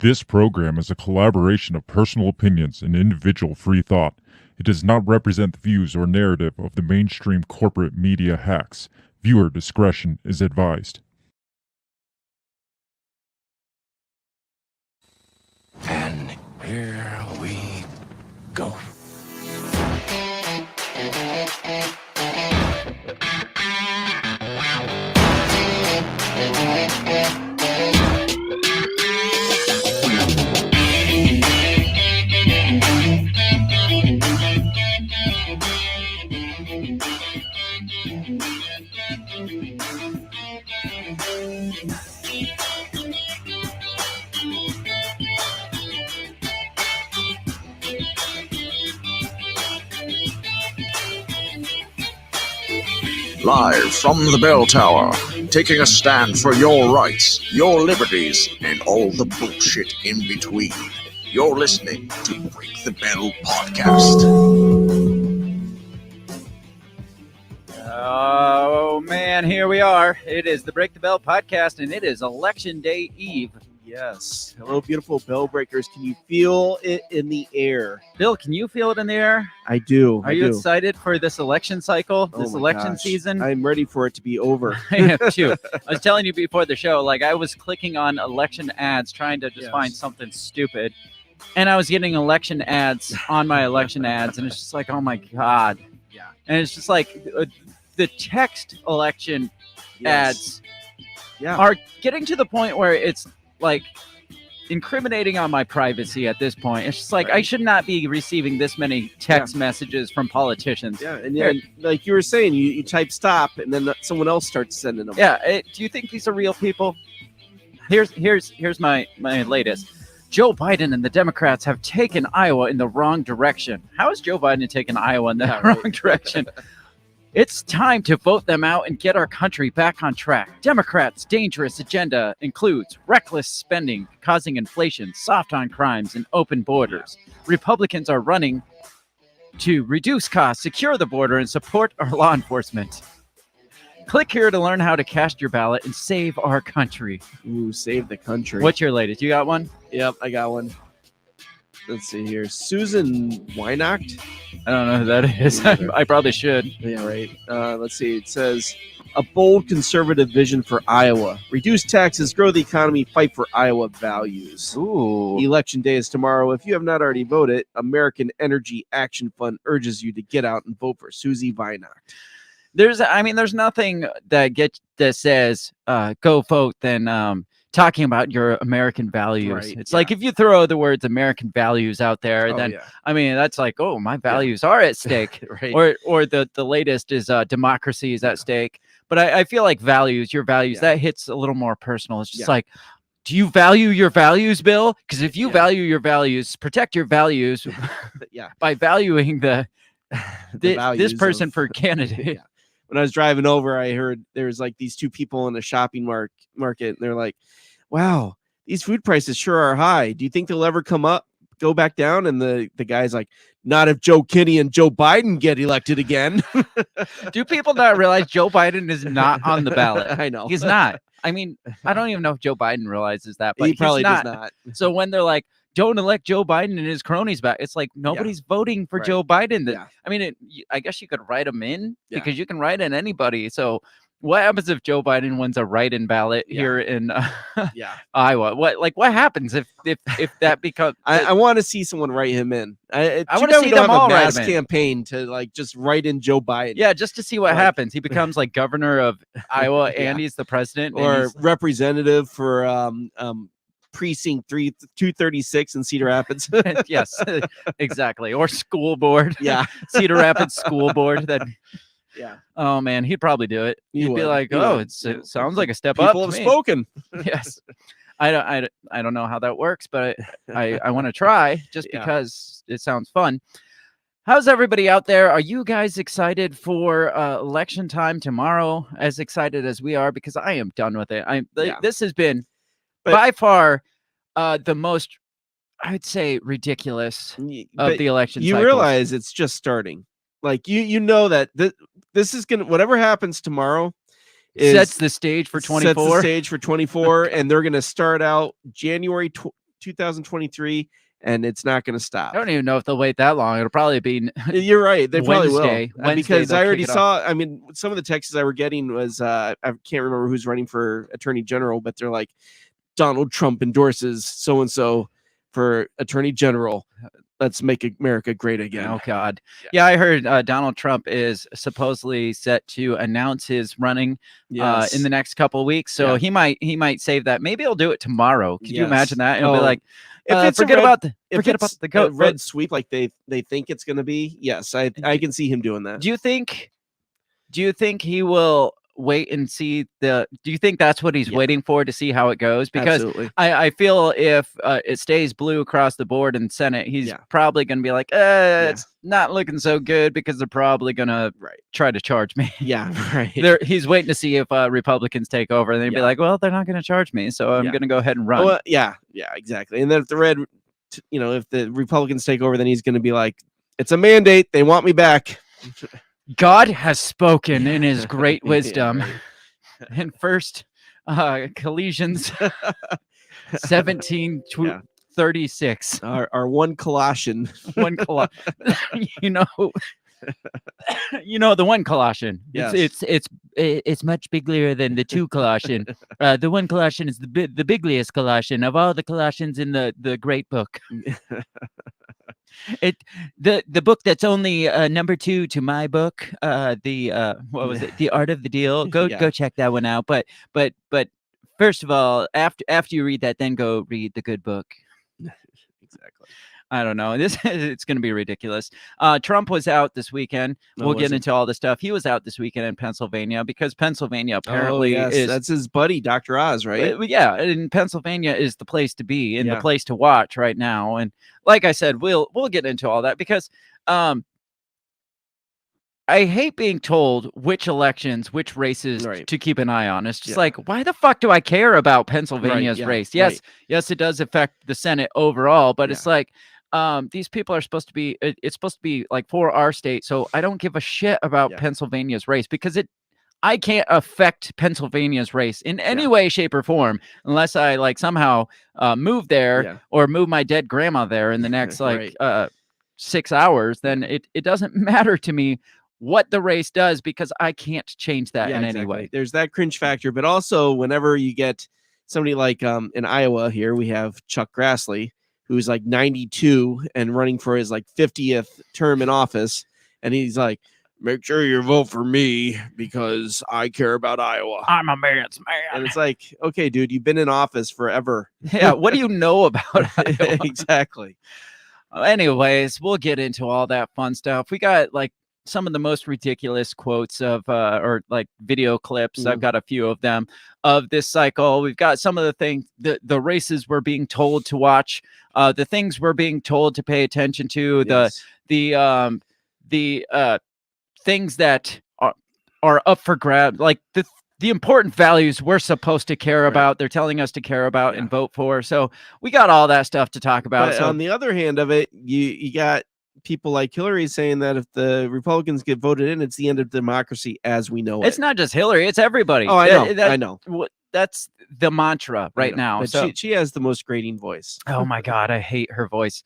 This program is a collaboration of personal opinions and individual free thought. It does not represent the views or narrative of the mainstream corporate media hacks. Viewer discretion is advised. And here we go. Live from the bell tower, taking a stand for your rights, your liberties, and all the bullshit in between. You're listening to Break the Bell Podcast. Oh, man, here we are. It is the Break the Bell Podcast, and it is Election Day Eve. Yes. Hello, beautiful bell breakers. Can you feel it in the air? Bill, can you feel it in the air? I do. Are you excited for this election cycle, this election season? I'm ready for it to be over. I am too. I was telling you before the show, like I was clicking on election ads trying to just find something stupid, and I was getting election ads on my election ads, and it's just like, oh my God. Yeah. And it's just like the text election ads are getting to the point where it's like incriminating on my privacy at this point. It's just like I should not be receiving this many text messages from politicians. Yeah, and like you were saying, you type stop, and then someone else starts sending them. Yeah, do you think these are real people? Here's my latest. Joe Biden and the Democrats have taken Iowa in the wrong direction. How has Joe Biden taken Iowa in the wrong direction? It's time to vote them out and get our country back on track. Democrats' dangerous agenda includes reckless spending, causing inflation, soft on crimes, and open borders. Republicans are running to reduce costs, secure the border, and support our law enforcement. Click here to learn how to cast your ballot and save our country. Ooh, save the country. What's your latest? You got one? Yep, I got one. Let's see here. Susan Weinacht. I don't know who that is. I probably should. Yeah, right. Let's see. It says, a bold conservative vision for Iowa. Reduce taxes, grow the economy, fight for Iowa values. Ooh. Election day is tomorrow. If you have not already voted, American Energy Action Fund urges you to get out and vote for Susie Weinacht. There's nothing that says go vote than talking about your American values. Right, it's like if you throw the words American values out there, I mean that's like, oh, my values are at stake. Right. Or the latest is democracy is at stake. But I feel like your values, that hits a little more personal. It's just like, do you value your values, Bill? Because if you value your values, protect your values by valuing this person for candidate. When I was driving over, I heard there's like these two people in a shopping market, and they're like, wow, these food prices sure are high. Do you think they'll ever go back down? And the guy's like, not if Joe Kinney and Joe Biden get elected again. Do people not realize Joe Biden is not on the ballot? I know. He's not. I mean, I don't even know if Joe Biden realizes that, but he probably does not. So when they're like, don't elect Joe Biden and his cronies back, it's like nobody's voting for Joe Biden. I mean, I guess you could write him in because you can write in anybody. So what happens if Joe Biden wins a write-in ballot here in Iowa? What happens if that becomes? I want to see someone write him in. I want to see them all write him in. Campaign to like just write in Joe Biden. Yeah, just to see what happens. He becomes like governor of Iowa and he's the president, or representative for precinct 236 in Cedar Rapids. Yes, exactly. Or school board. Yeah. Cedar Rapids school board. Yeah. Oh man, he'd probably do it. He'd be like, it sounds like a step up. People have spoken. Yes. I don't know how that works, but I want to try just because it sounds fun. How's everybody out there? Are you guys excited for election time tomorrow? As excited as we are, because I am done with it. This has been by far the most, I'd say, ridiculous of the election cycles. You realize it's just starting. Like you know that this is gonna, whatever happens tomorrow sets the stage for 24. Sets the stage for 24, and they're gonna start out January 2023, and it's not going to stop. I don't even know if they'll wait that long. It'll probably be You're right. They probably will. Wednesday Because they'll I already kick it saw, I mean, some of the texts I were getting was, I can't remember who's running for attorney general, but they're like, Donald Trump endorses so-and-so for attorney general. Let's make America great again. Oh God. Yeah, I heard Donald Trump is supposedly set to announce his running Yes. in the next couple of weeks. So Yeah. he might save that. Maybe he'll do it tomorrow. Could you Yes. imagine that? It'll be Oh, like, if it's a forget red- about the if forget it's about the goat. a red sweep like they think it's going to be, yes, I can see him doing that. Do you think he will wait and see do you think that's what he's waiting for, to see how it goes? Because Absolutely. I feel if it stays blue across the board in Senate, he's probably going to be like, it's not looking so good, because they're probably going to try to charge me. Yeah, right. He's waiting to see if Republicans take over, and they'd be like, well, they're not going to charge me, so I'm going to go ahead and run. Well, yeah, exactly. And then if if the Republicans take over, then he's going to be like, it's a mandate. They want me back. God has spoken in his great wisdom. Yeah, right. In First Colossians 17:36. Our one Colossian. One Colossian. you know the one Colossian. Yes. It's much bigger than the two Colossian. The one Colossian is the bigliest Colossian of all the Colossians in the great book. The book that's only number 2 to my book, what was it, The Art of the Deal. Go check that one out. But first of all, after you read that, then go read the good book. Exactly. I don't know. It's going to be ridiculous. Trump was out this weekend. We'll get into all the stuff. He was out this weekend in Pennsylvania, because Pennsylvania apparently that's his buddy, Dr. Oz, right? Yeah, and Pennsylvania is the place to be and the place to watch right now. And like I said, we'll get into all that, because I hate being told which elections, which races to keep an eye on. It's just like, why the fuck do I care about Pennsylvania's race? Yes, it does affect the Senate overall, but it's like, these people are supposed to be, it's supposed to be like for our state. So I don't give a shit about Pennsylvania's race, because I can't affect Pennsylvania's race in any way, shape, or form, unless I like somehow move there or move my dead grandma there in the next 6 hours. Then it doesn't matter to me what the race does, because I can't change that in any way. There's that cringe factor, but also whenever you get somebody like in Iowa here, we have Chuck Grassley, who's like 92 and running for his like 50th term in office, and he's like, make sure you vote for me because I care about Iowa. I'm a man's man. And it's like, okay, dude, you've been in office forever. Yeah, what do you know about Iowa? Exactly. Anyways, we'll get into all that fun stuff. We got like some of the most ridiculous quotes of or like video clips. I've got a few of them of this cycle. We've got some of the things, the races we're being told to watch, the things we're being told to pay attention to, the things that are up for grab, like the important values we're supposed to care about. They're telling us to care about and vote for. So we got all that stuff to talk about. But so on the other hand of it, you got people like Hillary saying that if the Republicans get voted in, it's the end of democracy as we know it. It's not just Hillary, it's everybody. Oh, I know. That's the mantra right now. But so she has the most grating voice. Oh my God, I hate her voice.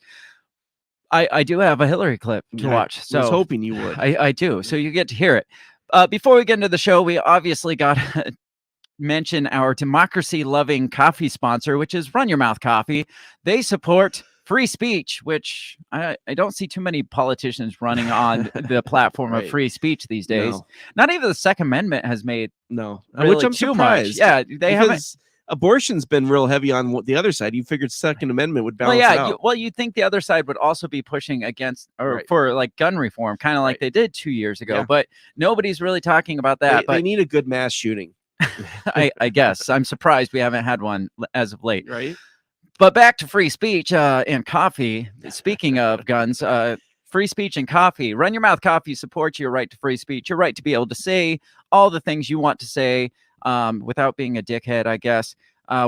I do have a Hillary clip to watch. So I was hoping you would. I do. So you get to hear it. Before we get into the show, we obviously got to mention our democracy-loving coffee sponsor, which is Run Your Mouth Coffee. They support free speech, which I don't see too many politicians running on the platform of free speech these days. No. Not even the Second Amendment has made really which I'm too surprised. much. Yeah, they haven't. Abortion's been real heavy on the other side. You figured Second Amendment would balance it out. You'd think the other side would also be pushing against or for like gun reform, kind of like they did 2 years ago. Yeah. But nobody's really talking about that. They need a good mass shooting. I guess. I'm surprised we haven't had one as of late. Right. But back to free speech and coffee. Speaking of guns, free speech and coffee. Run Your Mouth Coffee supports your right to free speech, your right to be able to say all the things you want to say without being a dickhead, I guess,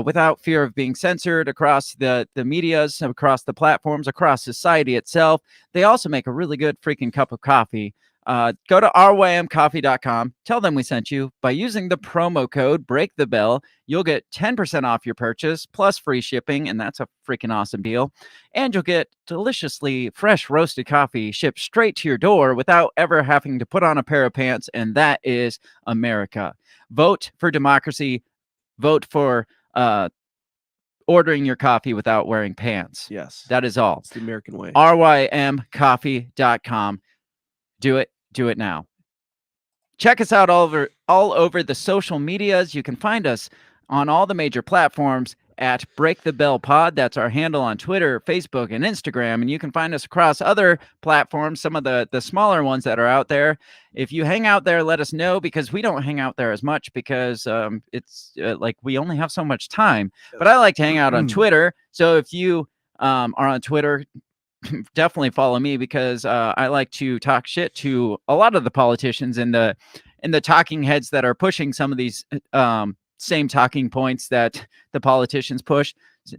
without fear of being censored across the medias, across the platforms, across society itself. They also make a really good freaking cup of coffee. Go to rymcoffee.com. Tell them we sent you. By using the promo code Break the Bell, you'll get 10% off your purchase plus free shipping, and that's a freaking awesome deal. And you'll get deliciously fresh roasted coffee shipped straight to your door without ever having to put on a pair of pants, and that is America. Vote for democracy. Vote for ordering your coffee without wearing pants. Yes. That is all. It's the American way. rymcoffee.com. Do it now. Check us out all over the social medias. You can find us on all the major platforms at Break the Bell Pod. That's our handle on Twitter, Facebook, and Instagram. And you can find us across other platforms, some of the smaller ones that are out there. If you hang out there, let us know, because we don't hang out there as much because it's like we only have so much time. But I like to hang out on Twitter. So if you are on Twitter, definitely follow me, because I like to talk shit to a lot of the politicians and the talking heads that are pushing some of these same talking points that the politicians push.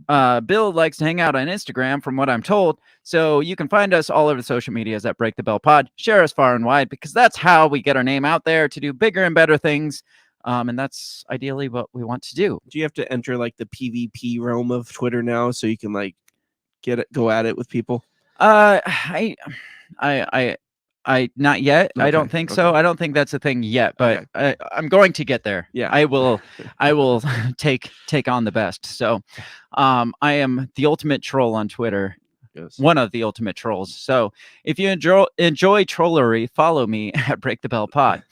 Bill likes to hang out on Instagram, from what I'm told. So you can find us all over the social medias at Break the Bell Pod. Share us far and wide, because that's how we get our name out there to do bigger and better things. And that's ideally what we want to do. Do you have to enter like the PvP realm of Twitter now so you can like go at it with people? I not yet. Okay, I don't think so. I don't think that's a thing yet, but I'm going to get there. Yeah. I will take on the best. So I am the ultimate troll on Twitter. Yes. One of the ultimate trolls. So if you enjoy trollery, follow me at Break the Bell Pod.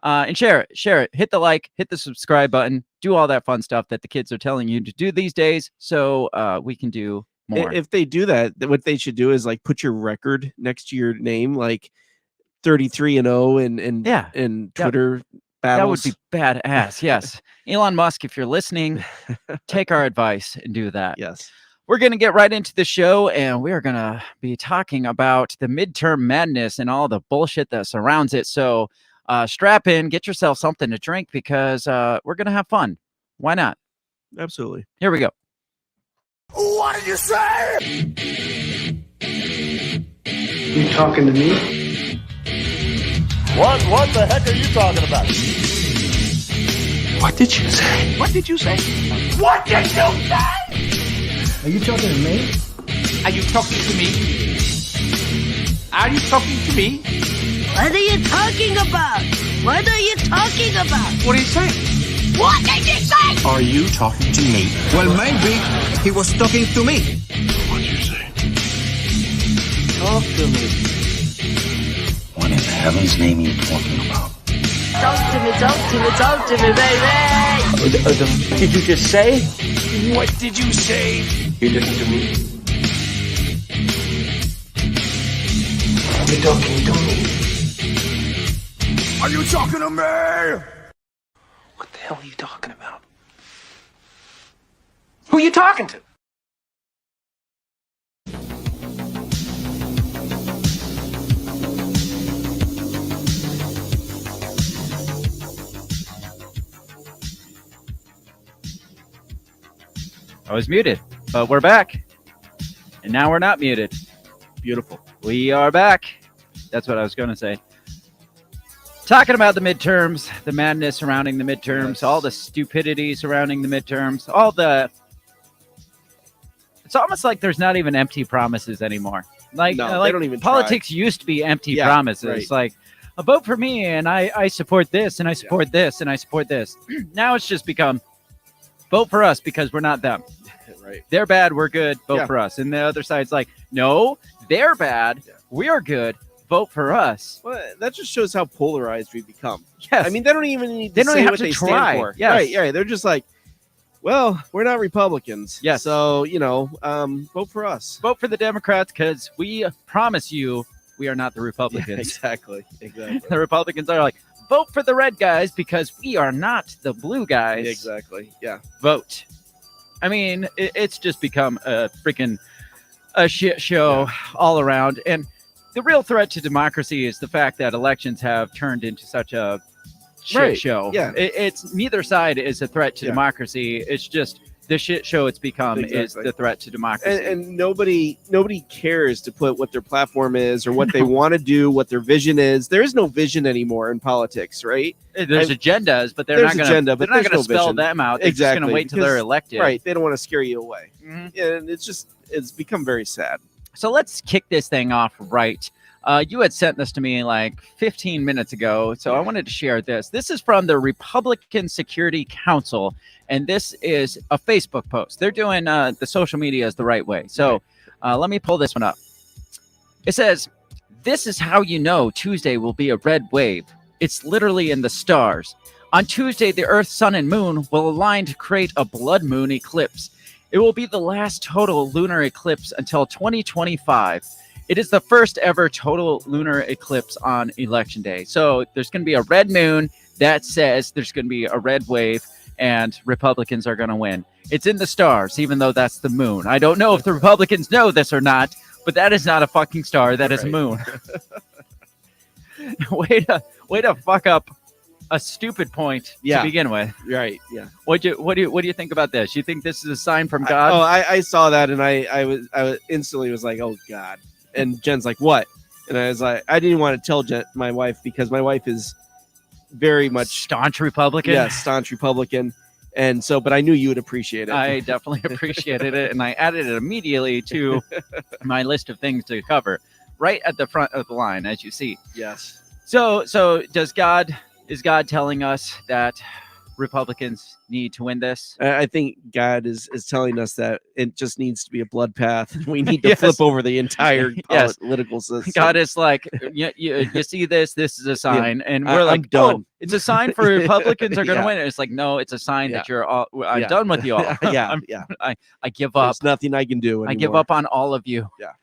And share it. Hit the like, hit the subscribe button, do all that fun stuff that the kids are telling you to do these days, so we can do more. If they do that, what they should do is like put your record next to your name, like 33-0 and Twitter battles. That would be badass. Yes. Elon Musk, if you're listening, take our advice and do that. Yes. We're going to get right into the show, and we're going to be talking about the midterm madness and all the bullshit that surrounds it. So strap in, get yourself something to drink, because we're going to have fun. Why not? Absolutely. Here we go. What did you say? You talking to me? What the heck are you talking about? What did you say? What did you say? What did you say? Are you talking to me? Are you talking to me? Are you talking to me? What are you talking about? What are you talking about? What are you saying? What did you say? Are you talking to me? Well, maybe he was talking to me. What did you say? Talk to me. What in heaven's name are you talking about? Talk to me, baby. What did you just say? What did you say? You listen to me. You're talking to me. Are you talking to me? What the hell are you talking about? Who are you talking to? I was muted, but we're back. And now we're not muted. Beautiful. We are back. That's what I was going to say. Talking about the midterms, the madness surrounding the midterms, Yes. all the stupidity surrounding the midterms, all the... It's almost like there's not even empty promises anymore. Like, No, they like don't even politics used to be empty Yeah, promises. right. Like, vote for me, and I support this, and I support this, and I support this. Now it's just become, vote for us because we're not them. Right. They're bad, we're good, vote Yeah. for us. And the other side's like, no, they're bad, we're good, vote for us. Well, that just shows how polarized we've become. Yes. I mean, they don't even need They to don't say even have what to they try. stand for. Yes. Right, yeah. They're just like, well, we're not Republicans. Yes. So, vote for us. Vote for the Democrats because we promise you we are not the Yeah, Republicans. exactly. The Republicans are like, vote for the red guys because we are not the blue guys. Exactly. Yeah. Vote. I mean, it's just become a freaking shit show all around. And the real threat to democracy is the fact that elections have turned into such a shit Right. show. Yeah. It's neither side is a threat to Yeah. democracy. It's just the shit show it's become is Exactly. the threat to democracy. And nobody cares to put what their platform is or what they want to do, what their vision is. There is no vision anymore in politics, right? There's agendas, but they're there's not agenda, going but there's to no spell vision. them out. They're just going to wait till they're because- elected. Right. They don't want to scare you away. Mhm. And it's become very sad. So let's kick this thing off right. You had sent this to me like 15 minutes ago, so I wanted to share this. This is from the Republican Security Council, and this is a Facebook post. They're doing the social media is the right way. So let me pull this one up. It says, "This is how you know Tuesday will be a red wave. It's literally in the stars. On Tuesday, the Earth, Sun, and Moon will align to create a blood moon eclipse. It will be the last total lunar eclipse until 2025. It is the first ever total lunar eclipse on election day." So there's going to be a red moon that says there's going to be a red wave and Republicans are going to win. It's in the stars, even though that's the moon. I don't know if the Republicans know this or not, but that is not a fucking star. That is a moon. way to fuck up a stupid point to begin with. Right. Yeah. What do you think about this? You think this is a sign from God? I saw that and I was instantly was like, oh God. And Jen's like, what? And I was like, I didn't want to tell my wife because my wife is very much staunch Republican. Yeah, staunch Republican. And so, but I knew you would appreciate it. I definitely appreciated it, and I added it immediately to my list of things to cover, right at the front of the line, as you see. Yes. So is God telling us that Republicans need to win this? I think God is telling us that it just needs to be a blood path. We need to Yes. flip over the entire Yes. political system. God is like, you see this is a sign, and we're I'm like, done. oh, it's a sign for Republicans are going to Yeah. win. It's like, no, it's a sign that Yeah. you're all. I'm Yeah. done with you all. Yeah, I give up. There's nothing I can do anymore. I give up on all of you. Yeah.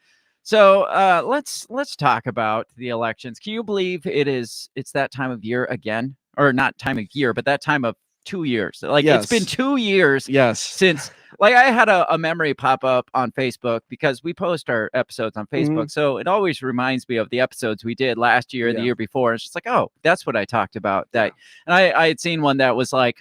So let's talk about the elections. Can you believe it's that time of year again, or not time of year, but that time of 2 years? Like Yes. it's been 2 years Yes. since. Like I had a memory pop up on Facebook because we post our episodes on Mm-hmm. Facebook, so it always reminds me of the episodes we did last year, the Yeah. year before. It's just like, oh, that's what I talked about. That, and I had seen one that was like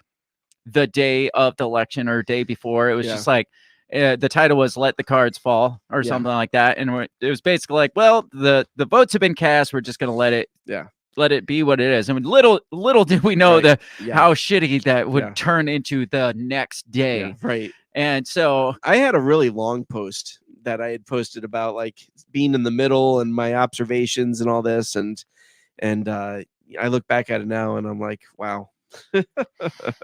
the day of the election or day before. It was Yeah. just like. The title was "Let the Cards Fall" or Yeah. something like that, and it was basically like, well, the votes have been cast. We're just gonna let it be what it is. And little did we know Right. how shitty that would Yeah. turn into the next day. Yeah, right. And so I had a really long post that I had posted about like being in the middle and my observations and all this, and I look back at it now and I'm like, wow.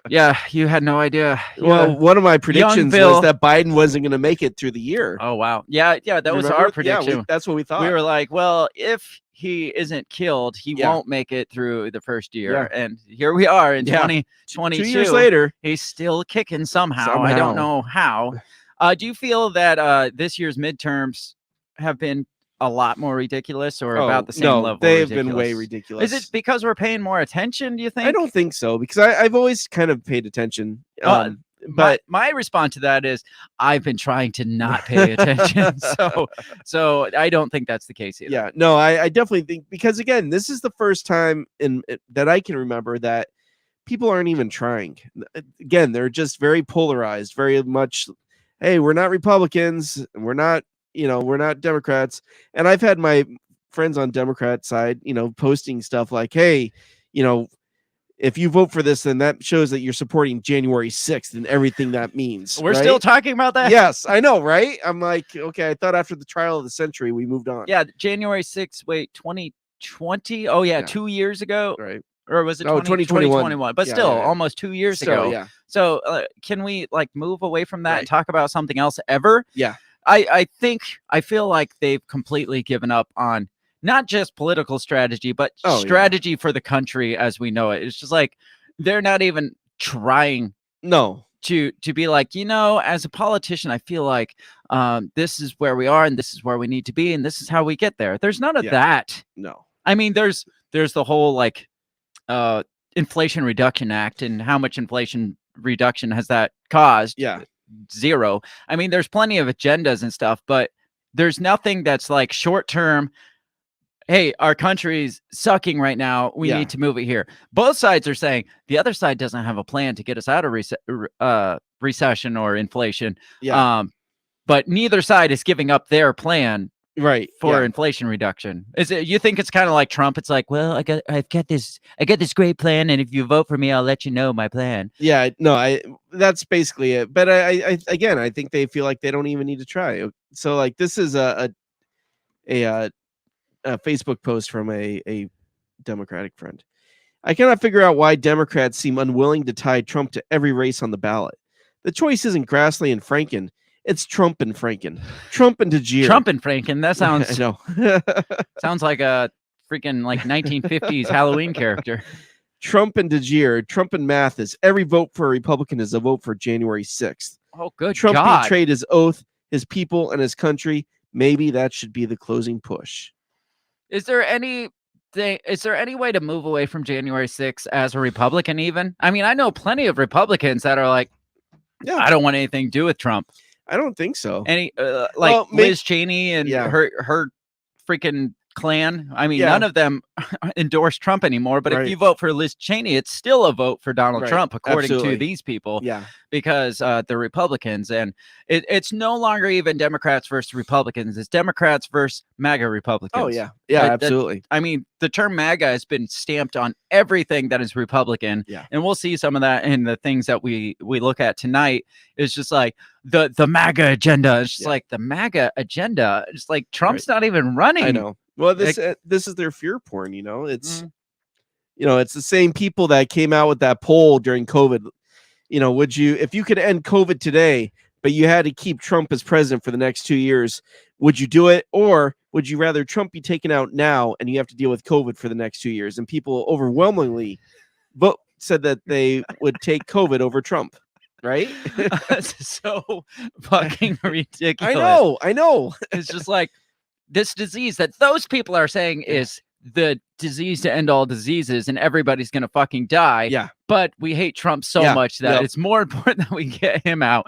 yeah, you had no idea. Well, one of my predictions Bill- was that Biden wasn't going to make it through the year. Oh wow, yeah, that was Remember? our Yeah, prediction. that's what we thought. We were like, well, if he isn't killed, he Yeah. won't make it through the first year. Yeah. And here we are in Yeah. 2022. 2 years later. He's still kicking somehow. I don't know how. Do you feel that this year's midterms have been a lot more ridiculous or about the same no, level? they've been way ridiculous. Is it because we're paying more attention, do you think? I don't think so because I've always kind of paid attention. But my response to that is I've been trying to not pay attention. so I don't think that's the case either. yeah, no, I definitely think because again, this is the first time that I can remember that people aren't even trying. Again, they're just very polarized, very much. Hey, we're not Republicans, and we're not Democrats. And I've had my friends on Democrat side, posting stuff like, hey, if you vote for this, then that shows that you're supporting January 6th and everything that means. We're right? still talking about that? Yes, I know, right? I'm like, okay, I thought after the trial of the century, we moved on. Yeah, January 6th, wait, 2020? Oh, yeah, Yeah. 2 years ago? Right. Or was it 2021? But Yeah, still, yeah. almost 2 years So, ago. yeah. So can we like move away from that and Right. talk about something else ever? Yeah. I feel like they've completely given up on not just political strategy, but Oh, yeah. strategy for the country as we know it. It's just like they're not even trying No. to be like, as a politician, I feel like this is where we are and this is where we need to be and this is how we get there. There's none of Yeah. that. No. I mean, there's the whole like Inflation Reduction Act and how much inflation reduction has that caused? Yeah. Zero. I mean, there's plenty of agendas and stuff, but there's nothing that's like short term hey, our country's sucking right now. We Yeah. need to move it here. Both sides are saying the other side doesn't have a plan to get us out of recession or inflation. Yeah. But neither side is giving up their plan Right. for Yeah. inflation reduction. Is it? You think it's kind of like Trump? It's like, well, I got this great plan, and if you vote for me, I'll let you know my plan. Yeah. No, that's basically it. But I again, I think they feel like they don't even need to try. So like this is a Facebook post from a Democratic friend. I cannot figure out why Democrats seem unwilling to tie Trump to every race on the ballot. The choice isn't Grassley and Franken. It's Trump and Franken. Trump and DeGier. Trump and Franken. That sounds I know. sounds like a freaking like 1950s Halloween character. Trump and DeGier. Trump and Mathis. Every vote for a Republican is a vote for January 6th. Oh, good Trump God. betrayed his oath, his people, and his country. Maybe that should be the closing push. Is there any way to move away from January 6th as a Republican even? I mean, I know plenty of Republicans that are like, Yeah. I don't want anything to do with Trump. I don't think so. Any like Well, Liz Cheney and Yeah. her freaking clan. I mean, Yeah. none of them endorse Trump anymore. But Right. if you vote for Liz Cheney, it's still a vote for Donald Right. Trump, according Absolutely. to these people. Yeah. Because the Republicans, and it's no longer even Democrats versus Republicans. It's Democrats versus MAGA Republicans. Oh yeah. Yeah. That- Absolutely. I mean, the term MAGA has been stamped on everything that is Republican. Yeah. And we'll see some of that in the things that we look at tonight. It's just like the MAGA agenda. It's just Yeah. like the MAGA agenda. It's like Trump's not even running. I know. Well, this is their fear porn. It's it's the same people that came out with that poll during COVID. Would you, if you could end COVID today, but you had to keep Trump as president for the next 2 years, would you do it? Or would you rather Trump be taken out now and you have to deal with COVID for the next 2 years? And people overwhelmingly said that they would take COVID over Trump, right? So fucking ridiculous. I know. It's just like this disease that those people are saying is the disease to end all diseases and everybody's going to fucking die. Yeah. But we hate Trump so Yeah. much that Yep. it's more important that we get him out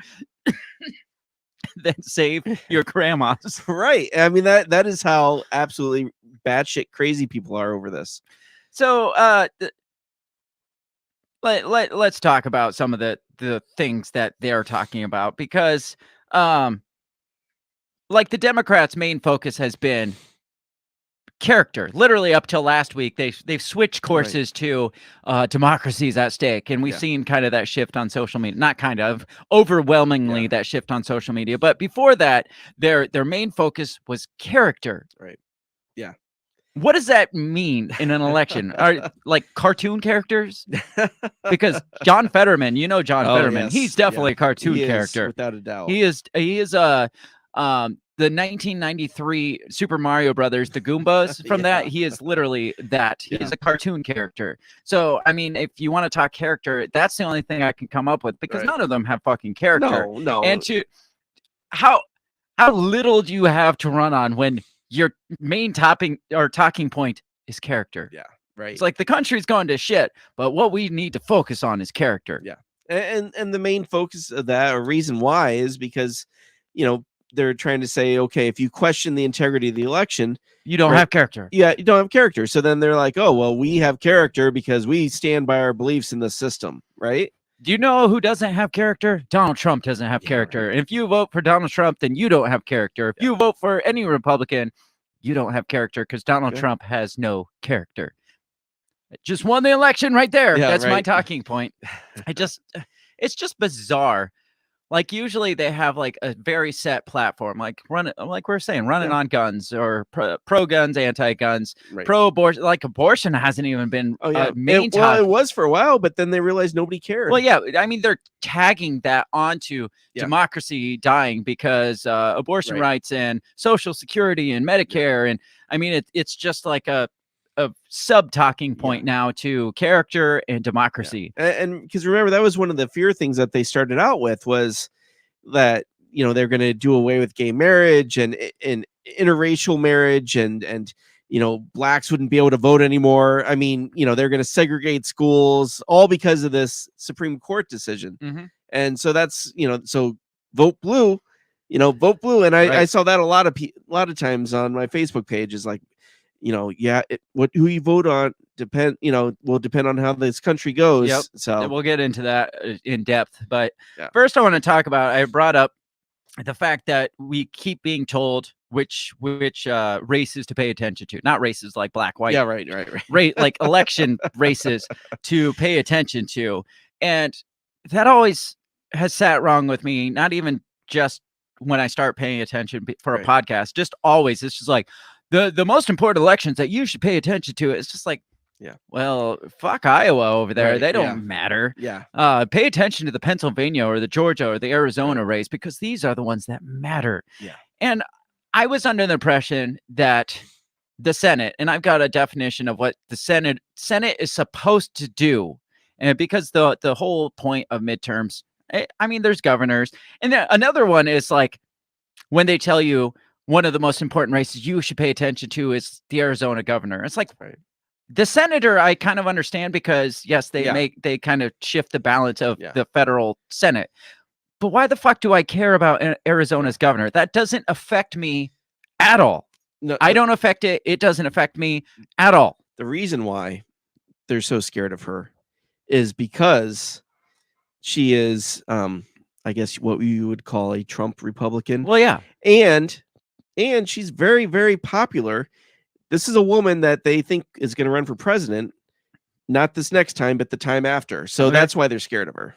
than save your grandmas. Right. I mean, that is how absolutely batshit crazy people are over this. So let's talk about some of the things that they're talking about, because like the Democrats' main focus has been character. Literally up till last week, they've switched courses to democracy's at stake, and we've seen kind of that shift on social media. Not kind of, overwhelmingly that shift on social media. But before that, their main focus was character. Right. Yeah. What does that mean in an election? Are like cartoon characters? Because John Fetterman, John Fetterman, yes. he's definitely a cartoon He is, character. without a doubt. He is the 1993 Super Mario Brothers, the Goombas from that. He is literally that. He is a cartoon character. So, I mean, if you want to talk character, that's the only thing I can come up with, because Right. none of them have fucking character. No. And how little do you have to run on when your main talking point is character? Yeah. Right. It's like the country's going to shit, but what we need to focus on is character. Yeah. And the main focus of that, or reason why, is because they're trying to say, okay, if you question the integrity of the election, You don't Right. have character. you don't have character. So then they're like, oh well, we have character because we stand by our beliefs in the system, right? Do you know who doesn't have character? Donald Trump doesn't have character. And if you vote for Donald Trump, then you don't have character. If you vote for any Republican, you don't have character, because Donald Okay. Trump has no character. Just won the election right there. Yeah, That's my right. talking point. It's just bizarre. Like usually they have like a very set platform, like we're saying, running on guns, or pro guns, anti-guns, Right. pro abortion. Like abortion hasn't even been Oh yeah. a main Well, topic. it was for a while, but then they realized nobody cared. Well, yeah, I mean, they're tagging that onto Yeah. democracy dying because abortion Right. rights and Social Security and Medicare, and I mean, it's just like a sub talking point now to character and democracy. And because remember, that was one of the fear things that they started out with, was that they're going to do away with gay marriage and interracial marriage, and blacks wouldn't be able to vote anymore. I mean, they're going to segregate schools, all because of this Supreme Court decision. Mhm. And so that's so vote blue. Vote blue. And I Right. saw that a lot of times on my Facebook page, is like, who you vote on will depend on how this country goes. Yep. So We'll get into that in depth. But Yeah. first, I want to talk about. I brought up the fact that we keep being told which races to pay attention to. Not races like black, white. yeah, right. Like election races to pay attention to, and that always has sat wrong with me. Not even just when I start paying attention for a Right. podcast, just always. It's just like the most important elections that you should pay attention to. It's just like, Yeah. well, fuck Iowa over there. Right, They don't yeah. matter. Yeah. Pay attention to the Pennsylvania or the Georgia or the Arizona race, because these are the ones that matter. Yeah. And I was under the impression that the Senate, and I've got a definition of what the Senate is supposed to do, and because the whole point of midterms, I mean, there's governors, and then another one is like when they tell you one of the most important races you should pay attention to is the Arizona governor. It's like, Right. the senator, I kind of understand, because yes, they Yeah. they kind of shift the balance of Yeah. the federal Senate. But why the fuck do I care about Arizona's governor? That doesn't affect me at all. No, I don't affect it. It doesn't affect me at all. the reason why they're so scared of her is because she is, I guess, what you would call a Trump Republican. Well, yeah. and she's very, very popular. This is a woman that they think is going to run for president, not this next time, but the time after. So Okay. that's why they're scared of her.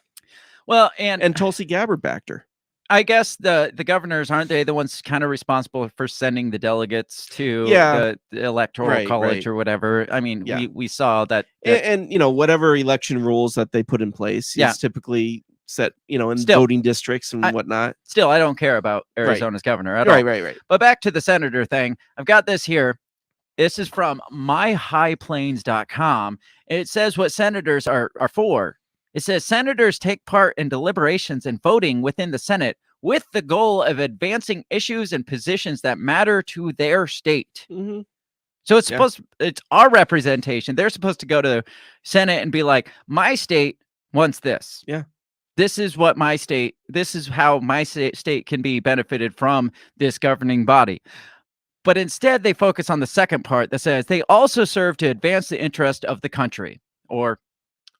Well, and And Tulsi Gabbard backed her. I guess the governors, aren't they the ones kind of responsible for sending the delegates to Yeah. the electoral Right, college right. or whatever? I mean, Yeah. we saw that. And whatever election rules that they put in place Yeah. is typically set, in Still, voting districts and whatnot. Still, I don't care about Arizona's governor at all. Right. But back to the senator thing. I've got this here. This is from myhighplains.com. It says what senators are for. It says senators take part in deliberations and voting within the Senate with the goal of advancing issues and positions that matter to their state. Mhm. So it's Yeah. it's our representation. They're supposed to go to Senate and be like, my state wants this. Yeah. This is what my state, this is how my state can be benefited from this governing body. But instead, they focus on the second part that says they also serve to advance the interest of the country, or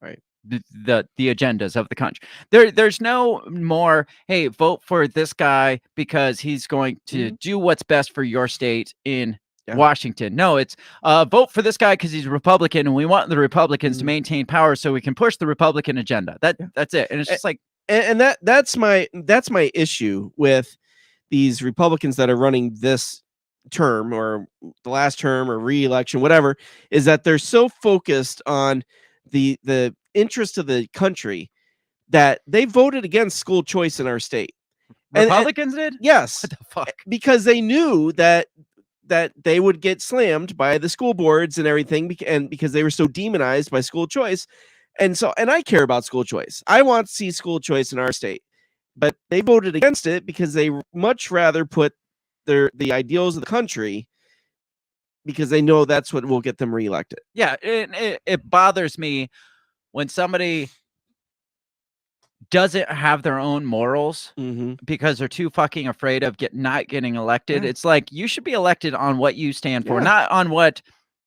Right. the agendas of the country. There's no more, hey, vote for this guy because he's going to do what's best for your state in Yeah. Washington. No, it's vote for this guy because he's a Republican, and we want the Republicans to maintain power so we can push the Republican agenda. That's it. And it's just like, And that's my issue with these Republicans that are running this term or the last term or re-election, whatever, is that they're so focused on the interest of the country that they voted against school choice in our state. And Republicans did? yes, What the fuck? because they knew that they would get slammed by the school boards and everything, and because they were so demonized by school choice. And I care about school choice. I want to see school choice in our state, but they voted against it because they much rather put the ideals of the country, because they know that's what will get them reelected. Yeah, it bothers me when somebody doesn't have their own morals because they're too fucking afraid of not getting elected. Yeah. It's like, you should be elected on what you stand for, Yeah. not on what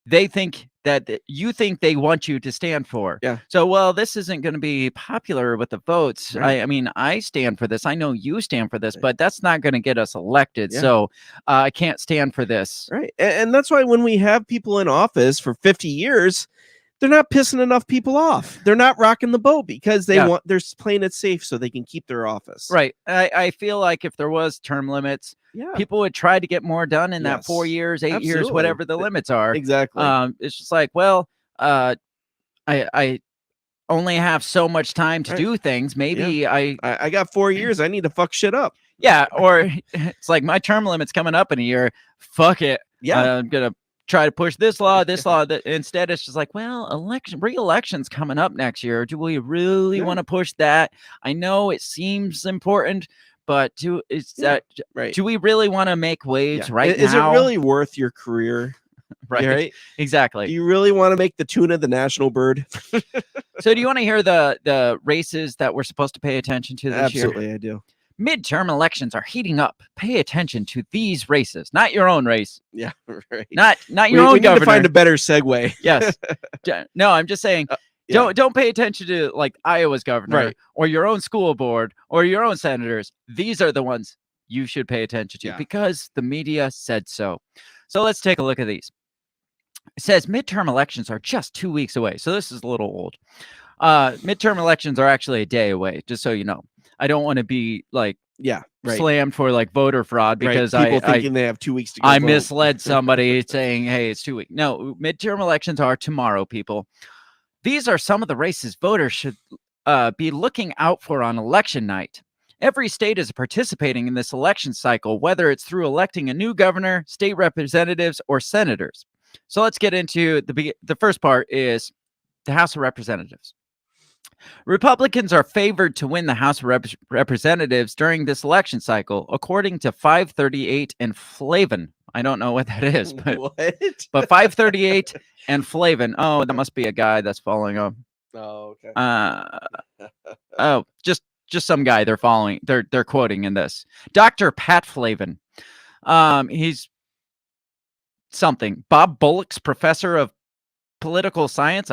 they think that you think they want you to stand for. Yeah. So, well, this isn't going to be popular with the votes. Right. I mean, I stand for this. I know you stand for this, but that's not going to get us elected. Yeah. So I can't stand for this. Right. And that's why when we have people in office for 50 years, they're not pissing enough people off. They're not rocking the boat because they're playing it safe so they can keep their office. Right. I feel like if there was term limits, Yeah. people would try to get more done in that Yes. 4 years, 8 years, Absolutely. whatever the limits are. Exactly. It's just like, well, I only have so much time to Right. do things. Maybe I got 4 years. I need to fuck shit up. yeah. Or it's like, my term limit's coming up in a year. Fuck it. Yeah. I'm gonna try to push this law. Instead, it's just like, well, re-election's coming up next year. Do we really Yeah. want to push that? I know it seems important, but do Right. we really want to make waves Yeah. right Is now? it really worth your career? right? Yeah, right. Exactly. Do you really want to make the tuna the national bird? So do you want to hear the races that we're supposed to pay attention to this year? Absolutely, I do. Midterm elections are heating up. Pay attention to these races, not your own race, Yeah, right. not We, your own we need governor. to find a better segue. Yes. No, I'm just saying. Yeah. Don't pay attention to like Iowa's governor Right. or your own school board or your own senators. These are the ones you should pay attention to because the media said so. So let's take a look at these. It says midterm elections are just 2 weeks away. So this is a little old. Midterm elections are actually a day away, just so you know. I don't want to be like slammed for like voter fraud because people thinking they have 2 weeks to go. I misled somebody saying, hey, it's 2 weeks. No, midterm elections are tomorrow, people. These are some of the races voters should be looking out for on election night. Every state is participating in this election cycle, whether it's through electing a new governor, state representatives, or senators. So let's get into the first part is the House of Representatives. Republicans are favored to win the House of Representatives during this election cycle, according to 538 and Flavin. I don't know what that is, but What? but 538 and Flavin. Oh, that must be a guy that's following him. Oh, okay. Oh, just some guy they're following. They're quoting in this. Dr. Pat Flavin. He's something. Bob Bullock's professor of political science.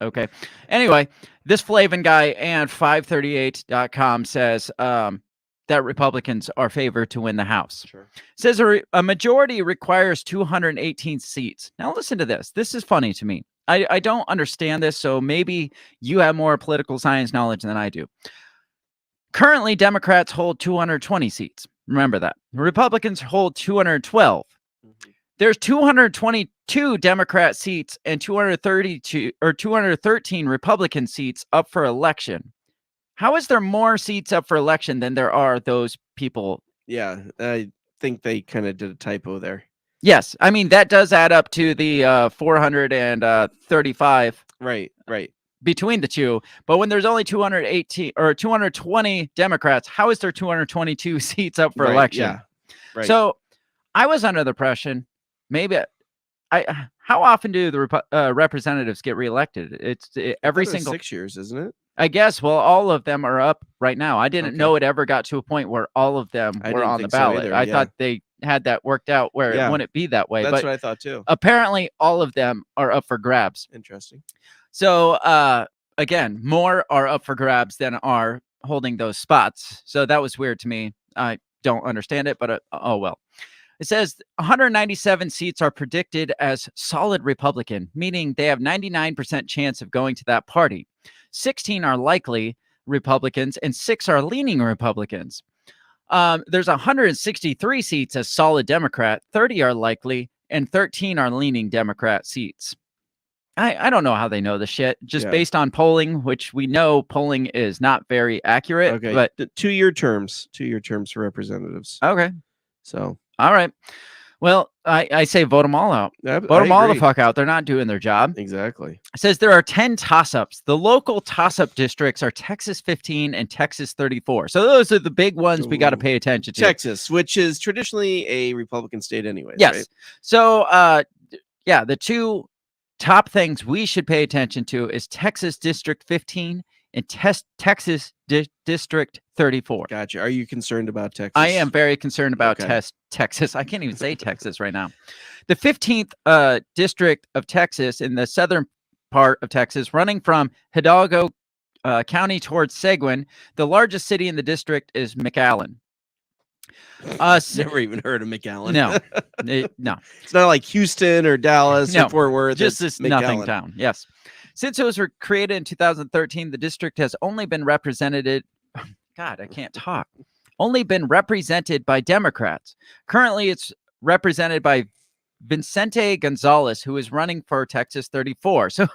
Okay. Anyway, this Flavin guy and 538.com says that Republicans are favored to win the House. Sure. Says a majority requires 218 seats. Now listen to this. This is funny to me. I don't understand this, so maybe you have more political science knowledge than I do. Currently, Democrats hold 220 seats. Remember that. Republicans hold 212. There's 222 Democrat seats and 213 Republican seats up for election. How is there more seats up for election than there are those people? Yeah, I think they kind of did a typo there. Yes, I mean that does add up to the 435. Right. Between the two, but when there's only 218 or 220 Democrats, how is there 222 seats up for election? Yeah. Right. So I was under the impression maybe how often do the representatives get reelected? It's every single 6 years, isn't it? I guess. Well, all of them are up right now. I didn't know it ever got to a point where all of them were on the ballot. I thought they had that worked out where it wouldn't be that way. That's but what I thought too. Apparently, all of them are up for grabs. Interesting. So again, more are up for grabs than are holding those spots. So that was weird to me. I don't understand it, but oh well. It says 197 seats are predicted as solid Republican, meaning they have 99% chance of going to that party. 16 are likely Republicans and 6 are leaning Republicans. There's 163 seats as solid Democrat, 30 are likely, and 13 are leaning Democrat seats. I don't know how they know the shit, just based on polling, which we know polling is not very accurate. Okay, but 2-year terms for representatives. Okay. So. All right. Well, I say vote them all out. Vote them all the fuck out. They're not doing their job. Exactly. It says there are 10 toss-ups. The local toss-up districts are Texas 15 and Texas 34. So those are the big ones we got to pay attention to. Texas, which is traditionally a Republican state anyway. Yes. Right? So, the two top things we should pay attention to is Texas District 15 and Texas District 34. Gotcha. Are you concerned about Texas? I am very concerned about Texas. I can't even say Texas right now. The 15th District of Texas in the southern part of Texas, running from Hidalgo County towards Seguin. The largest city in the district is McAllen. Never even heard of McAllen. No. It's not like Houston or Dallas or Fort Worth. Just this nothing town. Yes. Since it was created in 2013, the district has only been represented. God, I can't talk. Only been represented by Democrats. Currently, it's represented by Vicente Gonzalez, who is running for Texas 34. So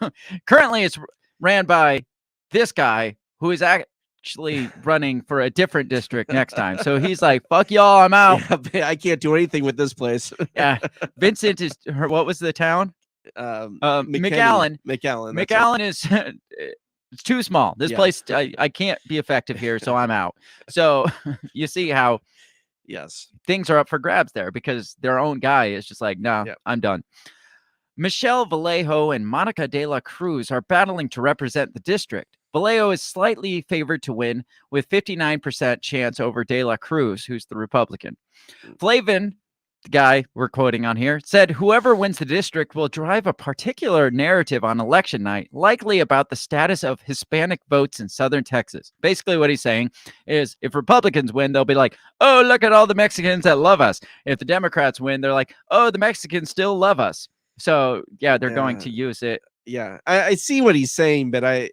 currently, it's ran by this guy who is actually running for a different district next time. So he's like, "Fuck y'all, I'm out. I can't do anything with this place." Yeah, Vincent is. What was the town? McAllen. McAllen is it's too small. This place, I can't be effective here, so I'm out. So you see how things are up for grabs there because their own guy is just like, no, I'm done. Michelle Vallejo and Monica de la Cruz are battling to represent the district. Vallejo is slightly favored to win with 59% chance over De La Cruz, who's the Republican. Flavin, the guy we're quoting on here, said whoever wins the district will drive a particular narrative on election night, likely about the status of Hispanic votes in southern Texas. Basically, what he's saying is if Republicans win, they'll be like, oh, look at all the Mexicans that love us. If the Democrats win, they're like, oh, the Mexicans still love us. So, yeah, they're going to use it. Yeah, I see what he's saying, but I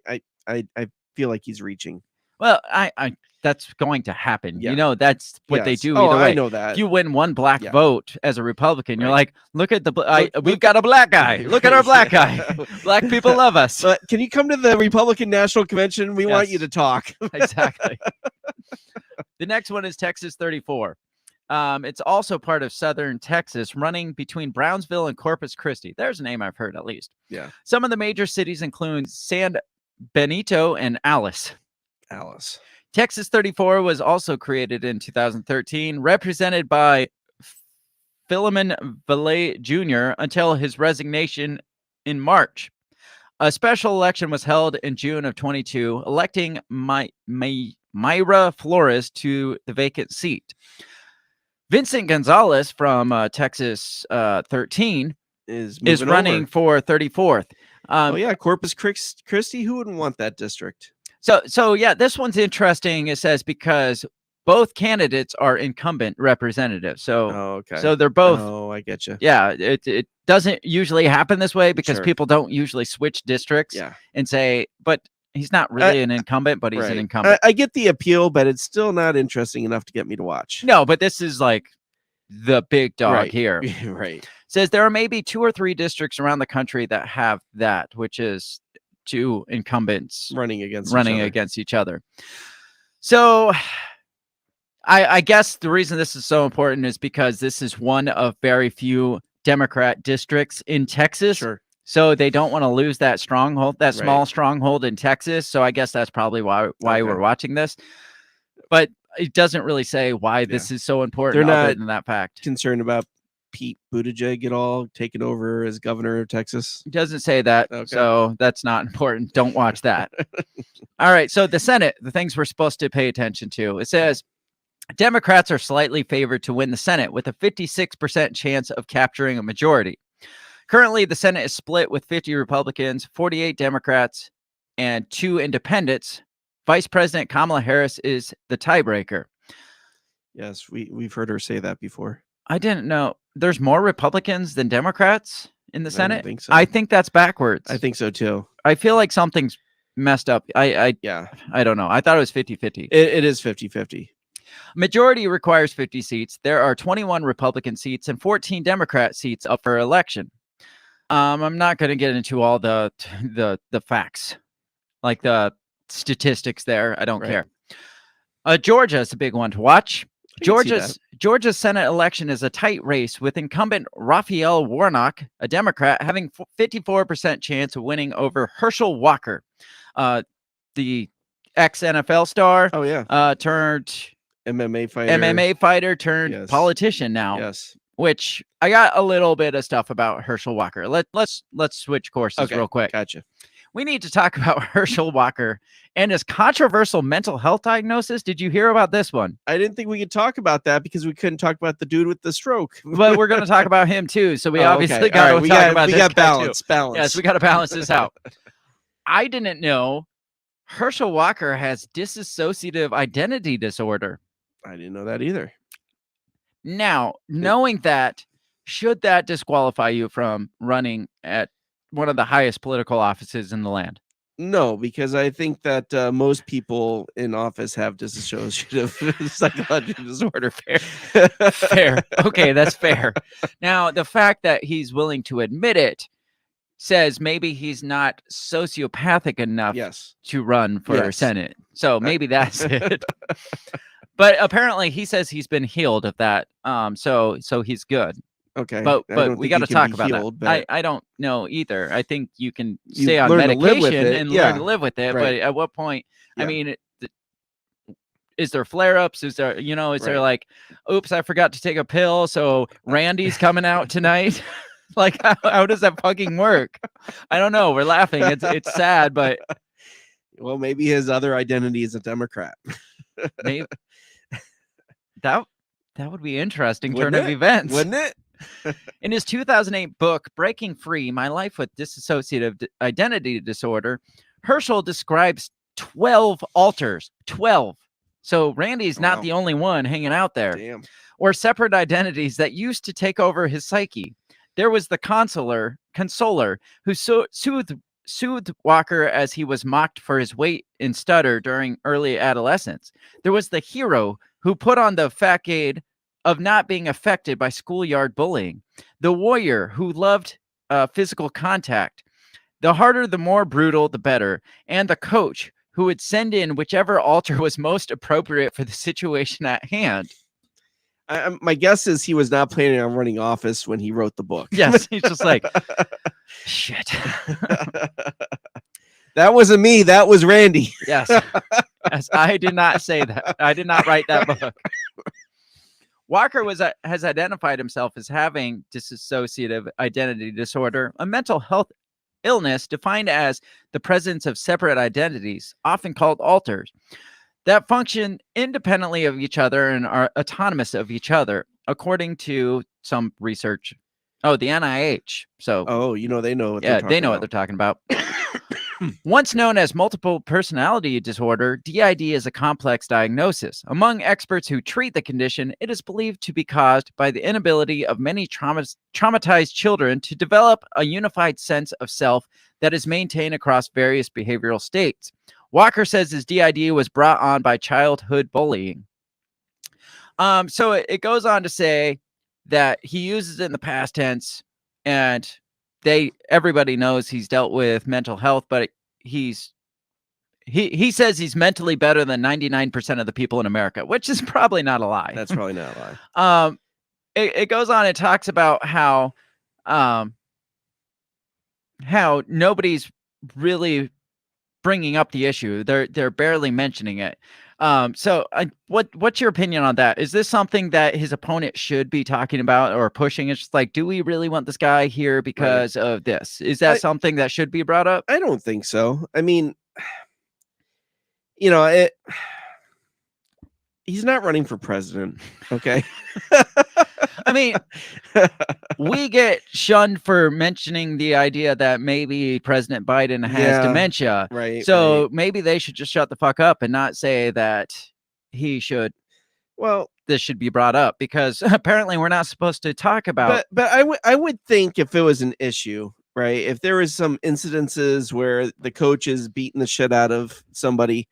feel like he's reaching. Well, I that's going to happen. Yeah. You know, that's what they do. Oh, Either way. I know that. If you win one black vote as a Republican, you're Right. like, look at we've got a black guy. Look at our black guy. Black people love us. But can you come to the Republican National Convention? We want you to talk. Exactly. The next one is Texas 34. It's also part of southern Texas, running between Brownsville and Corpus Christi. There's a name I've heard, at least. Yeah. Some of the major cities include San Benito and Alice. Texas 34 was also created in 2013, represented by Philemon Valle Jr. until his resignation in March. A special election was held in June of 22, electing Myra Flores to the vacant seat. Vincent Gonzalez from Texas 13 is running over for 34th. Corpus Christi. Who wouldn't want that district? So yeah, this one's interesting. It says because both candidates are incumbent representatives. So so they're both. Oh, I get you. Yeah, it doesn't usually happen this way because people don't usually switch districts. Yeah. And say, but he's not really an incumbent, but he's an incumbent. I get the appeal, but it's still not interesting enough to get me to watch. No, but this is like the big dog here. Right. Says there are maybe 2 or 3 districts around the country that have that, which is 2 incumbents running against each other. So I guess the reason this is so important is because this is one of very few Democrat districts in Texas. Sure. So they don't want to lose that stronghold, that small stronghold in Texas. So I guess that's probably why we're watching this. But it doesn't really say why this is so important. They're other not than that fact. Concerned about Pete Buttigieg at all taking over as governor of Texas? It doesn't say that, so that's not important. Don't watch that. All right, so the Senate, the things we're supposed to pay attention to. It says Democrats are slightly favored to win the Senate with a 56% chance of capturing a majority. Currently, the Senate is split with 50 Republicans, 48 Democrats, and 2 independents. Vice President Kamala Harris is the tiebreaker. Yes, we've heard her say that before. I didn't know. There's more Republicans than Democrats in the Senate? Think so. I think that's backwards. I think so too. I feel like something's messed up. I don't know. I thought it was 50-50. It is 50-50. Majority requires 50 seats. There are 21 Republican seats and 14 Democrat seats up for election. I'm not going to get into all the facts, like the statistics there. I don't care. Georgia is a big one to watch. Georgia's Senate election is a tight race with incumbent Raphael Warnock, a Democrat, having 54% chance of winning over Herschel Walker, the ex-NFL star. Oh yeah, turned MMA fighter turned politician now. Yes. Which I got a little bit of stuff about Herschel Walker. Let's switch courses real quick. Gotcha. We need to talk about Herschel Walker and his controversial mental health diagnosis. Did you hear about this one? I didn't think we could talk about that because we couldn't talk about the dude with the stroke. But we're going to talk about him too. So we obviously got to talk about this. We got balance. Yes, we got to balance this out. I didn't know Herschel Walker has dissociative identity disorder. I didn't know that either. Now, knowing that, should that disqualify you from running at one of the highest political offices in the land? No, because I think that most people in office have dissociative psychological disorder. Fair. Okay, that's fair. Now, the fact that he's willing to admit it says maybe he's not sociopathic enough to run for Senate. So maybe that's it. But apparently he says he's been healed of that. So he's good. Okay. But we got to talk about that. I don't know either. I think you can stay on medication and learn to live with it. But at what point, I mean, is there flare-ups? Is there, is there like, oops, I forgot to take a pill, so Randy's coming out tonight? Like, how does that fucking work? I don't know. We're laughing. It's sad, but Well, maybe his other identity is a Democrat. Maybe that would be interesting turn Wouldn't of it? events. Wouldn't it? In his 2008 book, Breaking Free, My Life with Dissociative Identity Disorder, Herschel describes 12 alters. 12. So Randy's not Wow. the only one hanging out there. Damn. Or separate identities that used to take over his psyche. There was the consoler who soothed Walker as he was mocked for his weight and stutter during early adolescence. There was the hero who put on the facade of not being affected by schoolyard bullying. The warrior who loved physical contact. The harder, the more brutal, the better. And the coach who would send in whichever alter was most appropriate for the situation at hand. My guess is he was not planning on running office when he wrote the book. Yes, he's just like, shit. That wasn't me. That was Randy. Yes. Yes, I did not say that. I did not write that book. Walker has identified himself as having dissociative identity disorder, a mental health illness defined as the presence of separate identities, often called alters, that function independently of each other and are autonomous of each other, according to some research. Oh, the NIH. So, they know what yeah, they know what they're talking about. Once known as multiple personality disorder, DID is a complex diagnosis. Among experts who treat the condition, it is believed to be caused by the inability of many traumatized children to develop a unified sense of self that is maintained across various behavioral states. Walker says his DID was brought on by childhood bullying. So it goes on to say that he uses it in the past tense, and everybody knows he's dealt with mental health, but he says he's mentally better than 99% of the people in America, which is probably not a lie. That's probably not a lie. It goes on and talks about how nobody's really bringing up the issue. They're barely mentioning it. So what's your opinion on that? Is this something that his opponent should be talking about or pushing? It's just like, do we really want this guy here because of this? Is that something that should be brought up? I don't think so. I mean, he's not running for president. Okay. I mean, we get shunned for mentioning the idea that maybe President Biden has dementia. Right. So maybe they should just shut the fuck up and not say that he should. Well, this should be brought up because apparently we're not supposed to talk about. But I would think if it was an issue, right? If there was some incidences where the coach is beating the shit out of somebody,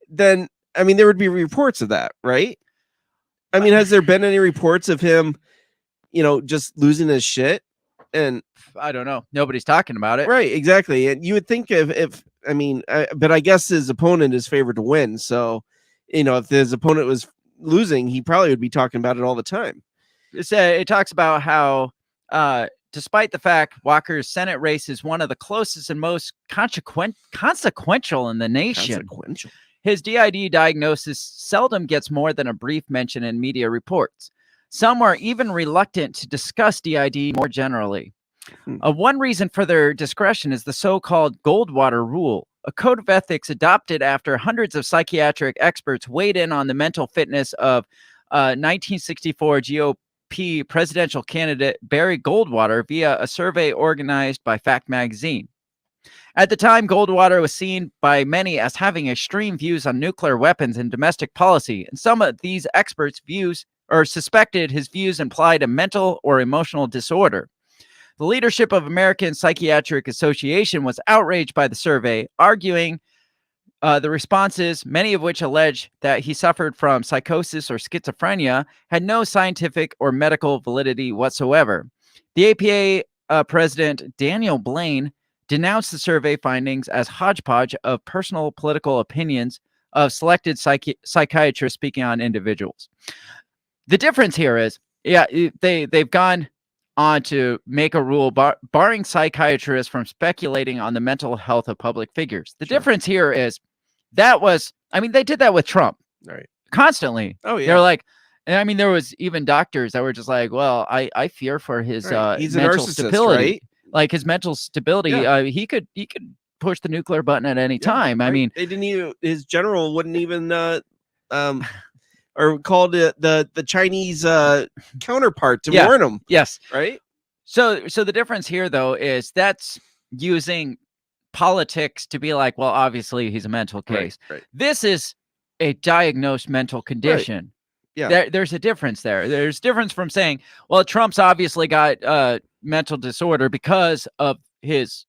then I mean there would be reports of that, right? I mean, has there been any reports of him, just losing his shit? And I don't know. Nobody's talking about it. Right, exactly. And you would think but I guess his opponent is favored to win. So, if his opponent was losing, he probably would be talking about it all the time. It talks about how, despite the fact Walker's Senate race is one of the closest and most consequential in the nation. Consequential. His DID diagnosis seldom gets more than a brief mention in media reports. Some are even reluctant to discuss DID more generally. One reason for their discretion is the so-called Goldwater Rule, a code of ethics adopted after hundreds of psychiatric experts weighed in on the mental fitness of 1964 GOP presidential candidate Barry Goldwater via a survey organized by Fact magazine. At the time, Goldwater was seen by many as having extreme views on nuclear weapons and domestic policy, and some of these experts' views or suspected his views implied a mental or emotional disorder. The leadership of American Psychiatric Association was outraged by the survey, arguing the responses, many of which allege that he suffered from psychosis or schizophrenia, had no scientific or medical validity whatsoever. The APA president, Daniel Blaine, denounced the survey findings as hodgepodge of personal political opinions of selected psychiatrists speaking on individuals. The difference here is, they've gone on to make a rule barring psychiatrists from speculating on the mental health of public figures. The difference here is they did that with Trump, right? Constantly. Oh yeah. They're like, and I mean, there was even doctors that were just like, well, I fear for his He's a mental narcissist, stability. right? Like his mental stability, he could push the nuclear button at any time. I right. mean, they didn't even, his general wouldn't even or called it the Chinese counterpart to warn him, yes. right? So the difference here, though, is that's using politics to be like, well, obviously he's a mental case. Right. This is a diagnosed mental condition. Yeah. There's a difference there. There's difference from saying, well, Trump's obviously got mental disorder because of his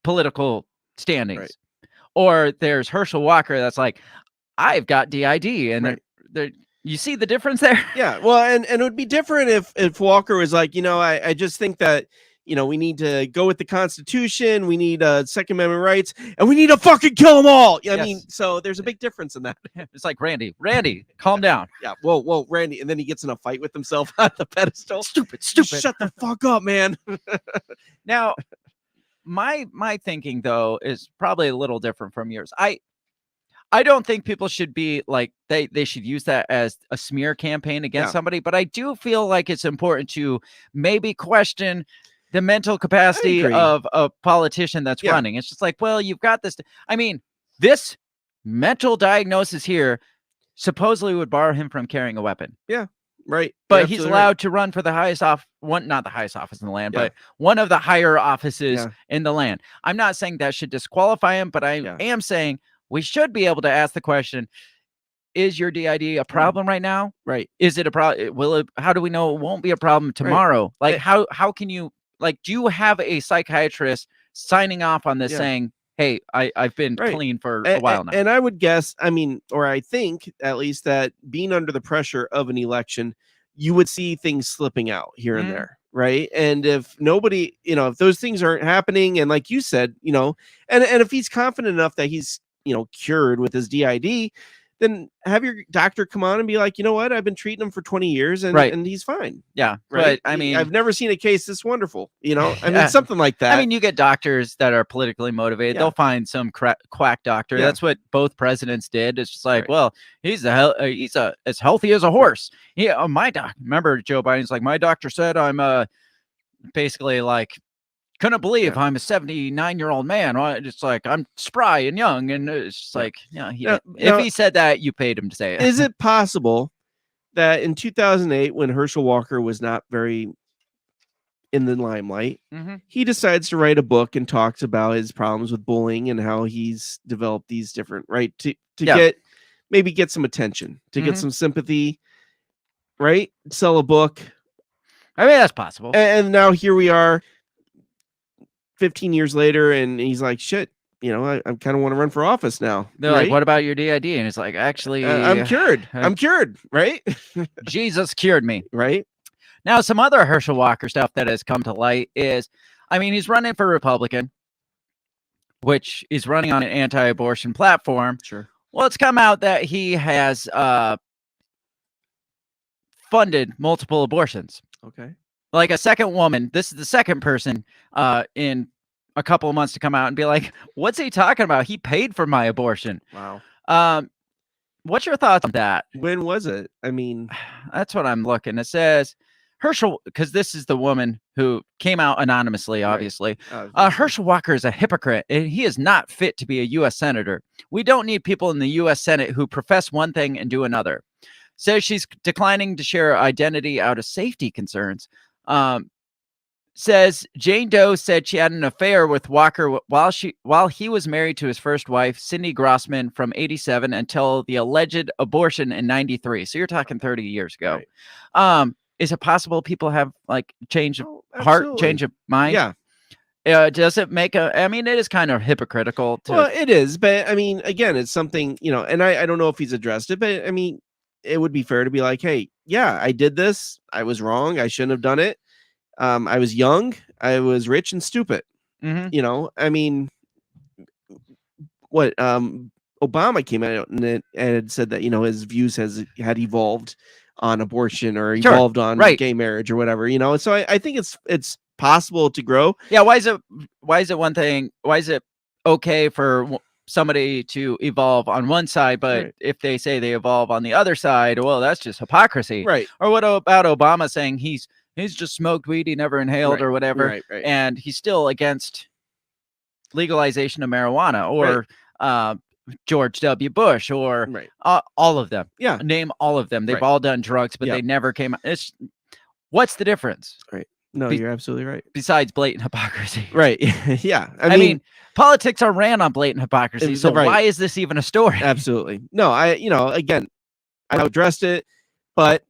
political standings. Right. Or there's Herschel Walker that's like, I've got DID. And Right. you see the difference there? Yeah. Well, and it would be different if Walker was like, I just think that, we need to go with the Constitution. We need Second Amendment rights, and we need to fucking kill them all. I mean, so there's a big difference in that. It's like, Randy, calm down. Yeah. Whoa, Randy. And then he gets in a fight with himself on the pedestal. Stupid. Shut the fuck up, man. Now, my thinking, though, is probably a little different from yours. I don't think people should be like, they should use that as a smear campaign against somebody, but I do feel like it's important to maybe question the mental capacity of a politician that's running. It's just like, well, you've got this. I mean, this mental diagnosis here supposedly would bar him from carrying a weapon. Yeah, right. But he's allowed to run for the highest not the highest office in the land, but one of the higher offices in the land. I'm not saying that should disqualify him, but I am saying we should be able to ask the question, is your DID a problem right now? Right. Is it a problem? How do we know it won't be a problem tomorrow? Like, how can you, like, do you have a psychiatrist signing off on this saying, hey, I've been clean for a while now? And I would guess, or I think at least, that being under the pressure of an election, you would see things slipping out here and there. Right. And if nobody, if those things aren't happening, and like you said, and if he's confident enough that he's, cured with his DID, then have your doctor come on and be like, you know what, I've been treating him for 20 years and he's fine. Yeah. Right. But I mean, I've never seen a case this wonderful, something like that. I mean, you get doctors that are politically motivated. They'll find some quack doctor. That's what both presidents did. It's just like, well, he's as healthy as a horse. Yeah. My doc, remember Joe Biden's like, my doctor said I'm basically like, couldn't believe I'm a 79-year-old man. It's like, I'm spry and young. And it's just like, if he said that, you paid him to say it. Is it possible that in 2008, when Herschel Walker was not very in the limelight, he decides to write a book and talks about his problems with bullying and how he's developed these different, to get some attention, to get some sympathy, right? Sell a book. I mean, that's possible. And now here we are 15 years later, and he's like, shit, I kind of want to run for office now. They're like, what about your DID? And it's like, actually, I'm cured. I'm cured, right? Jesus cured me. Right. Now, some other Herschel Walker stuff that has come to light is, I mean, he's running for Republican, which is running on an anti-abortion platform. Sure. Well, it's come out that he has funded multiple abortions. Okay. Like a second woman, this is the second person in a couple of months to come out and be like, what's he talking about? He paid for my abortion. Wow. What's your thoughts on that? When was it? I mean, that's what I'm looking. It says Herschel, because this is the woman who came out anonymously, obviously. Herschel Walker is a hypocrite, and he is not fit to be a U.S. senator. We don't need people in the U.S. Senate who profess one thing and do another. Says she's declining to share identity out of safety concerns. Says Jane Doe said she had an affair with Walker while he was married to his first wife, Cindy Grossman, from 1987 until the alleged abortion in 1993. So you're talking 30 years ago. Right. Is it possible people have like change of heart, change of mind? Yeah. Does it make I mean, it is kind of hypocritical. Well, it is, but I mean, again, it's something, and I don't know if he's addressed it, but I mean, it would be fair to be like, hey, yeah, I did this. I was wrong. I shouldn't have done it. I was young. I was rich and stupid. I mean, what Obama came out and had said that, his views had evolved on abortion or evolved on gay marriage or whatever, So I think it's possible to grow. Yeah. Why is it one thing? Why is it okay for somebody to evolve on one side, but if they say they evolve on the other side, well, that's just hypocrisy. Right. Or what about Obama saying he's just smoked weed, he never inhaled or whatever, and he's still against legalization of marijuana, or George W. Bush, or Right. all of them. Yeah. Name all of them. They've Right. all done drugs, but Yeah. they never came out. What's the difference? Right. No, Be- you're absolutely right. Besides blatant hypocrisy. Right. Yeah. I mean, politics are ran on blatant hypocrisy. It's So right. why is this even a story? Absolutely. No, again, I addressed it, but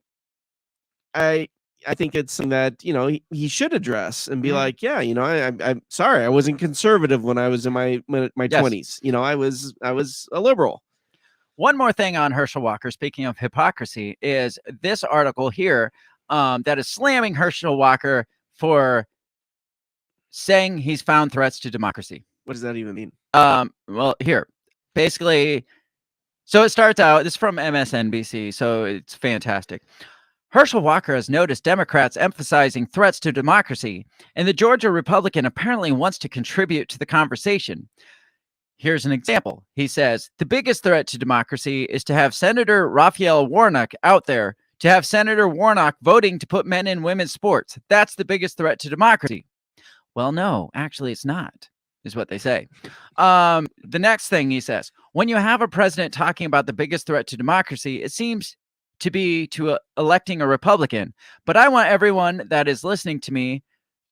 I think it's something that, he should address and be like, yeah, I'm sorry, I wasn't conservative when I was in my 20s. I was a liberal. One more thing on Herschel Walker, speaking of hypocrisy, is this article here that is slamming Herschel Walker for saying he's found threats to democracy. What does that even mean? Well, here, basically, so it starts out, this is from MSNBC, so it's fantastic. Herschel Walker has noticed Democrats emphasizing threats to democracy, and the Georgia Republican apparently wants to contribute to the conversation. Here's an example. He says, the biggest threat to democracy is to have Senator Raphael Warnock out there, to have Senator Warnock voting to put men in women's sports. That's the biggest threat to democracy. Well, no, actually it's not, is what they say. The next thing he says, when you have a president talking about the biggest threat to democracy, it seems to be to electing a Republican. But I want everyone that is listening to me,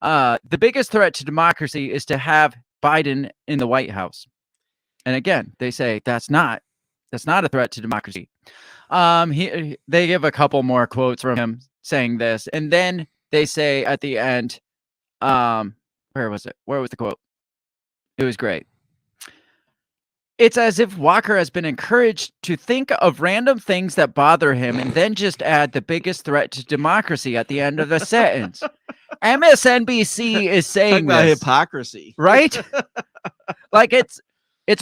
the biggest threat to democracy is to have Biden in the White House. And again, they say that's not a threat to democracy. They give a couple more quotes from him saying this, and then they say at the end, where was it? Where was the quote? It was great. It's as if Walker has been encouraged to think of random things that bother him and then just add the biggest threat to democracy at the end of the sentence. MSNBC is saying Talk about this, hypocrisy, right? Like it's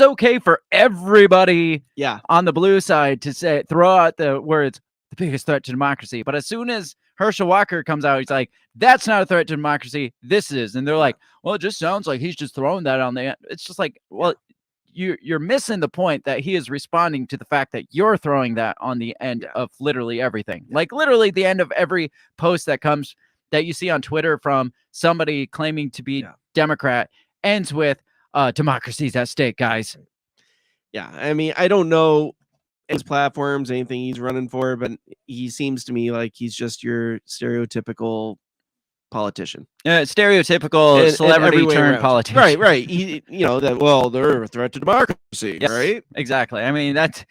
okay for everybody on the blue side to throw out the words, the biggest threat to democracy. But as soon as Herschel Walker comes out, he's like, that's not a threat to democracy. This is. And they're like, well, it just sounds like he's just throwing that on the end. It's just like, well, you're missing the point that he is responding to the fact that you're throwing that on the end of literally everything. Like literally the end of every post that you see on Twitter from somebody claiming to be Democrat ends with democracy's at stake, guys. Yeah. I mean, I don't know his platforms, anything he's running for, but he seems to me like he's just your stereotypical politician. Stereotypical celebrity turned politician. Right. They're a threat to democracy, right? Exactly. I mean, that's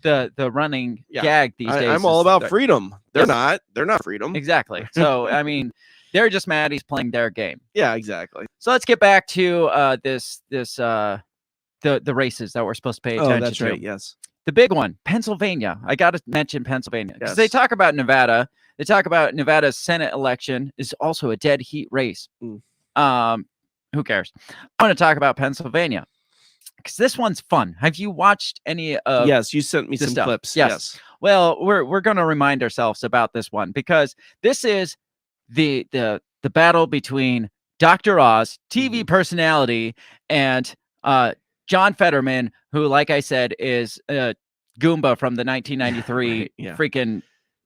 the running gag these days. I'm all about freedom. They're not freedom. Exactly. So, I mean, they're just mad he's playing their game. Yeah, exactly. So let's get back to the races that we're supposed to pay attention that's to. right. Yes. The big one, Pennsylvania. I got to mention Pennsylvania because they talk about Nevada. They talk about Nevada's Senate election is also a dead heat race. Who cares? I want to talk about Pennsylvania because this one's fun. Have you watched any of? Yes, you sent me some stuff? clips. Yes. Well, we're going to remind ourselves about this one because this is the battle between Dr. Oz, TV personality, and John Fetterman, who, like I said, is Goomba from the 1993 freaking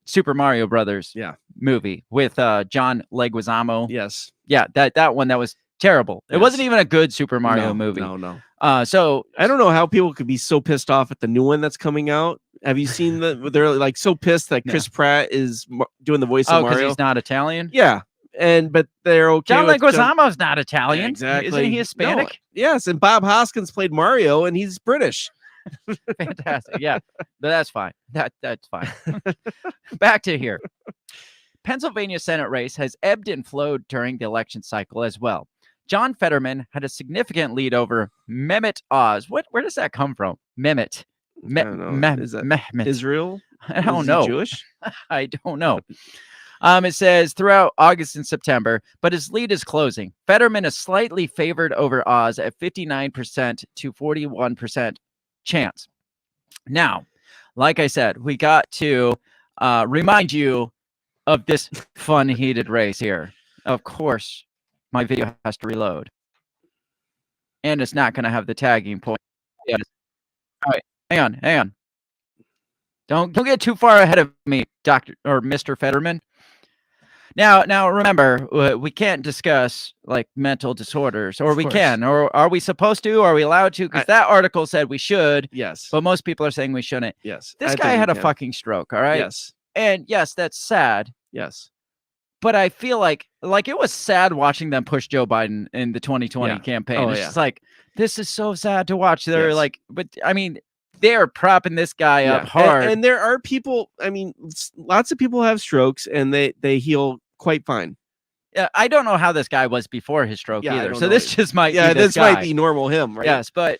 Super Mario Brothers movie with John Leguizamo. Yes. Yeah, that one that was terrible. It wasn't even a good Super Mario movie. No. So I don't know how people could be so pissed off at the new one that's coming out. Have you seen they're like so pissed that Chris Pratt is doing the voice of Mario? Because he's not Italian? Yeah. But they're okay. John Leguizamo's not Italian. Yeah, exactly. Isn't he Hispanic? No. Yes, and Bob Hoskins played Mario, and he's British. Fantastic. Yeah, but that's fine. That's fine. Back to here. Pennsylvania Senate race has ebbed and flowed during the election cycle as well. John Fetterman had a significant lead over Mehmet Oz. Where does that come from? Mehmet. I don't know. Is that Mehmet. Israel? I don't Is know. he Jewish? I don't know. It says throughout August and September, but his lead is closing. Fetterman is slightly favored over Oz at 59% to 41% chance. Now, like I said, we got to remind you of this fun heated race here. Of course, my video has to reload. And it's not going to have the tagging point. Yes. All right, hang on. Don't get too far ahead of me, Dr. or Mr. Fetterman. Now remember, we can't discuss like mental disorders, or Of we course. can, or are we supposed to? Are we allowed to? Because that article said we should, Yes. but most people are saying we shouldn't. Yes. This I guy think had we a can. fucking stroke, all right? Yes. And yes, that's sad. Yes. But I feel like it was sad watching them push Joe Biden in the 2020 Yeah. campaign. Oh, It's yeah. just like, this is so sad to watch. They're Yes. like, but I mean, they're propping this guy up Yeah. hard. And there are people, I mean, lots of people have strokes and they heal quite fine. Yeah, I don't know how this guy was before his stroke Yeah, I either. don't So know this either. just might Yeah, be this guy. might be normal him, right? Yes, but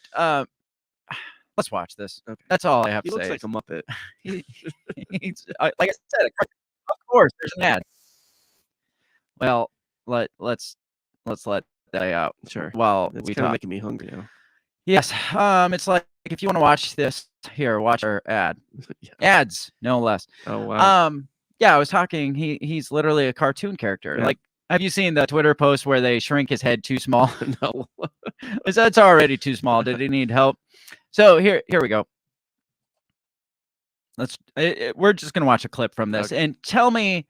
let's watch this. Okay. That's all I have He to looks say. like a Muppet. Like I said, of course, there's an ad. Well, let's let that out Sure. while It's we kind of talk. making me hungry now. Yes, it's like if you want to watch this, here, watch our ad. Yeah. Ads, no less. Oh wow. Yeah, I was talking. He's literally a cartoon character. Yeah. Like, have you seen the Twitter post where they shrink his head too small? No. That's already too small. Did he need help? So here we go. We're just gonna watch a clip from this and tell me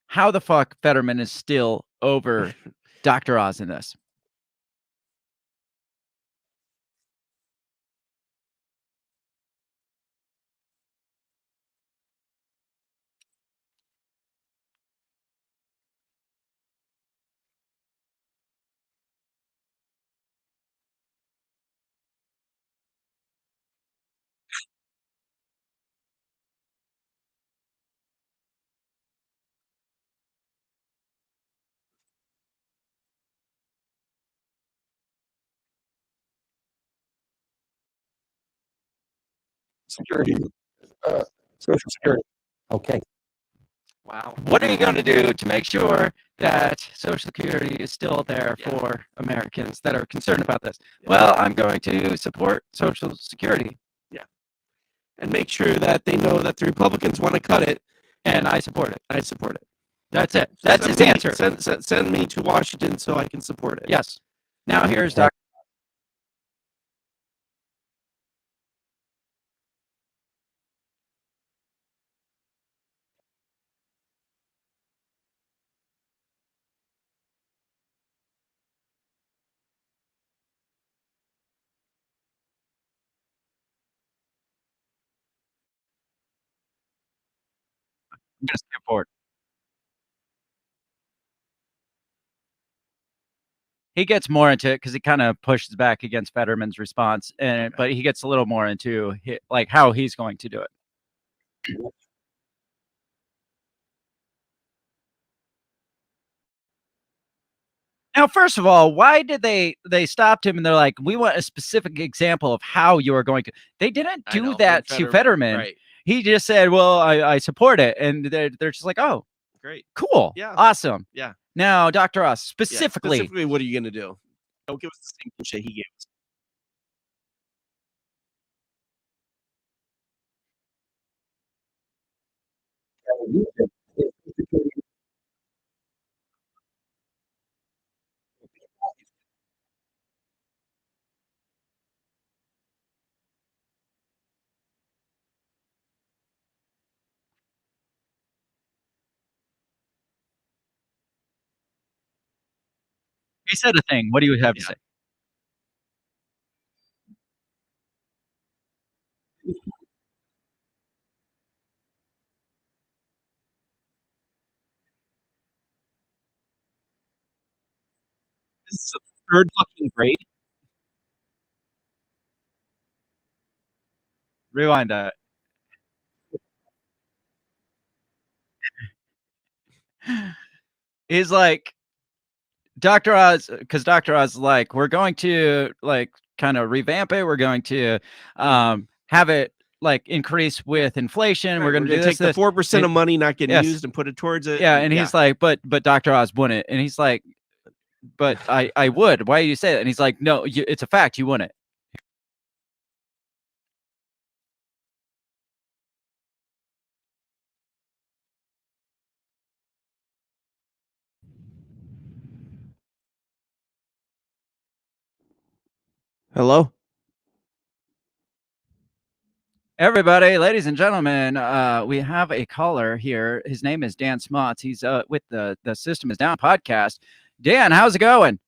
how the fuck Fetterman is still over Dr. Oz in this. Security. Social Security. Okay. Wow. What are you going to do to make sure that Social Security is still there for Americans that are concerned about this? Well, I'm going to support Social Security. Yeah. And make sure that they know that the Republicans want to cut it, and I support it. I support it. That's it. That's his answer. Send me to Washington so I can support it. Yes. Now here's Dr. I'm going to skip forward. He gets more into it because he kind of pushes back against Fetterman's response, but he gets a little more into like how he's going to do it. Now, first of all, why did they stopped him and they're like, we want a specific example of how you are going to? They didn't do that to Fetterman. Right. He just said, well, I support it, and they're just like, oh, Great. cool, Yeah. awesome. Yeah. Now, Dr. Oz, Yeah, specifically, what are you gonna do? Don't give us the same shit he gave us. he said a thing. What do you have to Yeah. say? This is the third fucking grade. Rewind that. He's like, Dr. Oz, because Dr. Oz is like, we're going to like kind of revamp it. We're going to have it like increase with inflation. We're going to do take this, the 4% of money not getting Yes. used and put it towards it. Yeah, and he's like, but Dr. Oz wouldn't. And he's like, but I would. Why do you say that? And he's like, no, it's a fact. You wouldn't. Hello? Everybody, ladies and gentlemen, we have a caller here. His name is Dan Smots. He's with the System is Down podcast. Dan, how's it going?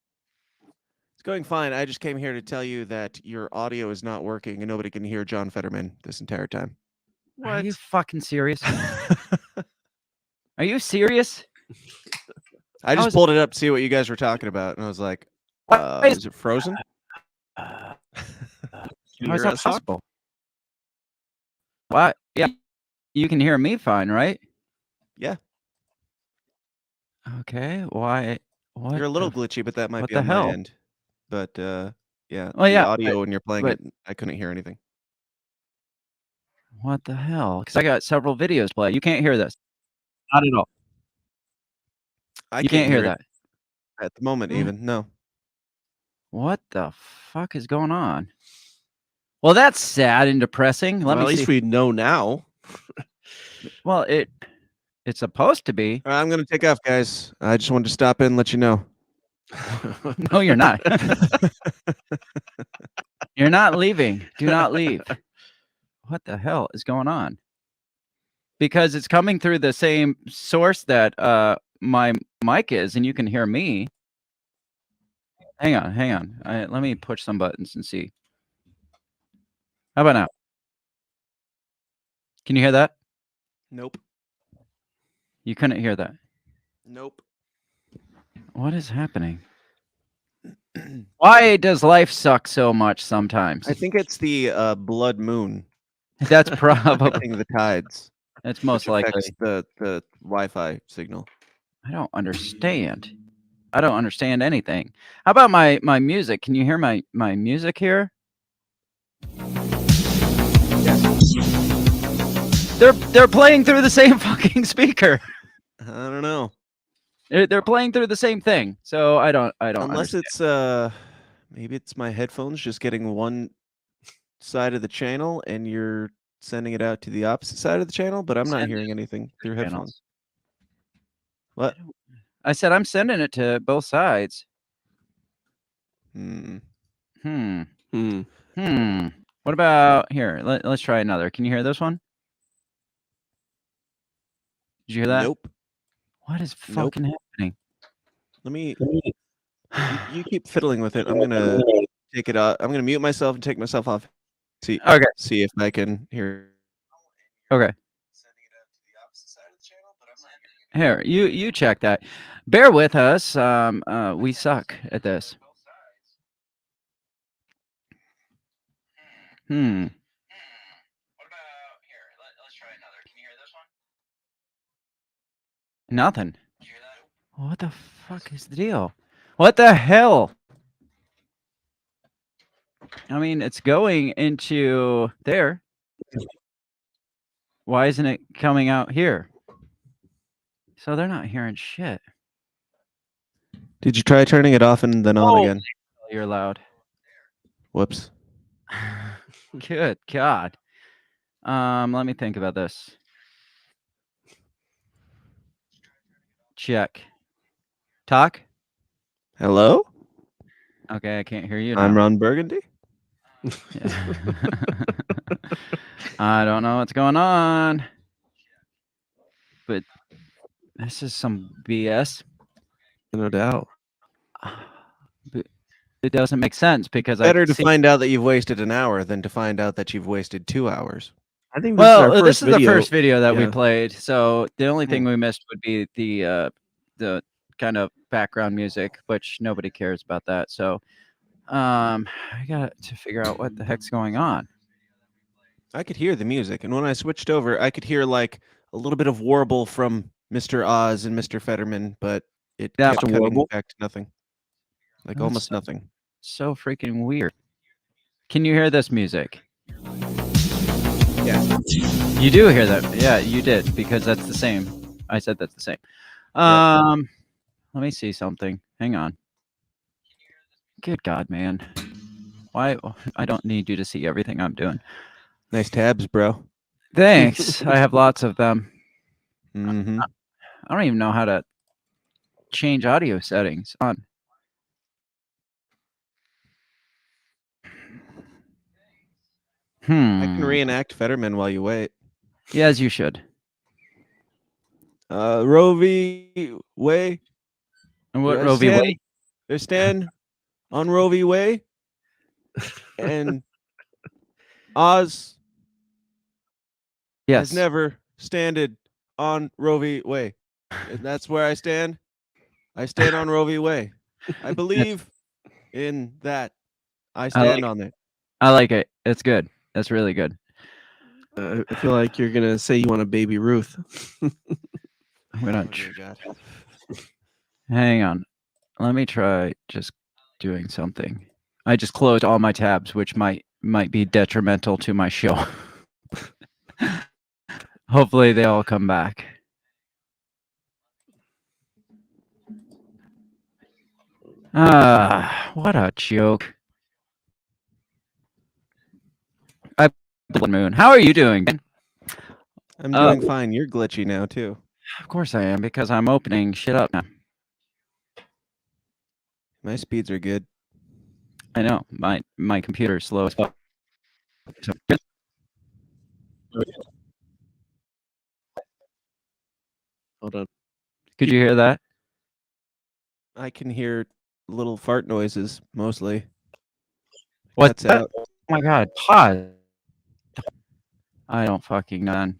It's going fine. I just came here to tell you that your audio is not working and nobody can hear John Fetterman this entire time. Are you fucking serious? Are you serious? I just pulled it up to see what you guys were talking about, and I was like, is it frozen? How is that possible? What? Yeah, you can hear me fine, right? Yeah. Okay. Why? What? You're a little glitchy, but that might what be the on hell? my end. But yeah, Well, the yeah, audio when you're playing but- it, I couldn't hear anything. What the hell? Because I got several videos play. You can't hear this. Not at all. I You can't hear it that. at the moment, even. No. What the fuck is going on? Well, that's sad and depressing. Let Well, me at see. least we know now. Well, it's supposed to be. I'm going to take off, guys. I just wanted to stop in and let you know. No, you're not. You're not leaving. Do not leave. What the hell is going on? Because it's coming through the same source that my mic is, and you can hear me. Hang on. Let me push some buttons and see. How about now? Can you hear that? Nope. You couldn't hear that. Nope. What is happening? Why does life suck so much sometimes? I think it's the blood moon That's probably affecting the tides. that's most which likely. affects the Wi-Fi signal. I don't understand. I don't understand anything. How about my music? Can you hear my music here? They're playing through the same fucking speaker. I don't know. They're playing through the same thing. So I don't Unless understand. it's maybe it's my headphones just getting one side of the channel and you're sending it out to the opposite side of the channel, but I'm not Send hearing anything through headphones. channels. What? I said I'm sending it to both sides. Hmm. What about here? Let's try another. Can you hear this one? Did you hear that? Nope. What is Nope. fucking happening? Let me. You keep fiddling with it. I'm gonna take it out. I'm gonna mute myself and take myself off. See. Okay. See if I can hear. Okay. Here, you check that. Bear with us. We suck at this. What about here? Let's try another. Can you hear this one? Nothing. What the fuck is the deal? What the hell? I mean, it's going into there. Why isn't it coming out here? So they're not hearing shit. Did you try turning it off and then on again? You're loud. Whoops. Good God. Let me think about this. Check. Talk. Hello? Okay, I can't hear you now. I'm Ron Burgundy. Yeah. I don't know what's going on, but this is some BS. No doubt. But it doesn't make sense because Better to find out that you've wasted an hour than to find out that you've wasted 2 hours. I think this is the first video that we Yeah. played. So the only thing we missed would be the kind of background music, which nobody cares about that. So I got to figure out what the heck's going on. I could hear the music, and when I switched over, I could hear like a little bit of warble from Mr. Oz and Mr. Fetterman, but it That's kept a cutting warble? back to nothing. Like That's almost nothing. So freaking weird. Can you hear this music? Yeah. You do hear that? Yeah, you did, because that's the same. I said that's the same. Yeah. Let me see something. Hang on. Good God, man. Why? I don't need you to see everything I'm doing. Nice tabs, bro. Thanks. I have lots of them. Mm-hmm. I don't even know how to change audio settings on. I can Hmm. reenact Fetterman while you wait. Yes, you should. Roe v. Way. And what I Roe v. stand, Wade? I stand on Roe v. Way, and Oz has Yes. never standed on Roe v. Way. And that's where I stand. I stand on Roe v. Way. I believe in that. I stand on it. I like it. It's good. That's really good. I feel like you're gonna say you want a baby Ruth. I'm gonna Oh, dear God. hang on. Let me try just doing something. I just closed all my tabs, which might be detrimental to my show. Hopefully they all come back. What a joke. Blood Moon. How are you doing, man? I'm doing fine. You're glitchy now too. Of course I am, because I'm opening shit up now. My speeds are good. I know. My computer's slow as fuck. So, Hold on. could you hear that? I can hear little fart noises mostly. What's Cuts that? out. Oh my god. Pause. I don't fucking know.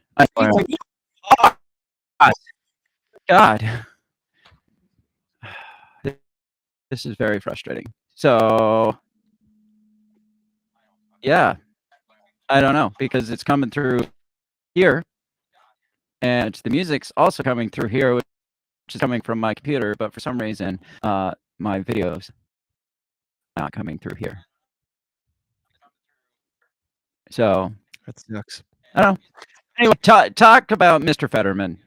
God. This is very frustrating. So, yeah. I don't know, because it's coming through here, and the music's also coming through here, which is coming from my computer, but for some reason, my video's not coming through here. So, That sucks. I don't know. Anyway, talk about Mr. Fetterman,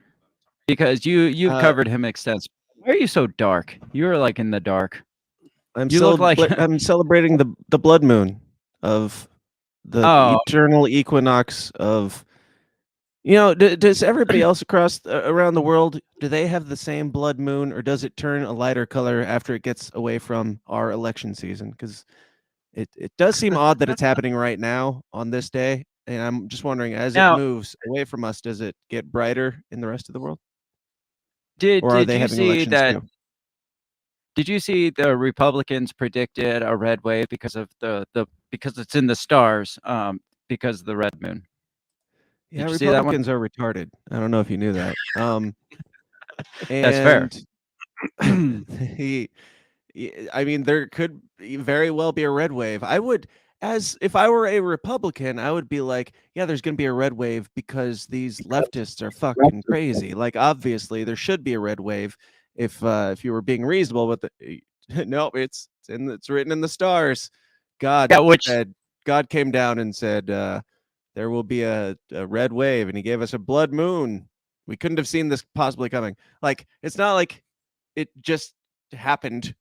because you've covered him extensively. Why are you so dark? You're like in the dark. You look like I'm celebrating the blood moon of the eternal equinox of. Does everybody else across around the world, do they have the same blood moon, or does it turn a lighter color after it gets away from our election season? Because it does seem odd that it's happening right now on this day, and I'm just wondering, as it moves away from us, does it get brighter in the rest of the world? Or are they having elections too? Did you see the Republicans predicted a red wave because of because it's in the stars, because of the red moon? Yeah, Republicans are retarded. I don't know if you knew that. That's fair. I mean, there could very well be a red wave. If I were a Republican, I would be like, yeah, there's going to be a red wave because these leftists are fucking crazy. Like, obviously, there should be a red wave if you were being reasonable. But no, it's written in the stars. God came down and said, there will be a red wave, and he gave us a blood moon. We couldn't have seen this possibly coming. Like, it's not like it just happened.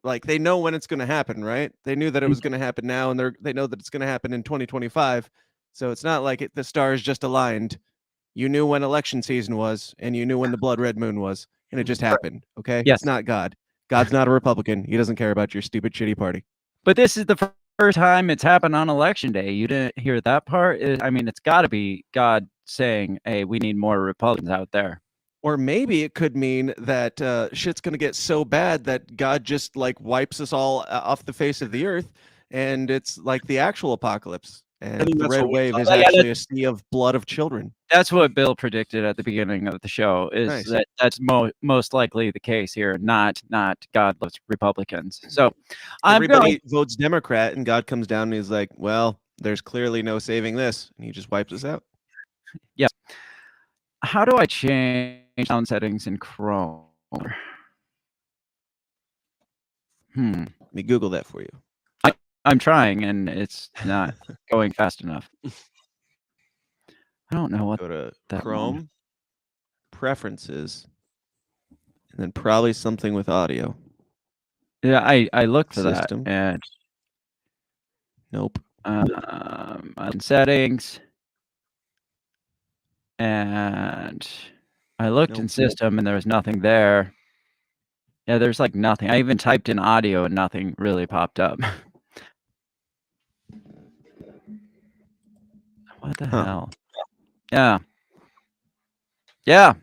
Like, they know when it's going to happen, right? They knew that it was going to happen now, and they know that it's going to happen in 2025. So it's not like the stars just aligned. You knew when election season was, and you knew when the blood red moon was, and it just happened. Okay? Yes. It's not God. God's not a Republican. He doesn't care about your stupid, shitty party. But this is the first time it's happened on election day. You didn't hear that part? I mean, it's got to be God saying, hey, we need more Republicans out there. Or maybe it could mean that shit's going to get so bad that God just like wipes us all off the face of the earth, and it's like the actual apocalypse. And the red wave is actually a sea of blood of children. That's what Bill predicted at the beginning of the show. Is nice. That's most likely the case here? Not God loves Republicans. So everybody votes Democrat, and God comes down and he's like, "Well, there's clearly no saving this," and he just wipes us out. Yeah. How do I change sound settings in Chrome? Let me Google that for you. I'm trying, and it's not going fast enough. I don't know what. Go to Chrome, preferences, and then probably something with audio. Yeah, I looked for that, and nope. On settings, and I looked in system, and there was nothing there. Yeah, there's like nothing. I even typed in audio, and nothing really popped up. What the Huh. hell? Yeah. Yeah.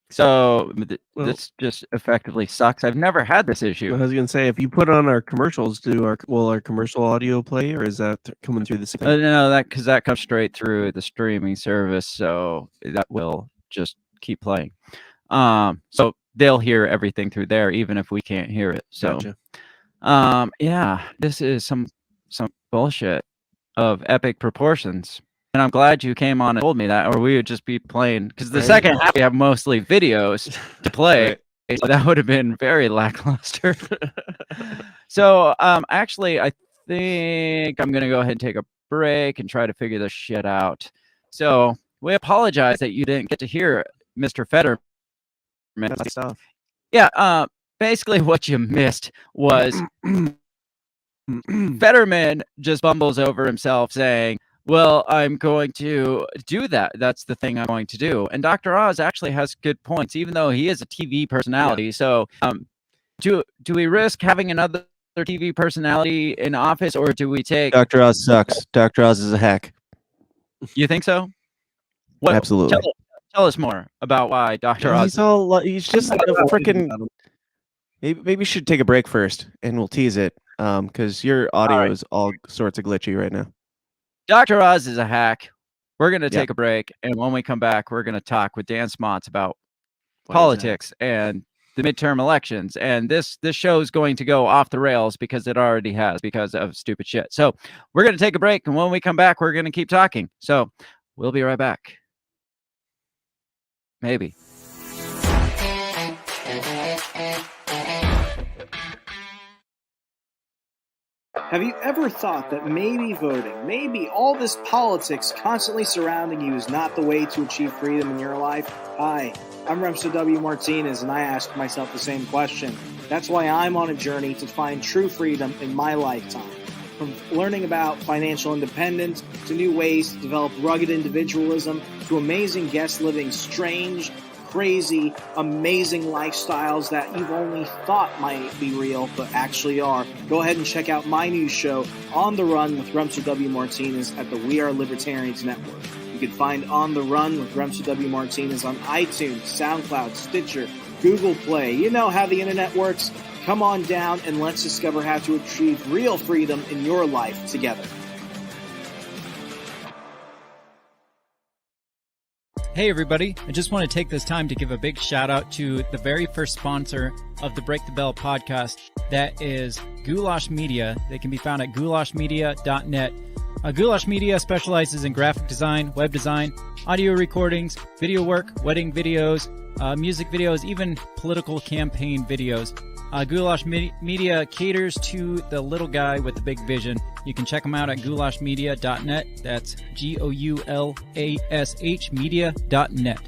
So Well- this just effectively sucks. I've never had this issue. I was gonna say, if you put on our commercials, will our commercial audio play, or is that coming through the same? No, because that comes straight through the streaming service, so that will just keep playing. So they'll hear everything through there, even if we can't hear it. So, Gotcha. yeah, this is some bullshit of epic proportions. And I'm glad you came on and told me that, or we would just be playing, because the Right. second half we have mostly videos to play. Right. So that would have been very lackluster. So, actually, I think I'm gonna go ahead and take a break and try to figure this shit out. So we apologize that you didn't get to hear Mr. Fetterman. That's stuff. Yeah, basically what you missed was Fetterman just bumbles over himself saying, well, I'm going to do that. That's the thing I'm going to do. And Dr. Oz actually has good points, even though he is a TV personality. Yeah. So do we risk having another TV personality in office, or do we take... Dr. Oz sucks. Dr. Oz is a hack. You think so? What, Absolutely. Tell us more about why Dr. Oz... He's just like a freaking... Maybe you should take a break first, and we'll tease it, because your audio is all sorts of glitchy right now. Dr. Oz is a hack. We're going to take a break, and when we come back, we're going to talk with Dan Smots about politics and the midterm elections. And this show is going to go off the rails because it already has, because of stupid shit. So we're going to take a break, and when we come back, we're going to keep talking. So we'll be right back. Maybe. Have you ever thought that maybe voting, maybe all this politics constantly surrounding you is not the way to achieve freedom in your life? Hi, I'm Remso W. Martinez, and I ask myself the same question. That's why I'm on a journey to find true freedom in my lifetime. From learning about financial independence, to new ways to develop rugged individualism, to amazing guests living strange, crazy, amazing lifestyles that you've only thought might be real, but actually are. Go ahead and check out my new show, On the Run with Remso W. Martinez at the We Are Libertarians Network. You can find On the Run with Remso W. Martinez on iTunes, SoundCloud, Stitcher, Google Play. You know how the internet works. Come on down and let's discover how to achieve real freedom in your life together. Hey everybody, I just want to take this time to give a big shout out to the very first sponsor of the Break the Bell podcast. That is Goulash Media. They can be found at goulashmedia.net. Goulash Media specializes in graphic design, web design, audio recordings, video work, wedding videos, music videos, even political campaign videos. Goulash Media caters to the little guy with the big vision. You can check them out at goulashmedia.net. That's GOULASH media.net.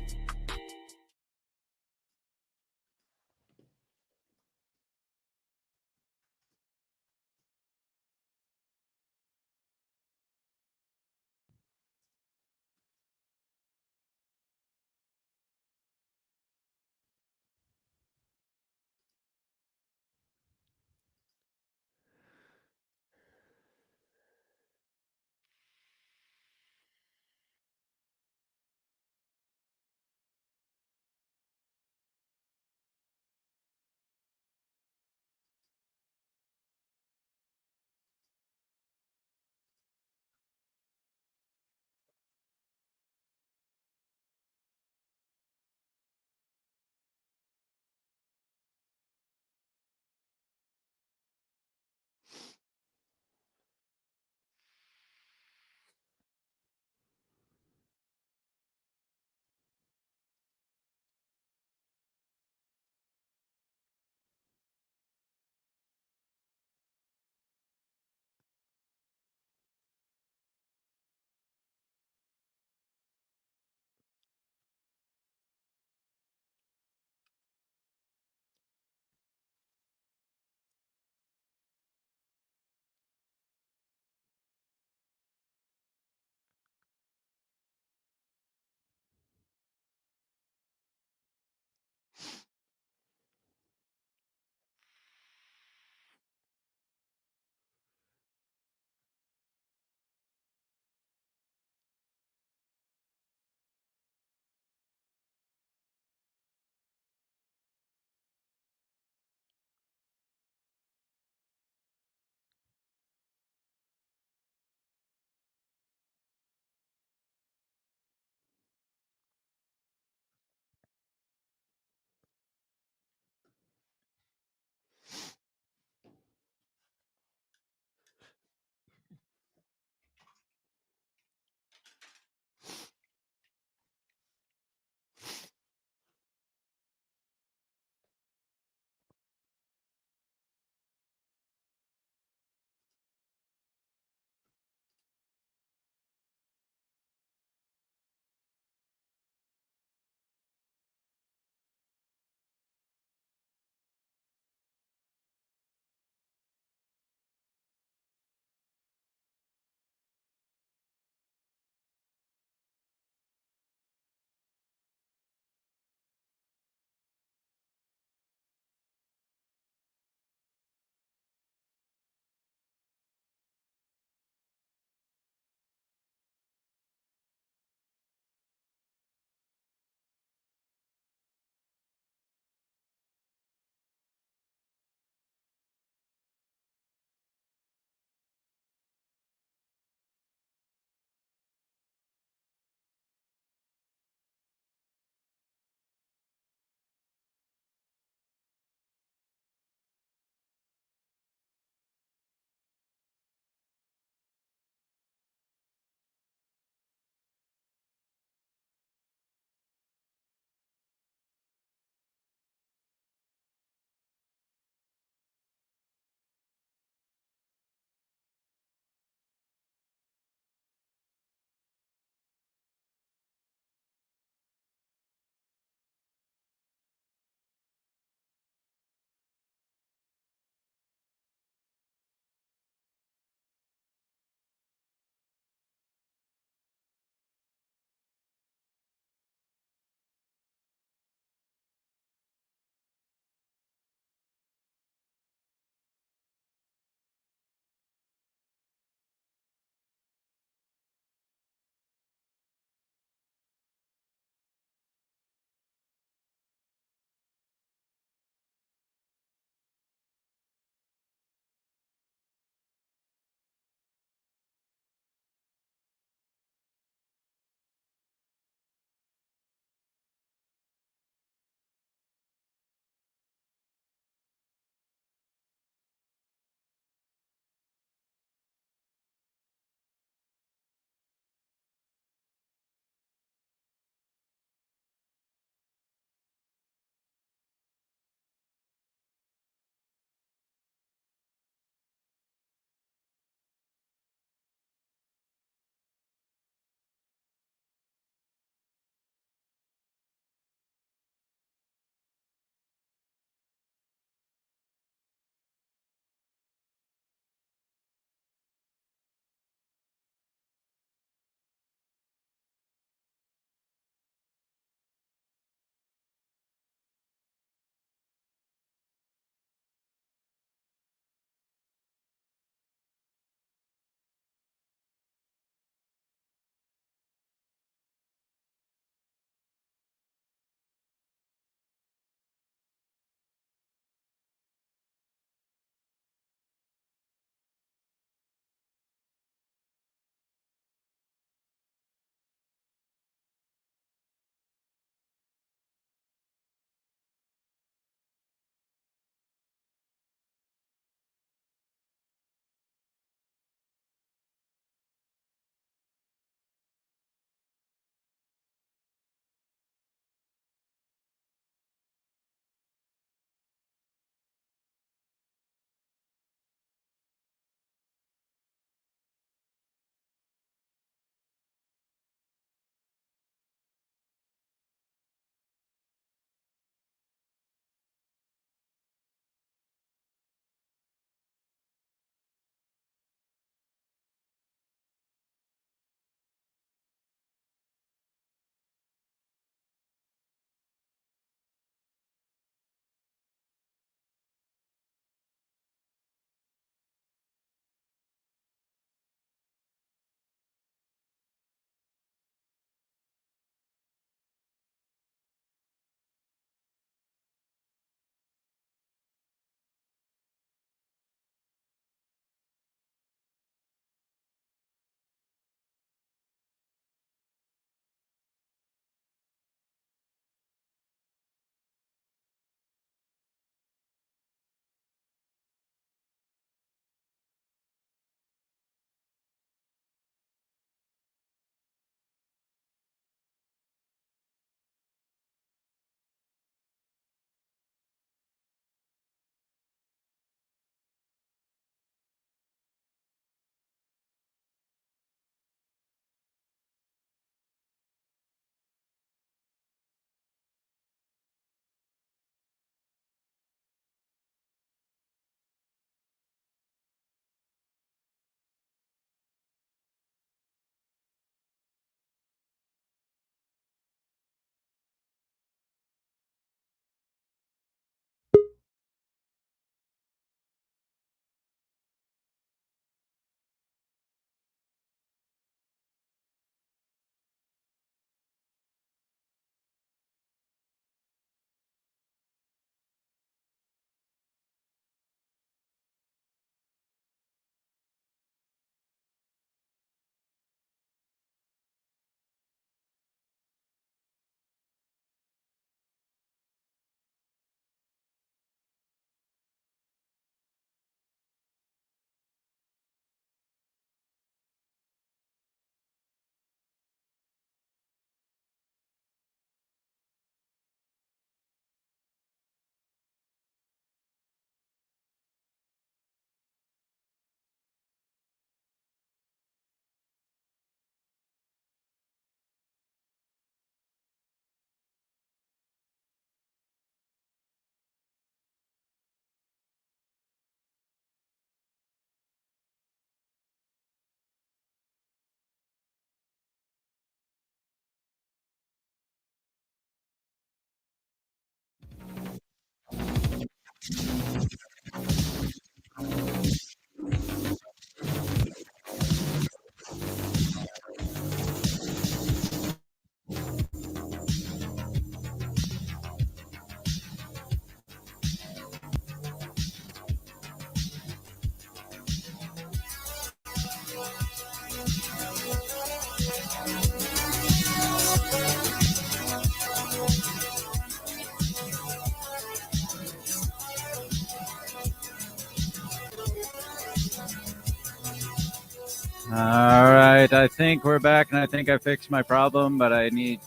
All right, I think we're back, and I think I fixed my problem, but I need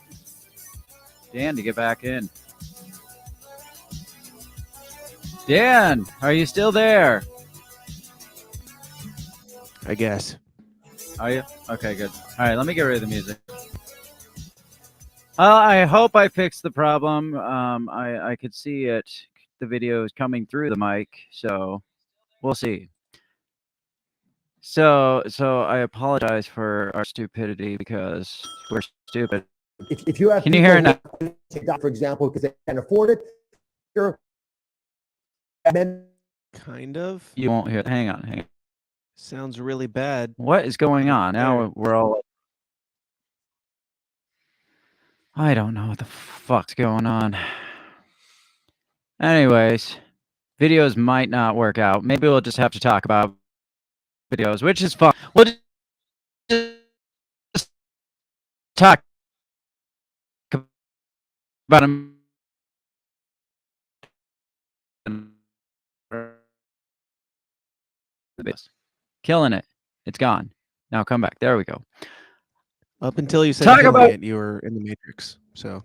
Dan to get back in. Dan, are you still there? I guess. Are you? Okay, good. All right, let me get rid of the music. I hope I fixed the problem. I could see it. The video is coming through the mic, so we'll see. So I apologize for our stupidity because we're stupid. If you have Can you hear it now? for example, because they can't afford it, you're Kind of. You won't hear. Hang on. Sounds really bad. What is going on? Now we're all. I don't know what the fuck's going on. Anyways, videos might not work out. Maybe we'll just have to talk about videos, which is fun. We'll just talk about them. Killing it. It's gone. Now come back. There we go. Up until you said Talk killing about- it, you were in the Matrix. So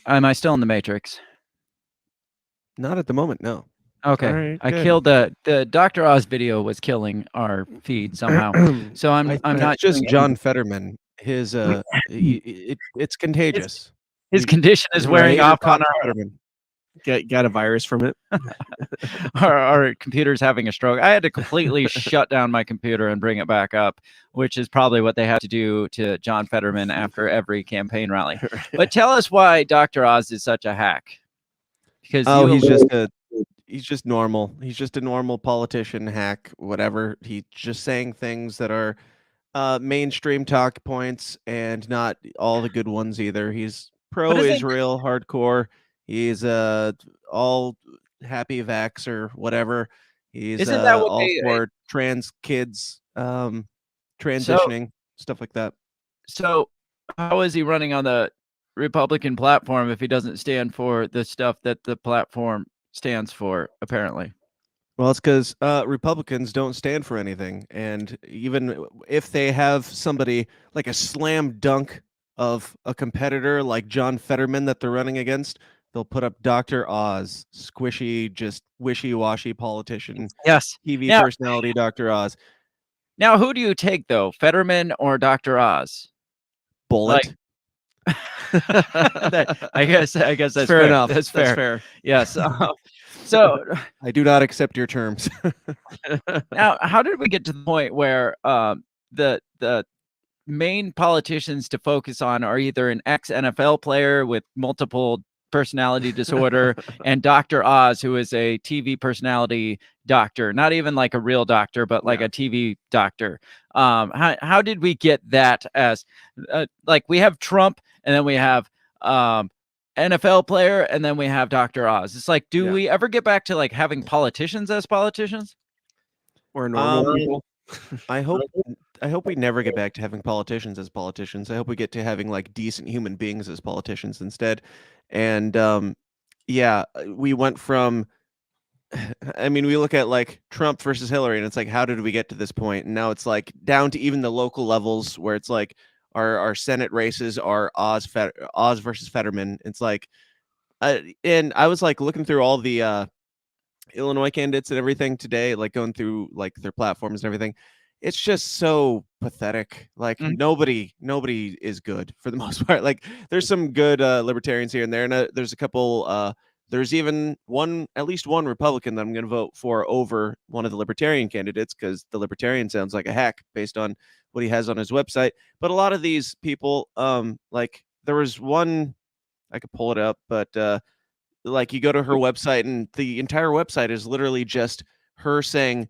Am I still in the Matrix? not at the moment, no. Okay. All right, I good. killed the Dr. Oz video was killing our feed somehow. So I'm not It's just doing John anything. Fetterman. His it's contagious. His condition is wearing Right, off on Dr. Fetterman. Got a virus from it. our computer's having a stroke. I had to completely shut down my computer and bring it back up, which is probably what they have to do to John Fetterman after every campaign rally. But tell us why Dr. Oz is such a hack. Because he's just normal. He's just a normal politician, hack, whatever. He's just saying things that are mainstream talk points and not all the good ones either. He's pro-Israel, hardcore. He's all happy vax or whatever. He's Isn't that what all they- for trans kids transitioning, stuff like that. So how is he running on the Republican platform if he doesn't stand for the stuff that the platform stands for, apparently? Well, it's because Republicans don't stand for anything. And even if they have somebody like a slam dunk of a competitor like John Fetterman that they're running against, they'll put up Dr. Oz, squishy, just wishy-washy politician. Yes. TV Now- personality, Dr. Oz. Now, who do you take, though? Fetterman or Dr. Oz? Bullet. I guess that's fair enough. That's fair. That's fair. Yes. So I do not accept your terms. now, how did we get to the point where the main politicians to focus on are either an ex-NFL player with multiple personality disorder and Dr. Oz, who is a TV personality doctor, not even like a real doctor, but like a TV doctor. How did we get that as like we have Trump and then we have NFL player and then we have Dr. Oz? It's like, do we ever get back to like having politicians as politicians? Or normal people? I hope we never get back to having politicians as politicians. I hope we get to having like decent human beings as politicians instead. And we went from I mean, we look at like Trump versus Hillary and it's like, how did we get to this point? And now it's like down to even the local levels where it's like our Senate races are Oz versus Fetterman. It's like and I was like looking through all the Illinois candidates and everything today, like going through like their platforms and everything. It's just so pathetic. Like nobody is good for the most part. Like there's some good libertarians here and there, and there's a couple. There's even at least one Republican that I'm going to vote for over one of the libertarian candidates because the libertarian sounds like a hack based on what he has on his website. But a lot of these people, like there was one, I could pull it up, but Like you go to her website and the entire website is literally just her saying,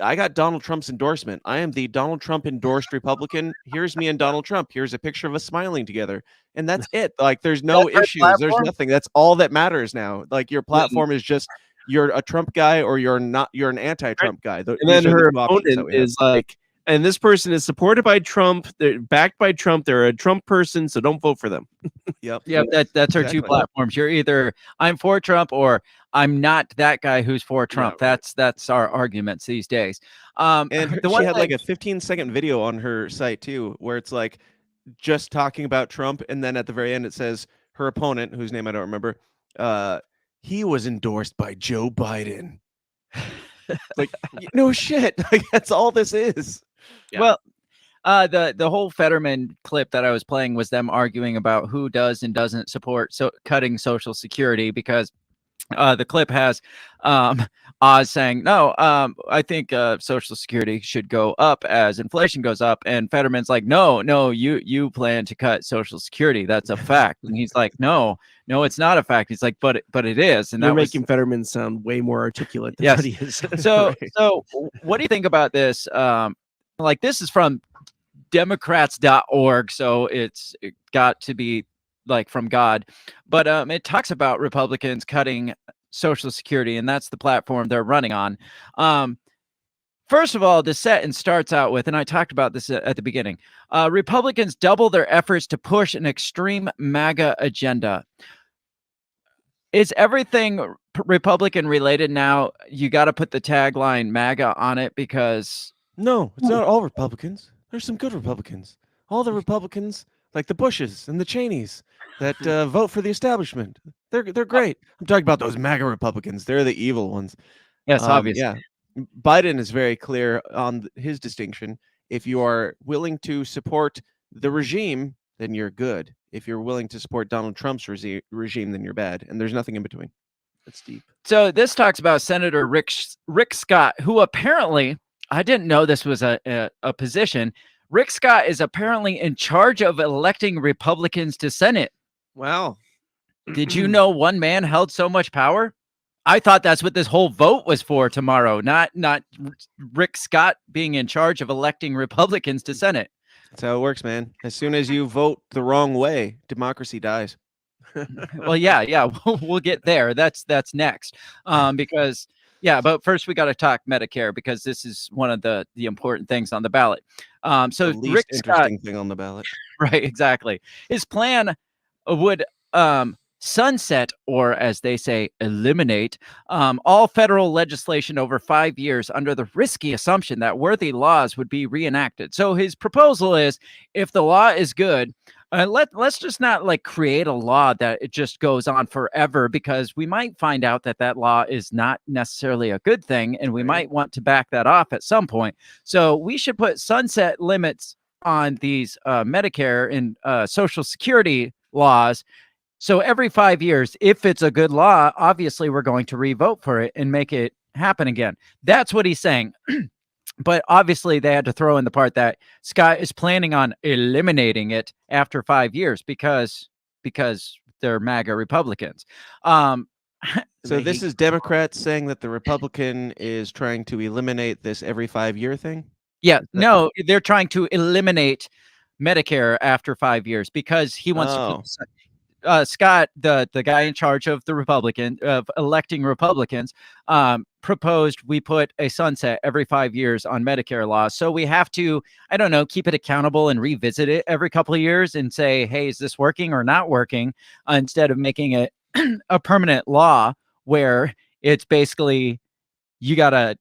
I got Donald Trump's endorsement. I am the Donald Trump endorsed Republican. Here's me and Donald Trump. Here's a picture of us smiling together. And that's it. Like there's no That's her issues. There's platform? nothing. That's all that matters now. Like your platform is just you're a Trump guy or you're not, you're an anti-Trump guy. And These then are the her two options that opponent we have. is like, and this person is supported by Trump. They're backed by Trump. They're a Trump person, so don't vote for them. Yep. Yep, that's our two Exactly. platforms. You're either I'm for Trump or I'm not that guy who's for Trump. right. That's our arguments these days. And the she one had like thing- a 15-second video on her site too, where it's like just talking about Trump, and then at the very end it says her opponent, whose name I don't remember, he was endorsed by Joe Biden. Like no shit, like that's all this is. Well, the whole Fetterman clip that I was playing was them arguing about who does and doesn't support cutting Social Security, because the clip has Oz saying, no, I think Social Security should go up as inflation goes up. And Fetterman's like, no, you plan to cut Social Security. That's a fact. And he's like, no, it's not a fact. He's like, but it is. And You're that was making Fetterman sound way more articulate than Yes. what he is. so what do you think about this? Like this is from Democrats.org, so it got to be like from God, but it talks about Republicans cutting Social Security, and that's the platform they're running on. First of all, the sentence starts out with, and I talked about this at the beginning, Republicans double their efforts to push an extreme MAGA agenda. Is everything Republican related now? You got to put the tagline MAGA on it, because No, it's not all Republicans. There's some good Republicans. All the Republicans, like the Bushes and the Cheneys, that vote for the establishment. They're great. I'm talking about those MAGA Republicans. They're the evil ones. yes, obviously. Yeah. Biden is very clear on his distinction. If you are willing to support the regime, then you're good. If you're willing to support Donald Trump's regime, then you're bad. And there's nothing in between. That's deep. So this talks about Senator Rick Scott, who apparently, I didn't know this was a position. Rick Scott is apparently in charge of electing Republicans to Senate. Wow. Did you know one man held so much power? I thought that's what this whole vote was for tomorrow, not Rick Scott being in charge of electing Republicans to Senate. That's how it works, man. As soon as you vote the wrong way, democracy dies. Well, yeah, we'll get there. That's next, because but first we got to talk Medicare, because this is one of the important things on the ballot. So The least Rick interesting Scott, thing on the ballot. right, exactly. His plan would sunset, or as they say, eliminate all federal legislation over 5 years under the risky assumption that worthy laws would be reenacted. So his proposal is, if the law is good, let's just not like create a law that it just goes on forever, because we might find out that law is not necessarily a good thing, and we might want to back that off at some point. So we should put sunset limits on these Medicare and Social Security laws. So every 5 years, if it's a good law, obviously we're going to revote for it and make it happen again. That's what he's saying. But obviously they had to throw in the part that Scott is planning on eliminating it after 5 years because they're MAGA Republicans. So this is Democrats saying that the Republican is trying to eliminate this every 5 year thing? Yeah, no, they're trying to eliminate Medicare after 5 years because he wants to put Scott, the guy in charge of electing Republicans, proposed we put a sunset every 5 years on Medicare laws. So we have to, I don't know, keep it accountable and revisit it every couple of years and say, hey, is this working or not working? Instead of making it a permanent law where it's basically you got to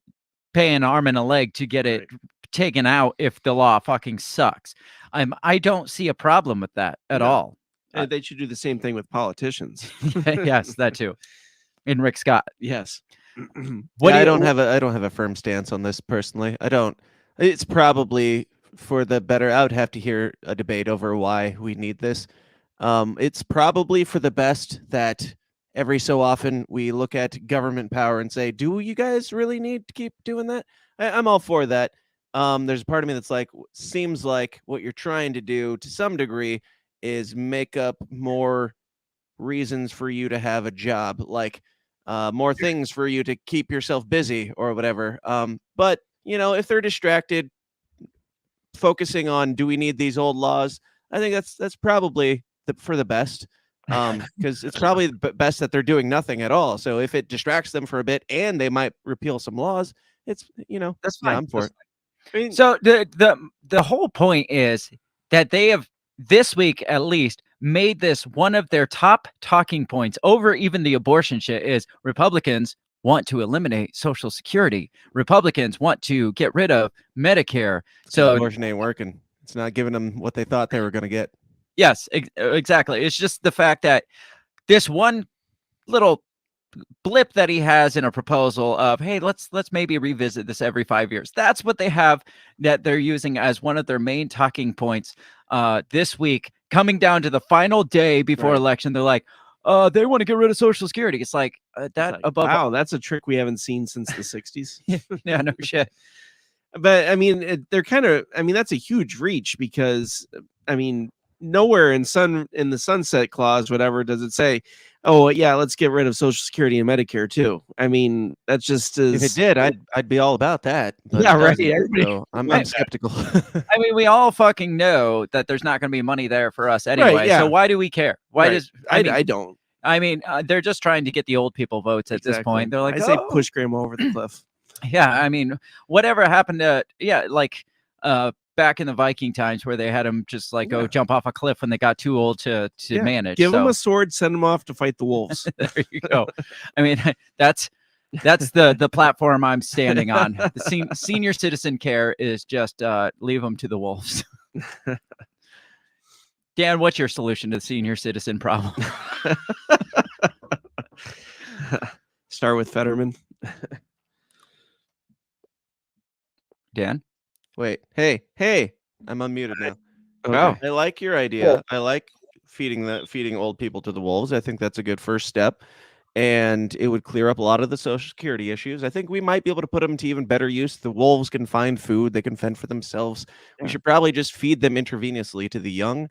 pay an arm and a leg to get it taken out if the law fucking sucks. I don't see a problem with that at all. And they should do the same thing with politicians. Yes, that too. And Rick Scott. Yes. I don't have a firm stance on this personally. I don't. It's probably for the better. I would have to hear a debate over why we need this. It's probably for the best that every so often we look at government power and say, do you guys really need to keep doing that? I'm all for that. There's a part of me that's like, seems like what you're trying to do to some degree is make up more reasons for you to have a job, like more things for you to keep yourself busy or whatever. But if they're distracted, focusing on, do we need these old laws? I think that's probably for the best, because it's probably best that they're doing nothing at all. So if it distracts them for a bit and they might repeal some laws, it's That's fine. I'm for it. I mean, So the whole point is that they have this week at least made this one of their top talking points over even the abortion shit is Republicans want to eliminate Social Security. Republicans want to get rid of Medicare. So abortion ain't working. It's not giving them what they thought they were going to get. yes, exactly. It's just the fact that this one little blip that he has in a proposal of, hey, let's maybe revisit this every 5 years. That's what they have that they're using as one of their main talking points this week, coming down to the final day before election. They're like, they want to get rid of Social Security. It's like wow, that's a trick we haven't seen since the 60s. Yeah, no shit. But I mean, they're kind of, I mean, that's a huge reach because, I mean, nowhere in the sunset clause, whatever, does it say, oh yeah, let's get rid of Social Security and Medicare too. I mean, that's just if it did, I'd be all about that. But yeah, right. So I'm skeptical. I mean, we all fucking know that there's not going to be money there for us anyway. Right, yeah. So why do we care? Why does I don't. I mean, they're just trying to get the old people votes at this point. They're like, I say push grandma over the cliff. Yeah, I mean, whatever happened to like back in the Viking times where they had them just like go jump off a cliff when they got too old to manage. Give them a sword, send them off to fight the wolves. There you go. I mean, that's the platform I'm standing on. The senior citizen care is just leave them to the wolves. Dan, what's your solution to the senior citizen problem? Start with Fetterman. Dan? Wait, hey, I'm unmuted now. Okay. I like your idea. I like feeding old people to the wolves. I think that's a good first step, and it would clear up a lot of the Social Security issues. I think we might be able to put them to even better use. The wolves can find food; they can fend for themselves. We should probably just feed them intravenously to the young,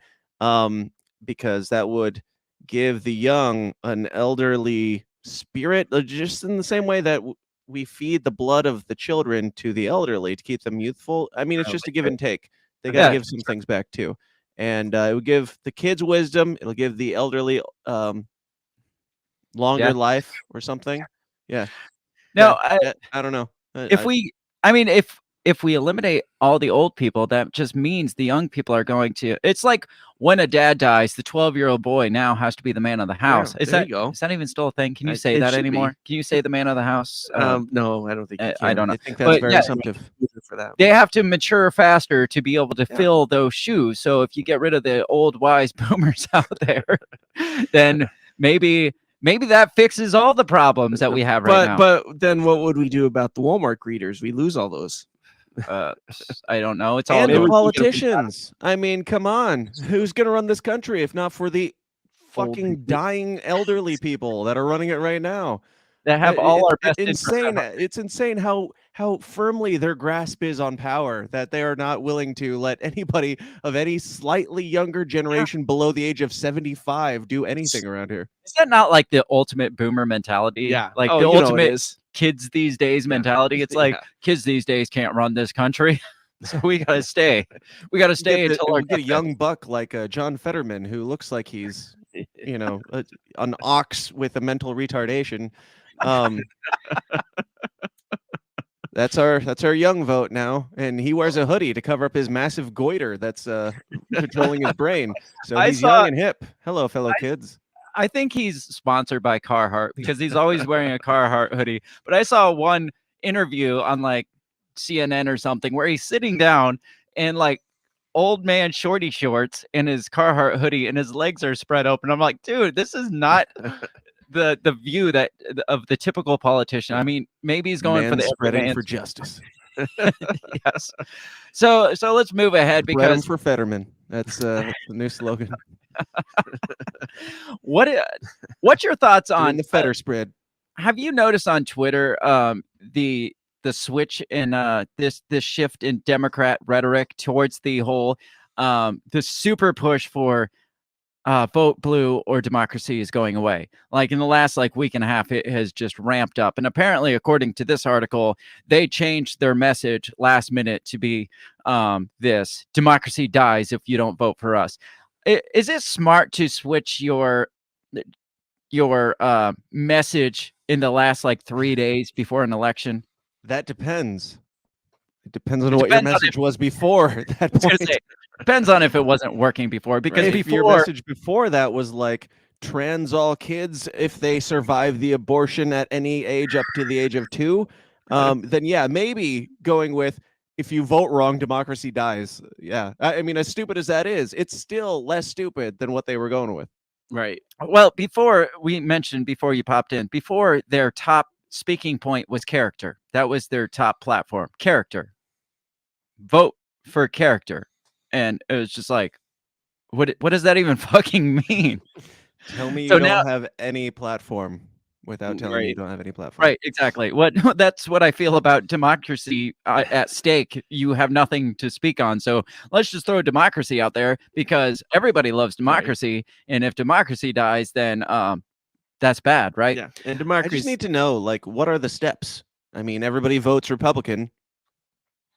because that would give the young an elderly spirit, just in the same way that we feed the blood of the children to the elderly to keep them youthful. I mean, it's just a give and take. They got to give some things back too. And it would give the kids wisdom. It'll give the elderly longer life or something. Yeah. No, I don't know. If we eliminate all the old people, that just means the young people are going to. It's like when a dad dies, the 12-year-old boy now has to be the man of the house. Yeah, is that even still a thing? Can you say that anymore? Can you say the man of the house? No, I don't think you can. I don't know. I think that's very assumptive for that. They have to mature faster to be able to fill those shoes. So if you get rid of the old wise boomers out there, then maybe that fixes all the problems that we have right now. But then what would we do about the Walmart greeters? We lose all those. I don't know. It's all and the politicians. I mean, come on. Who's going to run this country if not for the fucking dying elderly people that are running it right now? That have all our best insane. It's insane how firmly their grasp is on power, that they are not willing to let anybody of any slightly younger generation below the age of 75 do anything around here. Is that not like the ultimate boomer mentality? Yeah. Like the ultimate kids these days mentality. It's like kids these days can't run this country. So we gotta stay. We gotta stay until we get a young buck like John Fetterman, who looks like he's an ox with a mental retardation. That's our young vote now, and he wears a hoodie to cover up his massive goiter that's controlling his brain. So he's young and hip. Hello, fellow kids. I think he's sponsored by Carhartt because he's always wearing a Carhartt hoodie. But I saw one interview on like CNN or something where he's sitting down in like old man shorty shorts and his Carhartt hoodie, and his legs are spread open. I'm like, dude, this is not the view that of the typical politician. I mean, maybe he's going for the spreading for justice. Yes. So let's move ahead because for Fetterman. That's the new slogan. What's your thoughts on the Fetter spread? Have you noticed on Twitter the switch in this shift in Democrat rhetoric towards the whole the super push for vote blue or democracy is going away. Like in the last week and a half, it has just ramped up. And apparently, according to this article, they changed their message last minute to be this: democracy dies if you don't vote for us. Is it smart to switch your message in the last 3 days before an election? That depends. It depends on what your message was before that point. Depends on if it wasn't working before, because if your message before that was like trans all kids if they survive the abortion at any age up to the age of 2, then yeah, maybe going with if you vote wrong, democracy dies. Yeah, I mean, as stupid as that is, it's still less stupid than what they were going with. Right. Well, before you popped in, before their top speaking point was character. That was their top platform. Character. Vote for character. And it was just like, what does that even fucking mean? Tell me you don't have any platform without telling me you don't have any platform. Right, exactly. That's what I feel about democracy at stake. You have nothing to speak on. So let's just throw democracy out there because everybody loves democracy. Right. And if democracy dies, then that's bad, right? Yeah. And democracy. I just need to know, what are the steps? I mean, everybody votes Republican.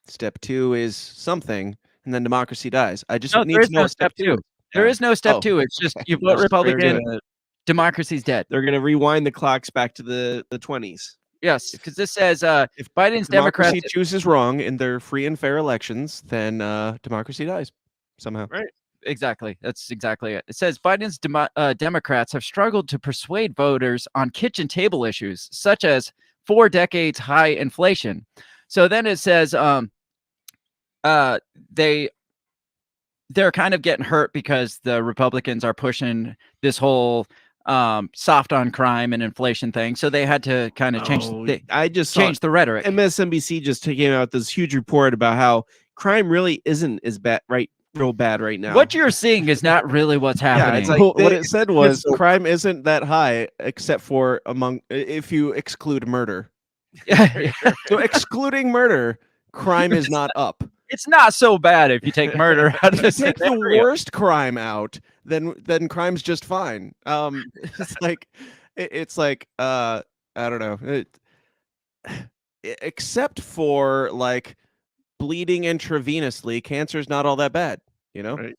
Step 2 is something, and then democracy dies. I just need to know step 2. There is no step 2. It's just you vote Republican, democracy's dead. They're going to rewind the clocks back to the 20s. Yes, because this says if Biden's democracy chooses wrong in their free and fair elections, then democracy dies somehow. Right. Exactly. That's exactly it. It says Biden's Democrats have struggled to persuade voters on kitchen table issues, such as 4 decades high inflation. So then it says they're kind of getting hurt because the Republicans are pushing this whole soft on crime and inflation thing. So they had to kind of change the rhetoric. MSNBC just came out with this huge report about how crime really isn't as bad, real bad right now. What you're seeing is not really what's happening. It's what it said was crime isn't that high except for if you exclude murder. So excluding murder, crime is not up. It's not so bad if you take murder out of the take the worst crime out, then crime's just fine. It's like I don't know. Except for bleeding intravenously, cancer's not all that bad, Right.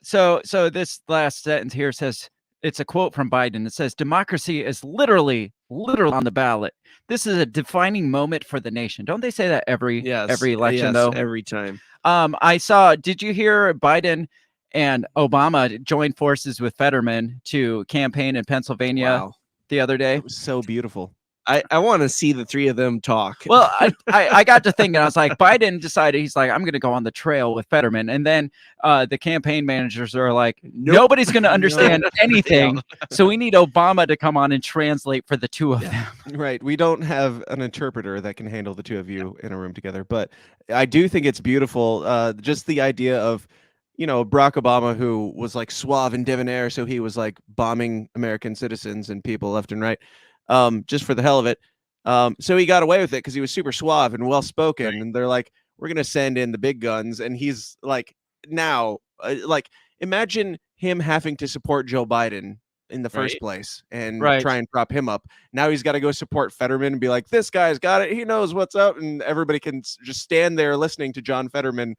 So this last sentence here says, it's a quote from Biden. It says, democracy is literally on the ballot. This is a defining moment for the nation. Don't they say that every election, though? Every time. Did you hear Biden and Obama join forces with Fetterman to campaign in Pennsylvania the other day? It was so beautiful. I want to see the three of them talk. Well, I got to thinking, I was like, Biden decided, he's like, I'm going to go on the trail with Fetterman. And then the campaign managers are like, nobody's going to understand anything. So we need Obama to come on and translate for the two of them. Right. We don't have an interpreter that can handle the two of you in a room together. But I do think it's beautiful. Just the idea of, Barack Obama, who was suave and debonair. So he was bombing American citizens and people left and right. Just for the hell of it. So he got away with it because he was super suave and well-spoken. Right. And they're like, we're going to send in the big guns. And he's now, imagine him having to support Joe Biden in the first place and try and prop him up. Now he's got to go support Fetterman and be like, this guy's got it. He knows what's up. And everybody can just stand there listening to John Fetterman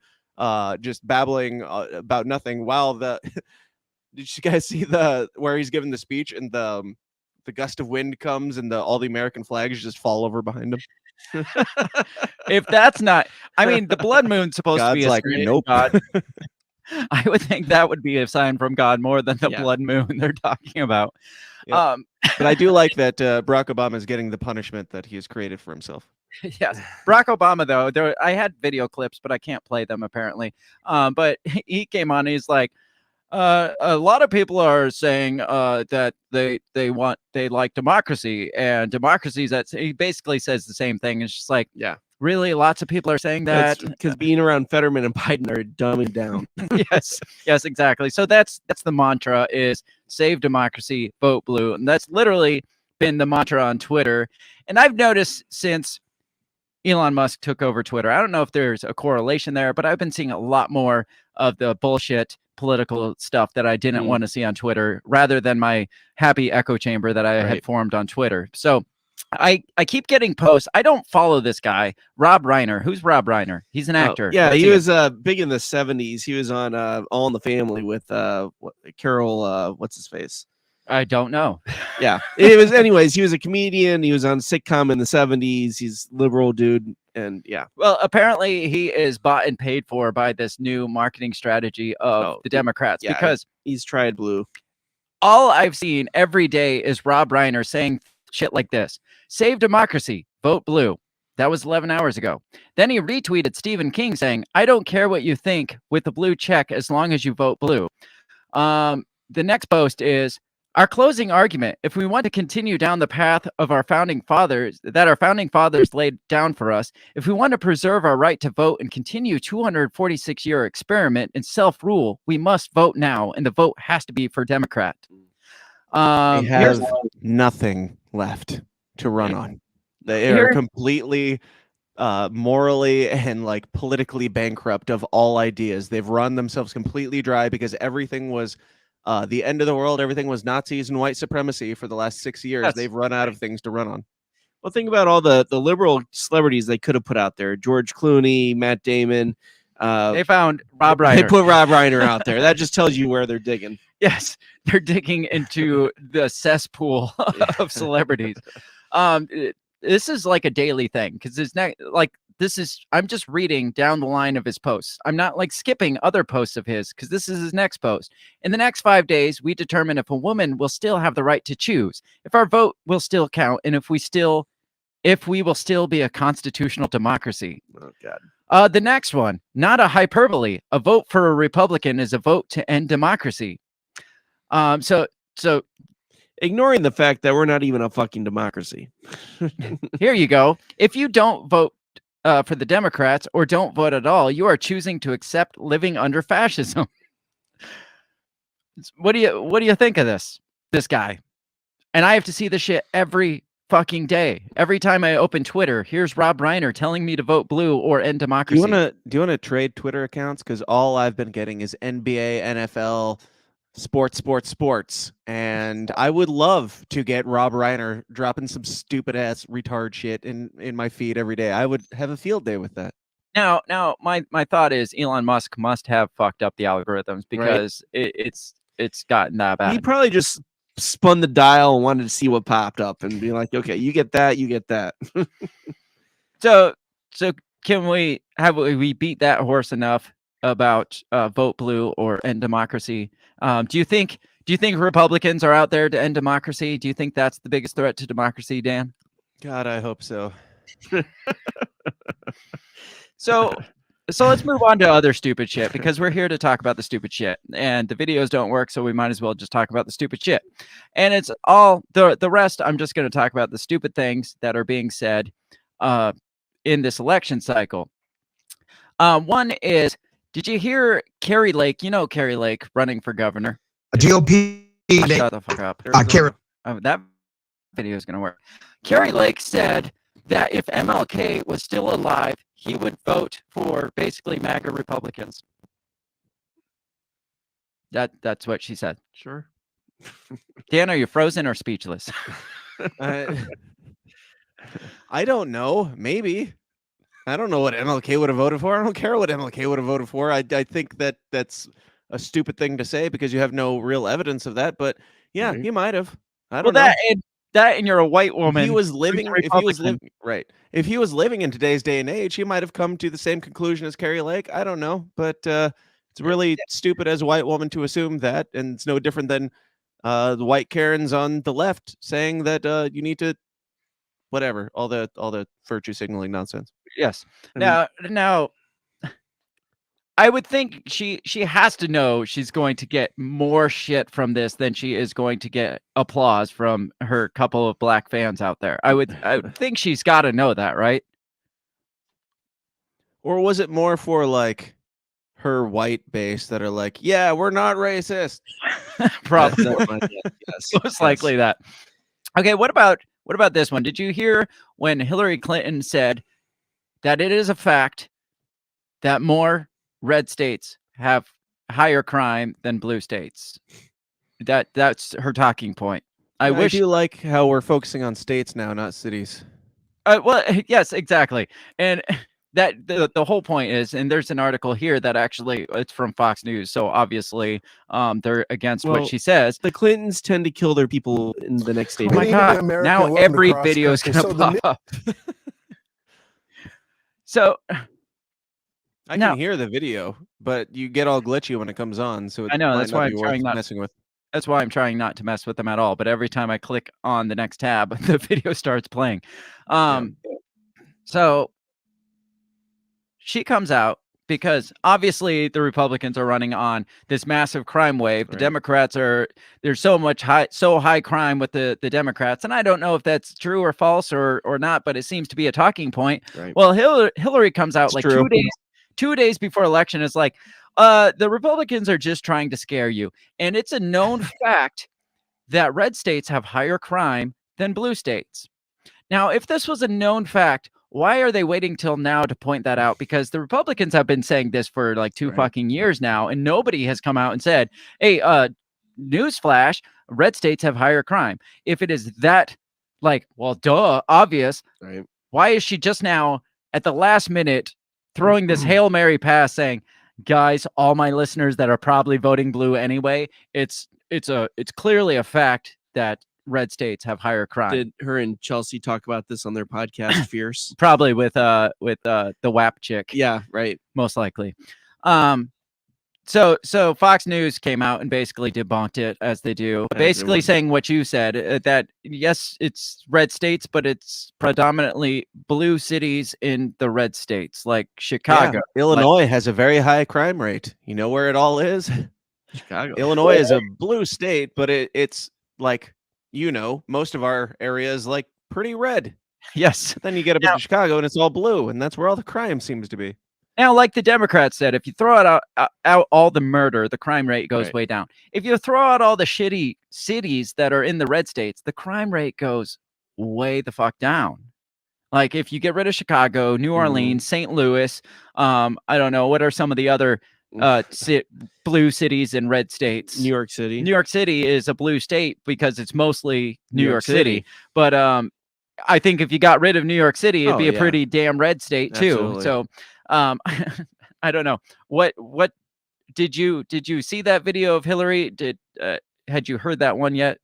just babbling about nothing while did you guys see where he's giving the speech and the gust of wind comes and all the American flags just fall over behind him? If that's not, I mean, the blood moon's supposed God's to be a like, nope. God. I would think that would be a sign from God more than the blood moon they're talking about. Yep. But I do like that Barack Obama is getting the punishment that he has created for himself. Yes. Barack Obama, though, I had video clips, but I can't play them apparently. But he came on, he's like, a lot of people are saying that they like democracy, and democracy he basically says the same thing. It's just like, really, lots of people are saying that because being around Fetterman and Biden are dumbing down. yes, exactly. So that's the mantra is save democracy, vote blue, and that's literally been the mantra on Twitter. And I've noticed since Elon Musk took over Twitter, I don't know if there's a correlation there, but I've been seeing a lot more of the bullshit political stuff that I didn't want to see on Twitter, rather than my happy echo chamber that I had formed on Twitter. So I keep getting posts. I don't follow this guy, Rob Reiner. Who's Rob Reiner? He's an actor. Yeah, What's he was big in the 70s. He was on All in the Family with Carol, what's his face? I don't know. Yeah. It was, anyways, he was a comedian. He was on sitcom in the 70s. He's liberal dude. And yeah. Well, apparently he is bought and paid for by this new marketing strategy of the Democrats, because he's tried blue. All I've seen every day is Rob Reiner saying shit like this: "Save democracy, vote blue." That was 11 hours ago. Then he retweeted Stephen King saying, "I don't care what you think with the blue check as long as you vote blue." The next post is, "Our closing argument: if we want to continue down the path of our founding fathers, that our founding fathers laid down for us, if we want to preserve our right to vote and continue 246-year experiment in self-rule, we must vote now, and the vote has to be for Democrat." They have nothing left to run on. They are completely morally and like politically bankrupt of all ideas. They've run themselves completely dry because everything was the end of the world. Everything was Nazis and white supremacy for the last 6 years. They've run out of things to run on. Well, think about all the liberal celebrities they could have put out there: George Clooney, Matt Damon. They found Rob Reiner. They put Rob Reiner out there. That just tells you where they're digging. Yes, they're digging into the cesspool of celebrities. This is like a daily thing, because it's not like I'm just reading down the line of his posts. I'm not like skipping other posts of his, because this is his next post. "In the next 5 days, we determine if a woman will still have the right to choose, if our vote will still count, and if we will still be a constitutional democracy." Oh, God. The next one, "Not a hyperbole. A vote for a Republican is a vote to end democracy." So ignoring the fact that we're not even a fucking democracy. Here you go. "If you don't vote for the Democrats, or don't vote at all, you are choosing to accept living under fascism." What do you think of this guy? And I have to see this shit every fucking day. Every time I open Twitter, here's Rob Reiner telling me to vote blue or end democracy. Do you want to trade Twitter accounts? Because all I've been getting is NBA, NFL, sports, and I would love to get Rob Reiner dropping some stupid ass retard shit in my feed every day. I would have a field day with that. Now, my thought is Elon Musk must have fucked up the algorithms, because it's gotten that bad. He probably just spun the dial and wanted to see what popped up and be like, okay, you get that, you get that. So can we beat that horse enough about vote blue or end democracy? Do you think Republicans are out there to end democracy? Do you think that's the biggest threat to democracy, Dan? God, I hope so. So let's move on to other stupid shit, because we're here to talk about the stupid shit, and the videos don't work, so we might as well just talk about the stupid shit. And it's all the rest. I'm just going to talk about the stupid things that are being said in this election cycle. One is, did you hear Carrie Lake? You know Carrie Lake running for governor. GOP. Shut the fuck up. That video is going to work. Carrie Lake said that if MLK was still alive, he would vote for basically MAGA Republicans. That's what she said. Sure. Dan, are you frozen or speechless? I don't know. Maybe. I don't know what MLK would have voted for. I don't care what MLK would have voted for. I think that's a stupid thing to say, because you have no real evidence of that. But yeah, he might have. I don't know. That and you're a white woman. If he was living in today's day and age, he might have come to the same conclusion as Carrie Lake. I don't know, but it's really stupid as a white woman to assume that, and it's no different than the white Karens on the left saying that you need to, whatever, all the virtue signaling nonsense. Yes. Now, I would think she has to know she's going to get more shit from this than she is going to get applause from her couple of black fans out there. I would think she's got to know that, right? Or was it more for like her white base that are like, yeah, we're not racist? Probably. Yes. Most likely that. Okay, what about this one? Did you hear when Hillary Clinton said that it is a fact that more red states have higher crime than blue states. That's her talking point. I wish. do like how we're focusing on states now, not cities. Well, yes, exactly. And that the whole point is, and there's an article here that actually it's from Fox News, so obviously they're against what she says. The Clintons tend to kill their people in the next state. Oh my God! Now every video is going to pop up. So I can hear the video, but you get all glitchy when it comes on. So I know that's why I'm trying not messing with. That's why I'm trying not to mess with them at all. But every time I click on the next tab, the video starts playing. So she comes out because obviously the Republicans are running on this massive crime wave. The Democrats there's so high crime with the Democrats. And I don't know if that's true or false or not, but it seems to be a talking point. Right. Well, Hillary comes out It's like true. 2 days before election. Is like, the Republicans are just trying to scare you. And it's a known fact that red states have higher crime than blue states. Now, if this was a known fact, why are they waiting till now to point that out? Because the Republicans have been saying this for like 2 fucking years now, and nobody has come out and said, hey, newsflash, red states have higher crime. If it is that, like, well, duh, obvious, why is she just now at the last minute throwing this Hail Mary pass saying, guys, all my listeners that are probably voting blue anyway, it's clearly a fact that red states have higher crime. Did her and Chelsea talk about this on their podcast, Fierce? Probably with the WAP chick. Yeah, right. Most likely. So Fox News came out and basically debunked it, as they do, basically saying what you said, that yes, it's red states, but it's predominantly blue cities in the red states, like Chicago. Yeah, Illinois has a very high crime rate. You know where it all is? Chicago. Illinois is a blue state, but it's like, most of our area is like pretty red. Yes. But then you get up into Chicago and it's all blue, and that's where all the crime seems to be. Now, like the Democrats said, if you throw out all the murder, the crime rate goes way down. If you throw out all the shitty cities that are in the red states, the crime rate goes way the fuck down. Like if you get rid of Chicago, New Orleans, St. Louis, I don't know, what are some of the other blue cities in red states? New York City. New York City is a blue state because it's mostly New York City. But I think if you got rid of New York City, it'd be a pretty damn red state too. Absolutely. So I don't know. What did you see that video of Hillary? Had you heard that one yet?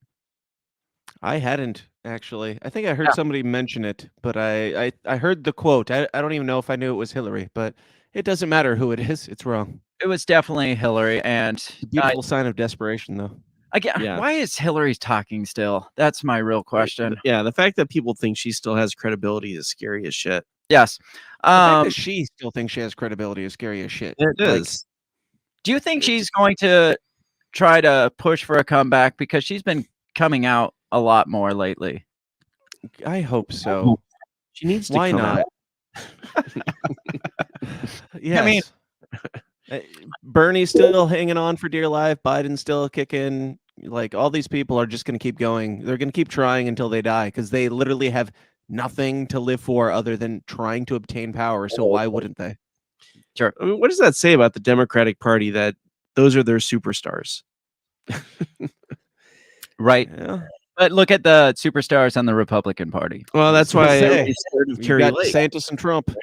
I hadn't actually. I think I heard somebody mention it, but I heard the quote. I don't even know if I knew it was Hillary, but it doesn't matter who it is. It's wrong. It was definitely Hillary, and Beautiful sign of desperation, though. Again, why is Hillary talking still? That's my real question. Yeah, the fact that people think she still has credibility is scary as shit. Yes. The fact that she still thinks she has credibility is scary as shit. It is. Do you think she's going to try to push for a comeback? Because she's been coming out a lot more lately. I hope so. She needs to Why come not? out. Yes. I mean, Bernie's still hanging on for dear life. Biden's still kicking. Like, all these people are just going to keep going. They're going to keep trying until they die because they literally have nothing to live for other than trying to obtain power. So why wouldn't they? Sure. I mean, what does that say about the Democratic Party that those are their superstars? Right. Yeah. But look at the superstars on the Republican Party. Well, that's why say, of you Carrie got Lake. DeSantis and Trump.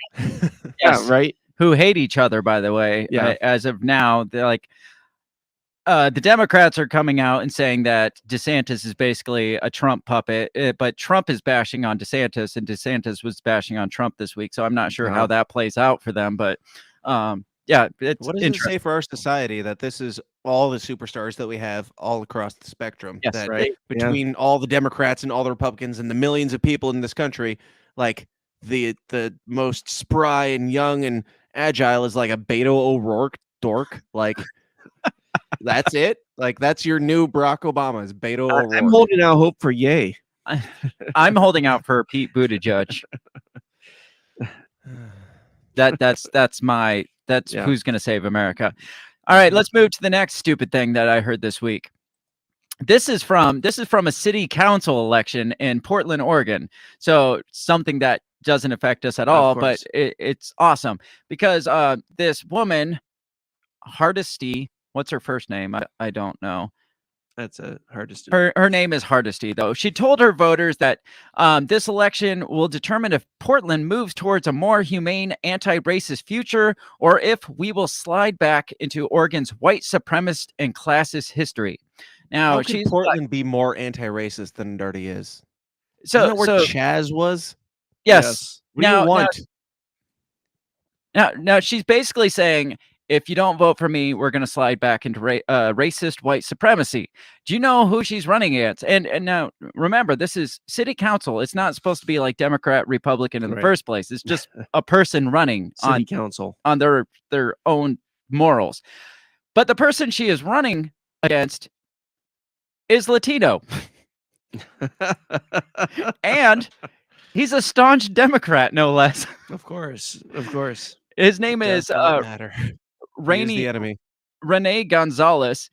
Yeah, right. Who hate each other, by the way. Yeah. As of now, they're like, the Democrats are coming out and saying that DeSantis is basically a Trump puppet, but Trump is bashing on DeSantis, and DeSantis was bashing on Trump this week. So I'm not sure how that plays out for them, but yeah, it's what does it say for our society that this is all the superstars that we have all across the spectrum? Yes, that right. between all the Democrats and all the Republicans and the millions of people in this country, like the most spry and young and agile is like a Beto O'Rourke dork. Like that's it. Like that's your new Barack Obama is Beto O'Rourke. I'm holding out hope for Ye. I'm holding out for Pete Buttigieg. That's who's going to save America. All right, let's move to the next stupid thing that I heard this week. This is from a city council election in Portland, Oregon. So something that doesn't affect us at all, but it's awesome because this woman, Hardesty, what's her first name? I don't know. That's a hardest. Her name is Hardesty, though. She told her voters that this election will determine if Portland moves towards a more humane, anti-racist future, or if we will slide back into Oregon's white supremacist and classist history. Now, how could Portland be more anti-racist than it already is? So, Isn't that where Chaz was? Yes. What do you want? Now she's basically saying, if you don't vote for me, we're going to slide back into racist white supremacy. Do you know who she's running against? And now, remember, this is city council. It's not supposed to be like Democrat, Republican in the first place. It's just a person running city council on their own morals. But the person she is running against is Latino. And he's a staunch Democrat, no less. Of course. His name is Rene Gonzalez.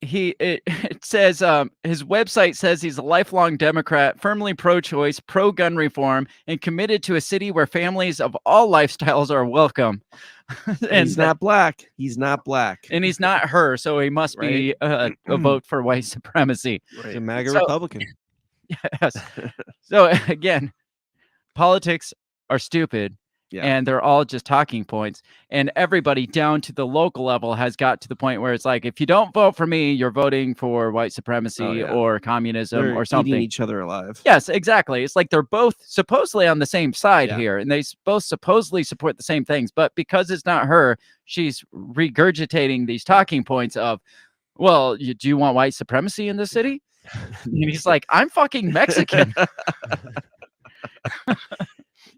It says his website says he's a lifelong Democrat, firmly pro-choice, pro-gun reform, and committed to a city where families of all lifestyles are welcome. And he's not black. He's not black. And he's not her, so he must be a vote for white supremacy. He's a MAGA Republican. Yes. So again, politics are stupid. Yeah. And they're all just talking points. And everybody down to the local level has got to the point where it's like, if you don't vote for me, you're voting for white supremacy or communism or something. Eating each other alive. Yes, exactly. It's like they're both supposedly on the same side here, and they both supposedly support the same things. But because it's not her, she's regurgitating these talking points of, well, do you want white supremacy in this city? And he's like, I'm fucking Mexican.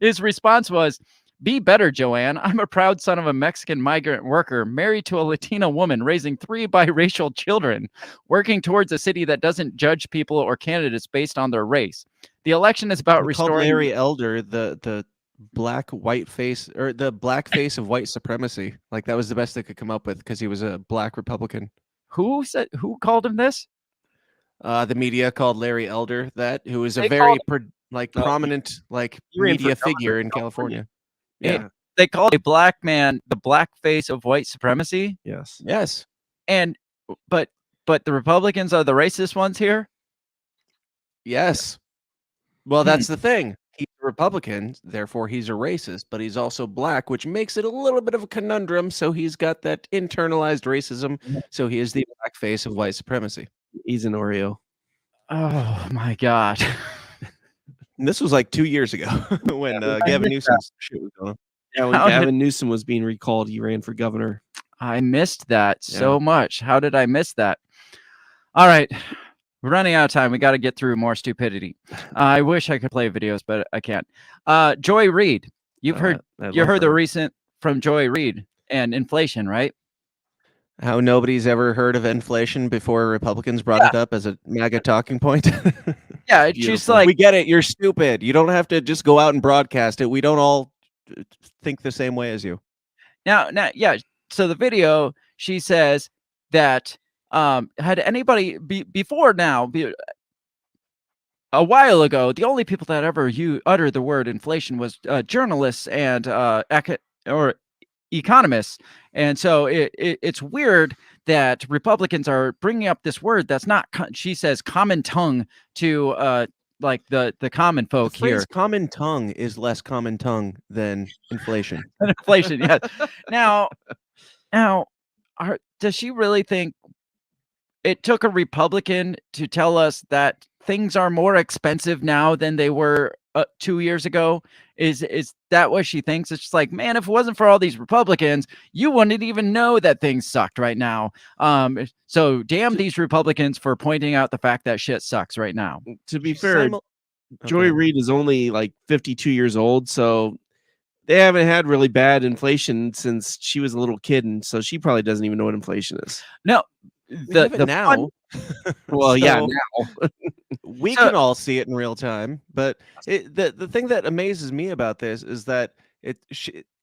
His response was, be better, Joanne. I'm a proud son of a Mexican migrant worker, married to a Latina woman, raising 3 biracial children, working towards a city that doesn't judge people or candidates based on their race. The election is about restoring... Called Larry Elder the black face of white supremacy. Like, that was the best they could come up with because he was a black Republican. Who called him this? The media called Larry Elder that, who is a very prominent media figure in California. Yeah. They call a black man the black face of white supremacy. Yes. And but the Republicans are the racist ones here? Yes. Well, that's the thing. He's a Republican, therefore he's a racist, but he's also black, which makes it a little bit of a conundrum. So he's got that internalized racism. So he is the black face of white supremacy. He's an Oreo. Oh my God. And this was like 2 years ago when Gavin Newsom's shit was going on. Yeah, when Gavin Newsom was being recalled, he ran for governor. I missed that so much. How did I miss that? All right. We're running out of time. We got to get through more stupidity. I wish I could play videos, but I can't. Joy Reid. You've heard the recent from Joy Reid and inflation, right? How nobody's ever heard of inflation before Republicans brought it up as a MAGA talking point. Yeah, she's like, we get it. You're stupid. You don't have to just go out and broadcast it. We don't all think the same way as you. Now, yeah. So the video, she says that had anybody before now, a while ago, the only people that ever uttered the word inflation was journalists and economists. And so it's weird that Republicans are bringing up this word that's not, she says, common tongue to like the common folk here. Common tongue is less common tongue than inflation. Inflation, yes. Now, does she really think it took a Republican to tell us that things are more expensive now than they were 2 years ago? Is that what she thinks? It's just like, man, if it wasn't for all these Republicans, you wouldn't even know that things sucked right now. So damn these Republicans for pointing out the fact that shit sucks right now. To be fair, Joy Reid is only like 52 years old, so they haven't had really bad inflation since she was a little kid, and so she probably doesn't even know what inflation is. No, now. Well, yeah, now. We can all see it in real time, but the thing that amazes me about this is that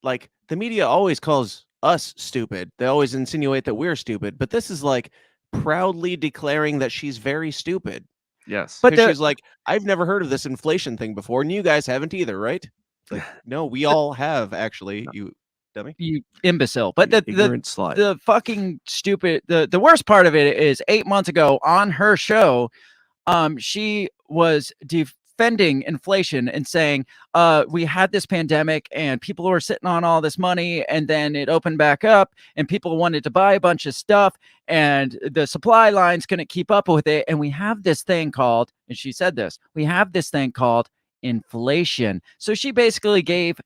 like the media always calls us stupid. They always insinuate that we're stupid, but this is like proudly declaring that she's very stupid. Yes, but she's like, I've never heard of this inflation thing before, and you guys haven't either, right? Like, no, we all have actually, you dummy. You imbecile. But the ignorant slut. the fucking stupid the worst part of it is 8 months ago on her show, she was defending inflation and saying, we had this pandemic and people were sitting on all this money, and then it opened back up and people wanted to buy a bunch of stuff and the supply lines couldn't keep up with it. And we have this thing called, and she said this, we have this thing called inflation. So she basically gave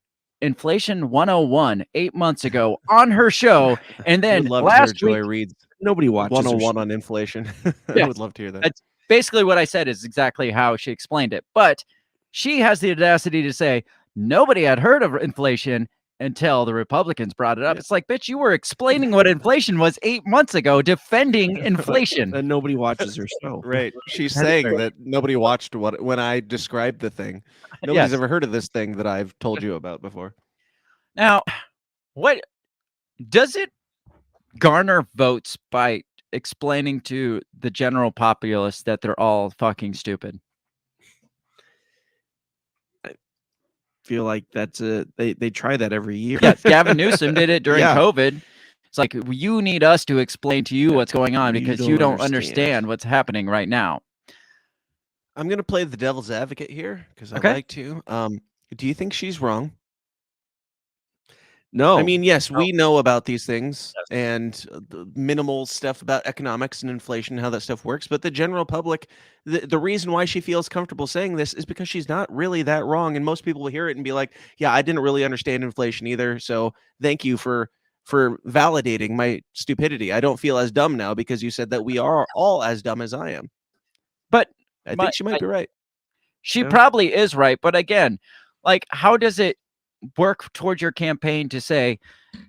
Inflation 101 8 months ago on her show. And then I'd love to hear last Joy week, Reid's Nobody watches her 101 show. on inflation. I Yes. would love to hear that. That's basically what I said is exactly how she explained it. But she has the audacity to say nobody had heard of inflation until the Republicans brought it up. It's like, bitch, you were explaining what inflation was 8 months ago, defending inflation. And nobody watches her show. Right. She's That's saying fair. that nobody watched when I described the thing. Nobody's ever heard of this thing that I've told you about before. Now, what does it garner votes by explaining to the general populace that they're all fucking stupid? Feel like that's they try that every year. Yes, Gavin Newsom did it during Yeah. COVID. It's like, you need us to explain to you what's going on You because don't you don't understand. understand what's happening right now. I'm going to play the devil's advocate here because I Okay. like to. Do you think she's wrong? No, I mean, yes, we know about these things and the minimal stuff about economics and inflation, how that stuff works. But the general public, the reason why she feels comfortable saying this is because she's not really that wrong. And most people will hear it and be like, yeah, I didn't really understand inflation either. So thank you for validating my stupidity. I don't feel as dumb now because you said that we are all as dumb as I am. But I think she might be right. She Yeah. probably is right. But again, like, how does it work towards your campaign to say,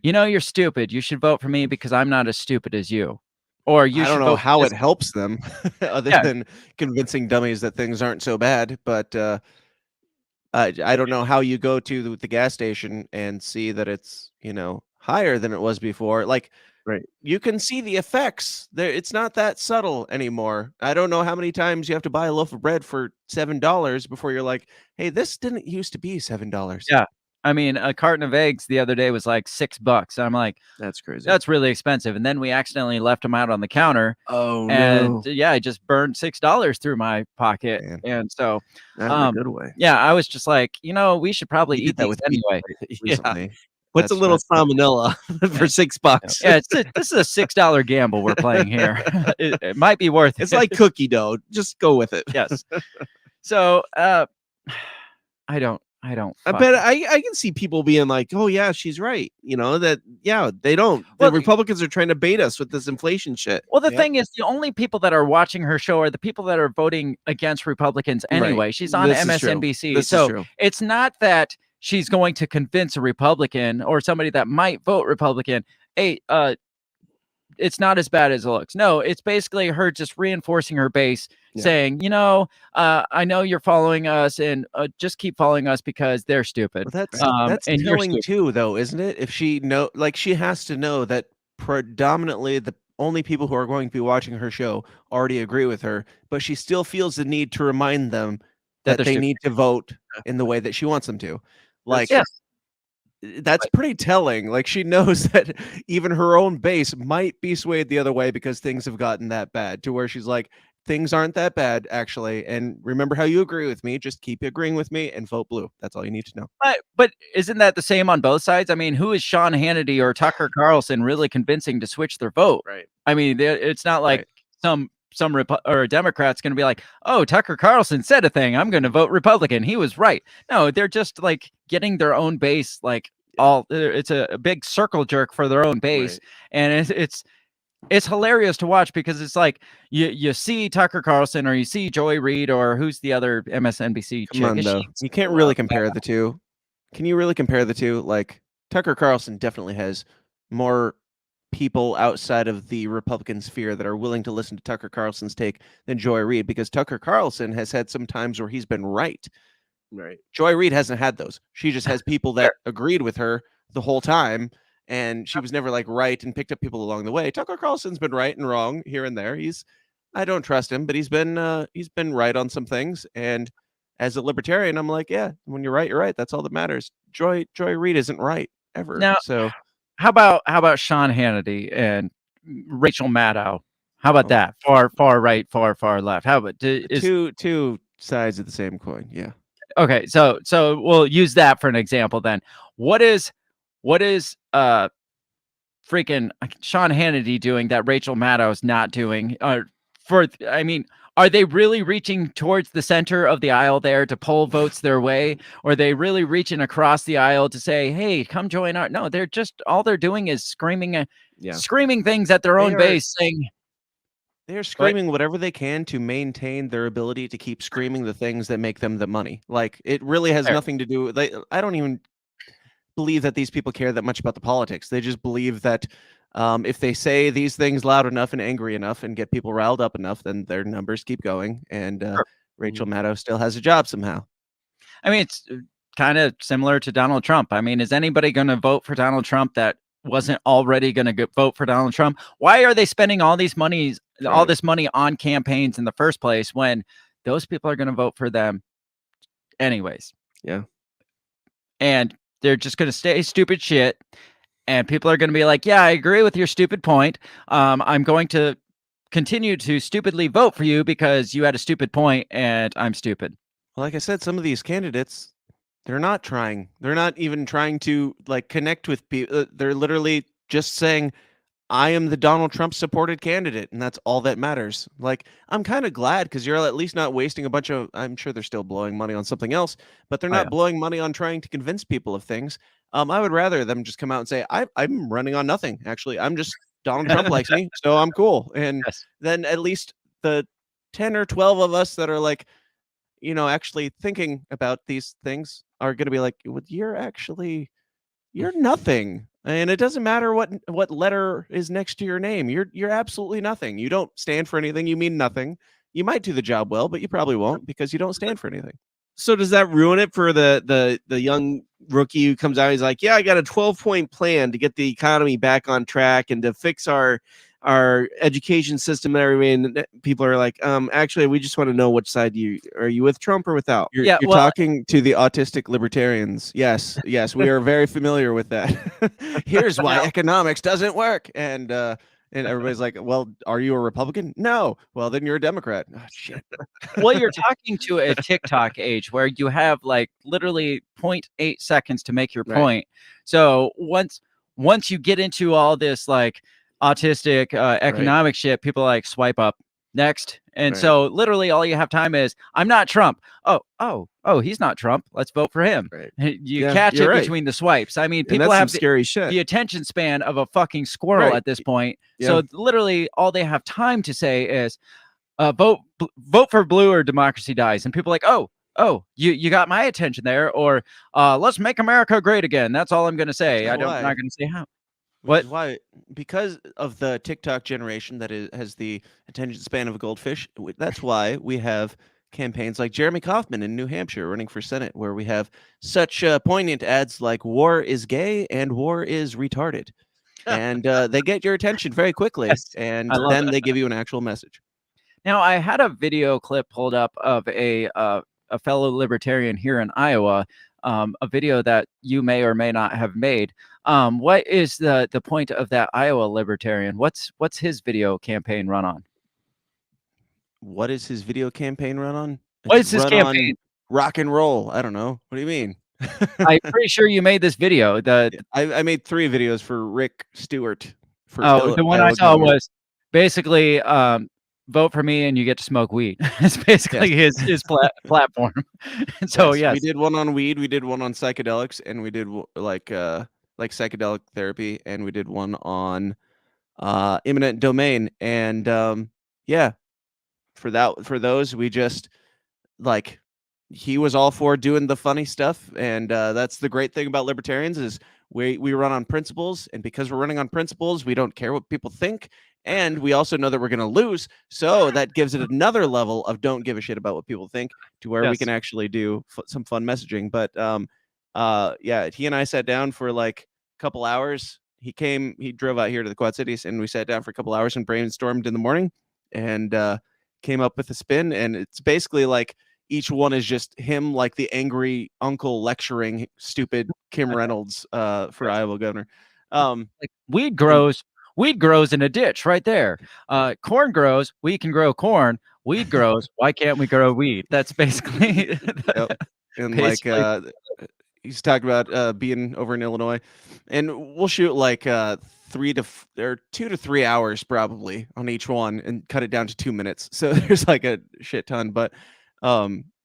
you're stupid, you should vote for me because I'm not as stupid as you? Or you I should don't know vote for how this- it helps them other Yeah. than convincing dummies that things aren't so bad. But I don't know how you go to the gas station and see that it's, higher than it was before. Like, Right. you can see the effects there. It's not that subtle anymore. I don't know how many times you have to buy a loaf of bread for $7 before you're like, hey, this didn't used to be $7. Yeah. I mean, a carton of eggs the other day was like $6. I'm like, that's crazy. that's really expensive. And then we accidentally left them out on the counter. Oh And no, yeah, I just burned $6 through my pocket. Man. And so, not in a good way. yeah, I was just like, we should probably You did eat that these with me anyway. recently. What's a little salmonella for $6? Yeah, this is a $6 gamble we're playing here. it might be worth it. It's like cookie dough. Just go with it. Yes. So, I don't. I fuck bet it. I can see people being like, oh yeah, she's right. They don't. Well, The Republicans are trying to bait us with this inflation shit. Well, the Yep. thing is, the only people that are watching her show are the people that are voting against Republicans anyway. Right. She's on This is true. MSNBC. This is So true. it's not that she's going to convince a Republican or somebody that might vote Republican, hey, it's not as bad as it looks. No, it's basically her just reinforcing her base, Yeah. saying, I know you're following us, and just keep following us because they're stupid. Well, that's and you're telling stupid. too, though, isn't it? If she she has to know that predominantly the only people who are going to be watching her show already agree with her, but she still feels the need to remind them That that they're they stupid. need to vote in the way that she wants them to. Like, Yes. that's pretty telling. Like, she knows that even her own base might be swayed the other way because things have gotten that bad to where she's like, things aren't that bad, actually. And remember how you agree with me. Just keep agreeing with me and vote blue. That's all you need to know. But isn't that the same on both sides? I mean, who is Sean Hannity or Tucker Carlson really convincing to switch their vote? Right. I mean, it's not like Right. some or a Democrat's going to be like, oh, Tucker Carlson said a thing, I'm going to vote Republican. He was right. No, they're just like getting their own base, like it's a big circle jerk for their own base, and it's hilarious to watch because it's like you see Tucker Carlson or you see Joy Reid or who's the other MSNBC Come chick? on, Is though. she- You can't really compare the two. Can you really compare the two? Like, Tucker Carlson definitely has more people outside of the Republican sphere that are willing to listen to Tucker Carlson's take than Joy Reid, because Tucker Carlson has had some times where he's been right. Right. Joy Reid hasn't had those. She just has people that agreed with her the whole time, and she was never like right and picked up people along the way. Tucker Carlson's been right and wrong here and there. I don't trust him, but he's been right on some things. And as a libertarian, I'm like, yeah, when you're right, you're right. That's all that matters. Joy Reid isn't right. ever. Now, So how about Sean Hannity and Rachel Maddow? How about Oh. that? Far right, far left. How about two sides of the same coin. Yeah. Okay, so we'll use that for an example then. What is freaking Sean Hannity doing that Rachel Maddow's not doing? Are they really reaching towards the center of the aisle there to pull votes their way? Or are they really reaching across the aisle to say, hey, come join our... No, they're just, all they're doing is screaming things at their own base, saying... They're screaming whatever they can to maintain their ability to keep screaming the things that make them the money. Like, it really has nothing to do with... I don't even believe that these people care that much about the politics. They just believe that if they say these things loud enough and angry enough and get people riled up enough, then their numbers keep going. And Rachel Maddow still has a job somehow. I mean, it's kind of similar to Donald Trump. I mean, is anybody going to vote for Donald Trump that wasn't already going to vote for Donald Trump? Why are they spending all this money on campaigns in the first place when those people are going to vote for them anyways? Yeah. And they're just going to say stupid shit. And people are going to be like, yeah, I agree with your stupid point. I'm going to continue to stupidly vote for you because you had a stupid point and I'm stupid. Well, like I said, some of these candidates, they're not even trying to like connect with people. They're literally just saying, I am the Donald Trump supported candidate, and that's all that matters. Like, I'm kind of glad because you're at least not wasting a bunch of... I'm sure they're still blowing money on something else, but they're not blowing money on trying to convince people of things. I would rather them just come out and say, I'm running on nothing. Actually, I'm just... Donald Trump likes me, so I'm cool. And then at least the 10 or 12 of us that are like, actually thinking about these things are going to be like, well, you're nothing. And it doesn't matter what letter is next to your name. You're absolutely nothing. You don't stand for anything. You mean nothing. You might do the job well, but you probably won't because you don't stand for anything. So does that ruin it for the young rookie who comes out? He's like, yeah, I got a 12-point plan to get the economy back on track and to fix our education system and everything. And people are like, actually, we just want to know which side are you with Trump or without? You're talking to the autistic libertarians. Yes, we are very familiar with that. Here's why economics doesn't work. And everybody's like, well, are you a Republican? No. Well, then you're a Democrat. Oh, shit. Well, you're talking to a TikTok age where you have like literally 0.8 seconds to make your point. So once you get into all this like autistic economic shit, people like swipe up next. And so literally all you have time is, I'm not Trump. Oh, he's not Trump. Let's vote for him. You catch it between the swipes. I mean, people have scary shit. The attention span of a fucking squirrel at this point. So literally all they have time to say is vote for blue or democracy dies. And people are like, oh, you got my attention there. Or let's make America great again. That's all I'm going to say. I'm not going to say how. What? Why? Because of the TikTok generation that has the attention span of a goldfish. That's why we have campaigns like Jeremy Kauffman in New Hampshire running for Senate, where we have such poignant ads like "War is gay" and "War is retarded," and they get your attention very quickly, and then they give you an actual message. Now, I had a video clip pulled up of a fellow libertarian here in Iowa, a video that you may or may not have made. What is the point of that Iowa libertarian? What's his video campaign run on? What is his video campaign run on? What is his campaign? Rock and roll. I don't know. What do you mean? I'm pretty sure you made this video. I made 3 videos for Rick Stewart. The one I saw was basically vote for me and you get to smoke weed. It's basically his platform. And so yes, we did one on weed, we did one on psychedelics, and we did like psychedelic therapy, and we did one on eminent domain. And for those we just like, he was all for doing the funny stuff, and that's the great thing about libertarians is we run on principles, and because we're running on principles, we don't care what people think, and we also know that we're going to lose, so that gives it another level of don't give a shit about what people think, to where we can actually do some fun messaging. But he and I sat down for like a couple hours. He drove out here to the Quad Cities, and we sat down for a couple hours and brainstormed in the morning, and came up with a spin. And it's basically like each one is just him, like the angry uncle lecturing stupid Kim Reynolds for Iowa governor. Like weed grows in a ditch right there. Corn grows, we can grow corn. Weed grows, why can't we grow weed? That's basically Yep. And basically- he's talking about being over in Illinois, and we'll shoot like 2 to 3 hours probably on each one, and cut it down to 2 minutes. So there's like a shit ton. But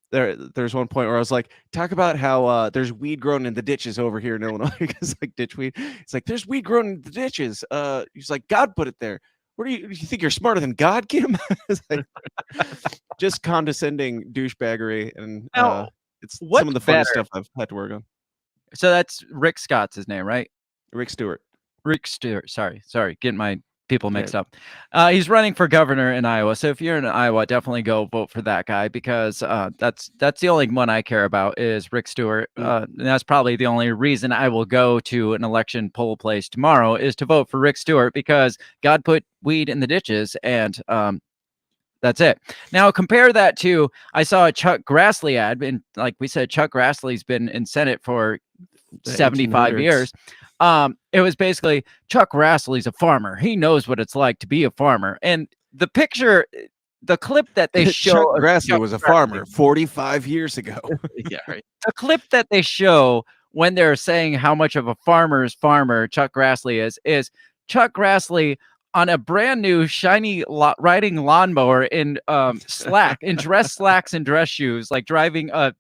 there's one point where I was like, talk about how there's weed growing in the ditches over here in Illinois, because like ditch weed. It's like there's weed growing in the ditches. He's like, God put it there. Do you think you're smarter than God, Kim? It's like, just condescending douchebaggery, and it's some of the funny stuff I've had to work on. So that's Rick Scott's his name, right? Rick Stewart. Sorry, getting my people mixed up. He's running for governor in Iowa. So if you're in Iowa, definitely go vote for that guy, because that's the only one I care about is Rick Stewart. And that's probably the only reason I will go to an election poll place tomorrow is to vote for Rick Stewart, because God put weed in the ditches, and that's it. Now compare that to, I saw a Chuck Grassley ad, and like we said, Chuck Grassley's been in Senate for 75 1800s. years. It was basically Chuck Grassley's a farmer. He knows what it's like to be a farmer. And the picture, the clip that they show, Chuck Grassley was a farmer 45 years ago. Yeah, right. The clip that they show when they're saying how much of a farmer's farmer Chuck Grassley is Chuck Grassley on a brand new shiny riding lawnmower in dress slacks and dress shoes, like driving a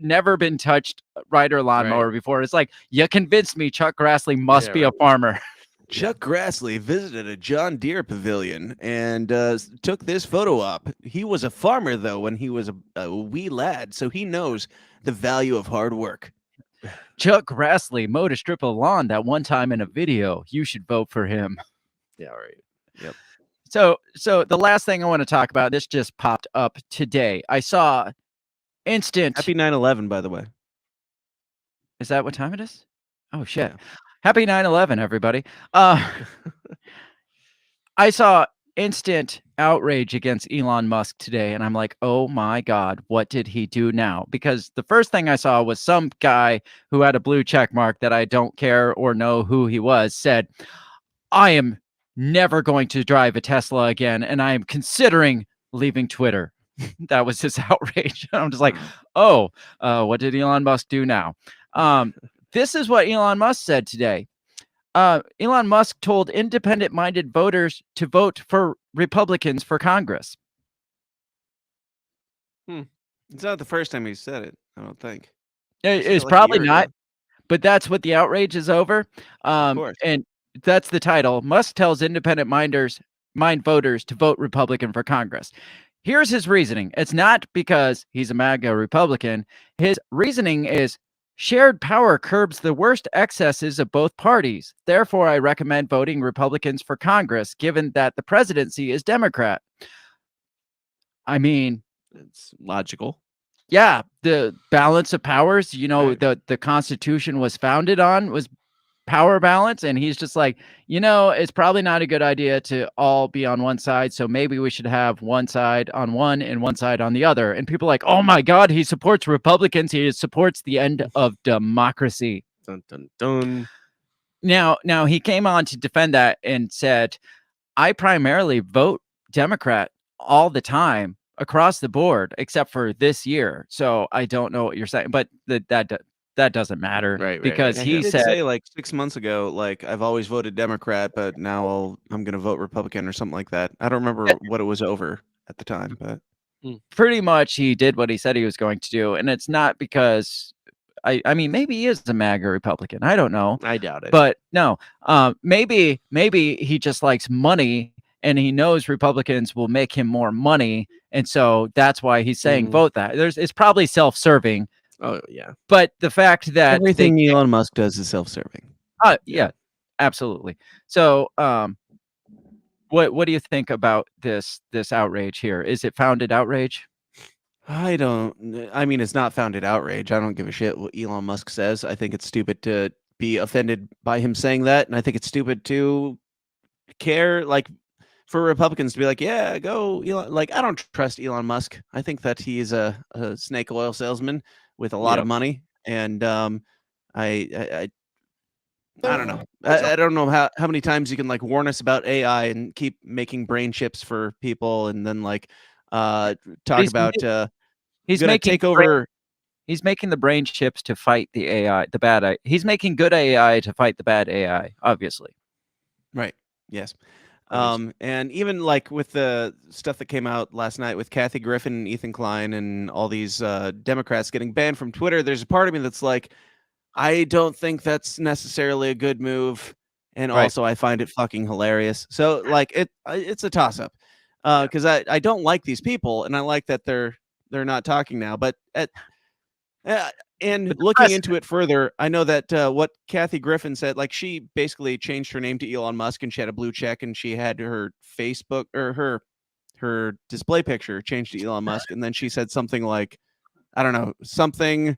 never been touched rider lawnmower before. It's like, you convinced me Chuck Grassley must be a farmer. Chuck Grassley visited a John Deere pavilion and took this photo op. He was a farmer, though, when he was a wee lad, so he knows the value of hard work. Chuck Grassley mowed a strip of lawn that one time in a video. You should vote for him. Yeah, right. Yep. So the last thing I want to talk about, this just popped up today. I saw instant. Happy 9/11, by the way. Is that what time it is? Oh shit. Yeah. Happy 9/11, everybody. I saw instant outrage against Elon Musk today, and I'm like, oh my God, what did he do now? Because the first thing I saw was some guy who had a blue check mark that I don't care or know who he was said, I am never going to drive a Tesla again, and I am considering leaving Twitter. That was his outrage. I'm just like, oh, what did Elon Musk do now? This is what Elon Musk said today. Elon Musk told independent-minded voters to vote for Republicans for Congress. It's not the first time he said it, I don't think. It's like probably a year not, ago. but that's what the outrage is over. course. And that's the title. Musk tells independent-mind voters to vote Republican for Congress. Here's his reasoning. It's not because he's a MAGA Republican. His reasoning is shared power curbs the worst excesses of both parties. Therefore, I recommend voting Republicans for Congress, given that the presidency is Democrat. I mean, It's logical. yeah, the balance of powers, the Constitution was founded on was power balance. And he's just like, it's probably not a good idea to all be on one side. So maybe we should have one side on one and one side on the other. And people are like, oh my God, he supports Republicans. He supports the end of democracy. Dun, dun, dun. Now he came on to defend that and said, I primarily vote Democrat all the time across the board, except for this year. So I don't know what you're saying, but that doesn't matter, Right, because Yeah, he did said, say like 6 months ago, like I've always voted Democrat, but now I'm going to vote Republican or something like that. I don't remember what it was over at the time, but pretty much he did what he said he was going to do. And it's not because I mean, maybe he is a MAGA Republican. I don't know. I doubt it. But no, maybe he just likes money and he knows Republicans will make him more money. And so that's why he's saying vote that. It's probably self-serving. Oh, yeah. But the fact that everything Elon Musk does is self-serving. yeah, absolutely. So what do you think about this outrage here? Is it founded outrage? I mean, it's not founded outrage. I don't give a shit what Elon Musk says. I think it's stupid to be offended by him saying that. And I think it's stupid to care, like, for Republicans to be like, yeah, go Elon. Like, I don't trust Elon Musk. I think that he's a snake oil salesman with a lot of money. And I I don't know. I don't know how many times you can like warn us about AI and keep making brain chips for people, and then like talk He's about He's gonna making take over. He's making the brain chips to fight the AI, the bad AI. He's making good AI to fight the bad AI, obviously. Right. Yes. And even like with the stuff that came out last night with Kathy Griffin and Ethan Klein and all these Democrats getting banned from Twitter, there's a part of me that's like, I don't think that's necessarily a good move. And Right. also I find it fucking hilarious. So like it's a toss up. Because I don't like these people, and I like that they're not talking now. But and looking into it further, I know that what Kathy Griffin said, like she basically changed her name to Elon Musk, and she had a blue check, and she had her Facebook or her display picture changed to Elon Musk, and then she said something like, I don't know, something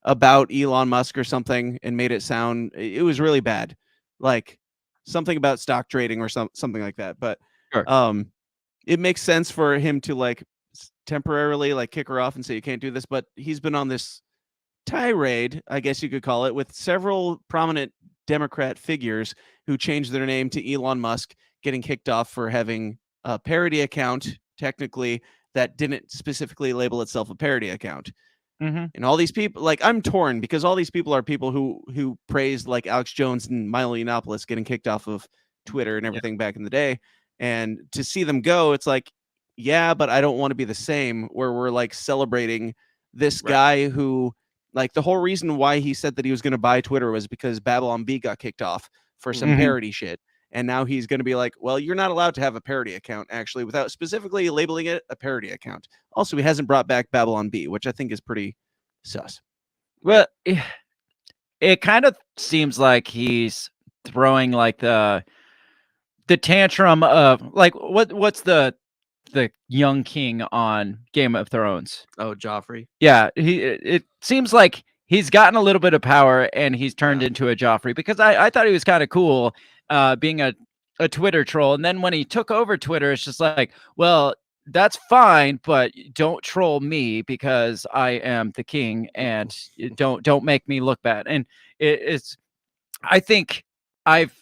about Elon Musk or something, and made it sound, it was really bad, like something about stock trading or something like that. But Sure. it makes sense for him to like temporarily like kick her off and say you can't do this, but he's been on this tirade, I guess you could call it, with several prominent Democrat figures who changed their name to Elon Musk, getting kicked off for having a parody account, technically, that didn't specifically label itself a parody account. Mm-hmm. And all these people, like, I'm torn because all these people are people who praised like Alex Jones and Milo Yiannopoulos getting kicked off of Twitter and everything back in the day. And to see them go, it's like, yeah, but I don't want to be the same where we're like celebrating this guy who, like, the whole reason why he said that he was going to buy Twitter was because Babylon Bee got kicked off for some parody shit. And now he's going to be like, well, you're not allowed to have a parody account, actually, without specifically labeling it a parody account. Also, he hasn't brought back Babylon Bee, which I think is pretty sus. Well, it kind of seems like he's throwing like the tantrum of like what's the young king on Game of Thrones? Oh, Joffrey. Yeah, it seems like he's gotten a little bit of power and he's turned into a Joffrey, because I thought he was kind of cool being a Twitter troll. And then when he took over Twitter, it's just like, well, that's fine, but don't troll me because I am the king, and don't make me look bad. And it's, I think I've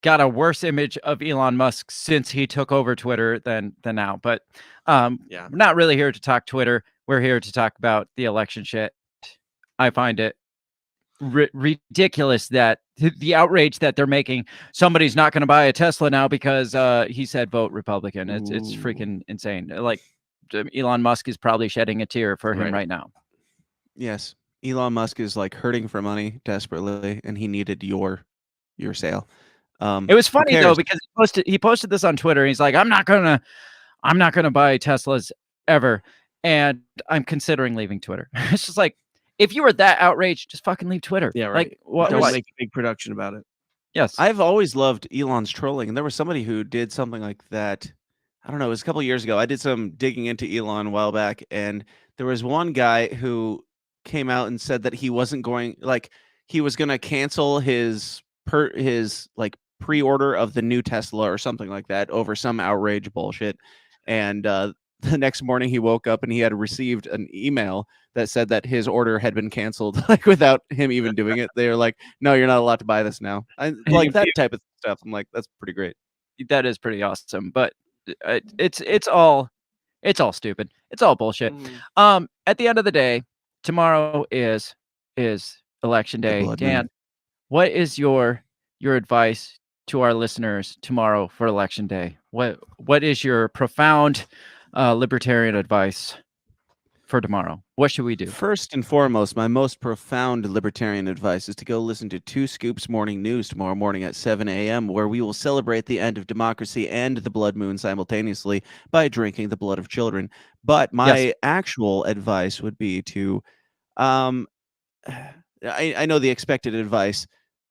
got a worse image of Elon Musk since he took over Twitter than now. But we're not really here to talk Twitter. We're here to talk about the election shit. I find it ridiculous that the outrage that they're making. Somebody's not going to buy a Tesla now because he said vote Republican. It's freaking insane. Like Elon Musk is probably shedding a tear for him right now. Yes, Elon Musk is like hurting for money desperately, and he needed your sale. It was funny though, because he posted this on Twitter. And he's like, I'm not gonna buy Teslas ever, and I'm considering leaving Twitter. It's just like, if you were that outraged, just fucking leave Twitter. Yeah, right. Like, Don't make a big production about it. Yes, I've always loved Elon's trolling, and there was somebody who did something like that. I don't know, it was a couple of years ago. I did some digging into Elon a while back, and there was one guy who came out and said that he wasn't going, like, he was going to cancel his like pre-order of the new Tesla or something like that over some outrage bullshit. And the next morning he woke up and he had received an email that said that his order had been canceled, like without him even doing it. They were like, no, you're not allowed to buy this now. Like that type of stuff. I'm like, that's pretty great. That is pretty awesome. But it's all stupid. It's all bullshit. At the end of the day, tomorrow is election day. Dan, what is your advice to our listeners tomorrow for election day? What is your profound libertarian advice for tomorrow? What should we do? First and foremost, my most profound libertarian advice is to go listen to Two Scoops Morning News tomorrow morning at 7 a.m., where we will celebrate the end of democracy and the blood moon simultaneously by drinking the blood of children. But my actual advice would be to, I know the expected advice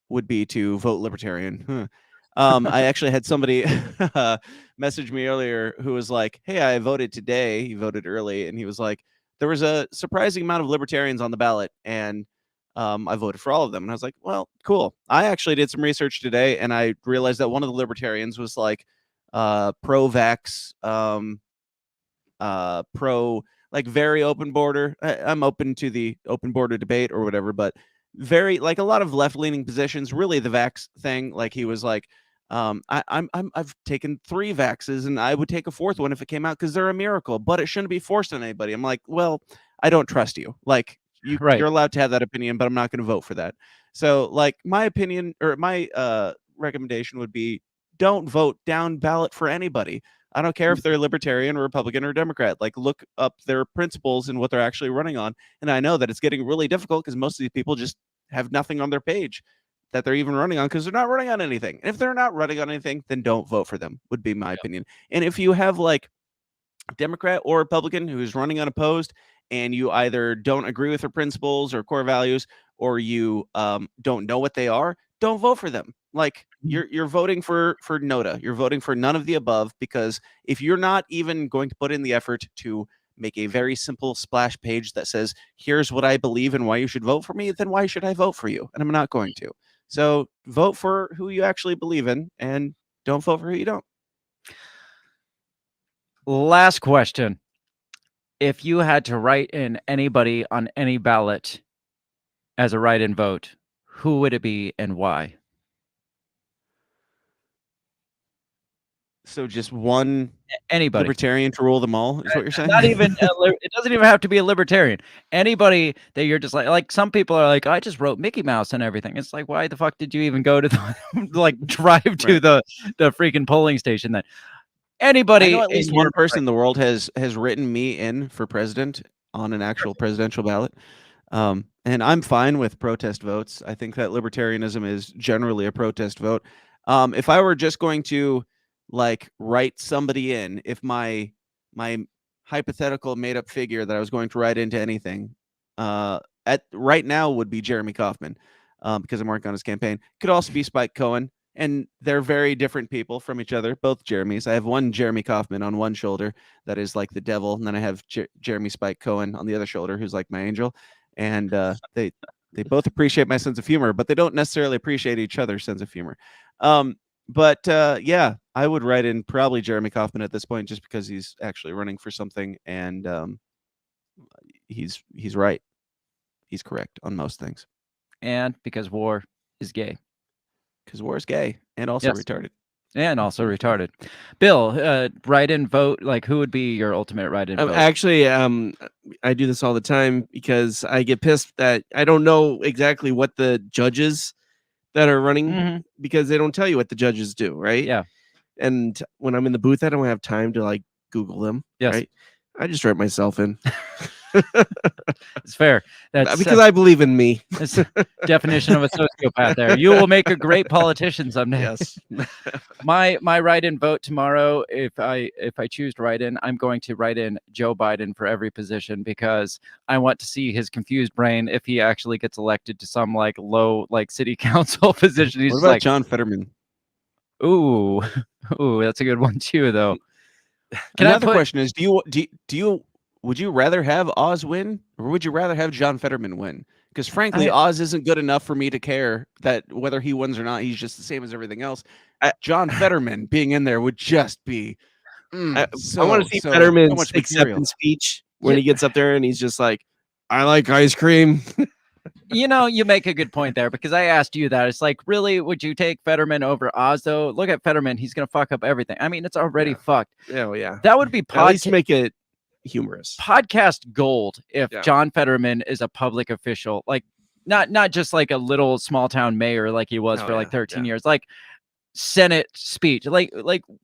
would be to vote libertarian. I actually had somebody message me earlier who was like, hey, I voted today. He voted early, and he was like, there was a surprising amount of libertarians on the ballot, and I voted for all of them. And I was like, well, cool. I actually did some research today, and I realized that one of the libertarians was like pro-vax, pro, like, very open border. I'm open to the open border debate or whatever, but very like a lot of left-leaning positions, really the vax thing. Like he was like, I've taken 3 vaxes and I would take a 4th one if it came out because they're a miracle, but it shouldn't be forced on anybody. I'm like, well, I don't trust you. Like Right. you're allowed to have that opinion, but I'm not going to vote for that. So like my opinion or my recommendation would be don't vote down ballot for anybody. I don't care if they're libertarian or Republican or Democrat. Like look up their principles and what they're actually running on. And I know that it's getting really difficult because most of these people just have nothing on their page that they're even running on because they're not running on anything. And if they're not running on anything, then don't vote for them, would be my opinion. And if you have like a Democrat or Republican who's running unopposed and you either don't agree with their principles or core values or you don't know what they are, don't vote for them. Like you're voting for NOTA. You're voting for none of the above because if you're not even going to put in the effort to make a very simple splash page that says, here's what I believe and why you should vote for me, then why should I vote for you? And I'm not going to. So vote for who you actually believe in and don't vote for who you don't. Last question. If you had to write in anybody on any ballot as a write-in vote, who would it be and why? So just one anybody libertarian to rule them all is what you're saying? Not even it doesn't even have to be a libertarian. Anybody that you're just like some people are like, I just wrote Mickey Mouse and everything. It's like, why the fuck did you even go to the like drive to the freaking polling station then? Anybody, I know at least one person in the world has written me in for president on an actual presidential ballot. And I'm fine with protest votes. I think that libertarianism is generally a protest vote. If I were just going to like write somebody in, if my hypothetical made up figure that I was going to write into anything at right now would be Jeremy Kauffman because I'm working on his campaign. Could also be Spike Cohen. And they're very different people from each other, both Jeremys. I have one Jeremy Kauffman on one shoulder that is like the devil, and then I have Jeremy Spike Cohen on the other shoulder, who's like my angel. And they both appreciate my sense of humor, but they don't necessarily appreciate each other's sense of humor. But yeah, I would write in probably Jeremy Kauffman at this point, just because he's actually running for something, and he's right. He's correct on most things. And because war is gay. Because war is gay and also retarded. And also retarded. Bill, write-in vote, like who would be your ultimate write-in vote? Actually, I do this all the time because I get pissed that I don't know exactly what the judges that are running because they don't tell you what the judges do, right? Yeah. And when I'm in the booth, I don't have time to like Google them. Yes. Right? I just write myself in. It's fair. That's because I believe in me. That's the definition of a sociopath there. You will make a great politician someday. Yes. My write-in vote tomorrow, if I choose to write in, I'm going to write in Joe Biden for every position because I want to see his confused brain if he actually gets elected to some like low like city council position. He's what about like John Fetterman? Ooh, that's a good one too, though. Another question is, do you would you rather have Oz win or would you rather have John Fetterman win? Because frankly, Oz isn't good enough for me to care that whether he wins or not, he's just the same as everything else. John Fetterman being in there would just be. I want to see Fetterman's acceptance speech when he gets up there and he's just like, "I like ice cream." You know, you make a good point there because I asked you that. It's like, really, would you take Fetterman over Oz, though? Look at Fetterman. He's going to fuck up everything. I mean, it's already fucked. Oh, yeah. That would be at least make it humorous. Podcast gold if John Fetterman is a public official. Like, not just like a little small town mayor like he was for like 13 years. Like, Senate speech. Like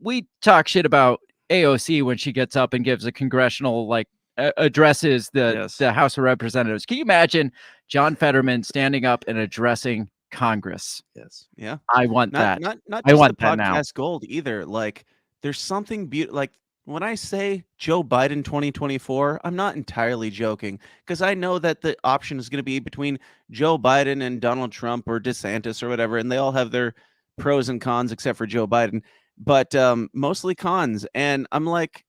we talk shit about AOC when she gets up and gives a congressional, like, addresses the House of Representatives. Can you imagine John Fetterman standing up and addressing Congress? Yes. Yeah. I want that. Not just I want the that podcast now. gold either. Like there's something beautiful. Like when I say Joe Biden 2024, I'm not entirely joking because I know that the option is going to be between Joe Biden and Donald Trump or DeSantis or whatever, and they all have their pros and cons except for Joe Biden, but mostly cons. And I'm like,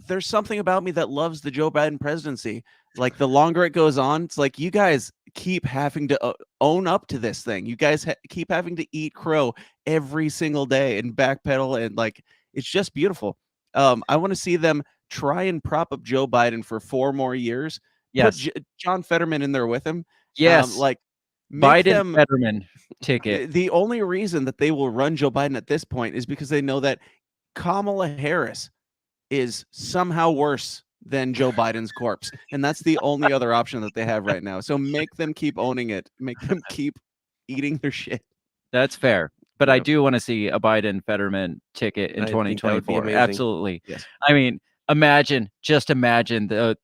there's something about me that loves the Joe Biden presidency. Like the longer it goes on, it's like you guys keep having to own up to this thing. You guys keep having to eat crow every single day and backpedal, and like it's just beautiful. I want to see them try and prop up Joe Biden for 4 more years Yes. John Fetterman in there with him. Yes. Like make Biden them Fetterman ticket. the only reason that they will run Joe Biden at this point is because they know that Kamala Harris is somehow worse than Joe Biden's corpse. And that's the only other option that they have right now. So make them keep owning it. Make them keep eating their shit. That's fair. But I Yep. do want to see a Biden Fetterman ticket in I think that would be 2024. amazing. Absolutely. Yes. I mean, just imagine the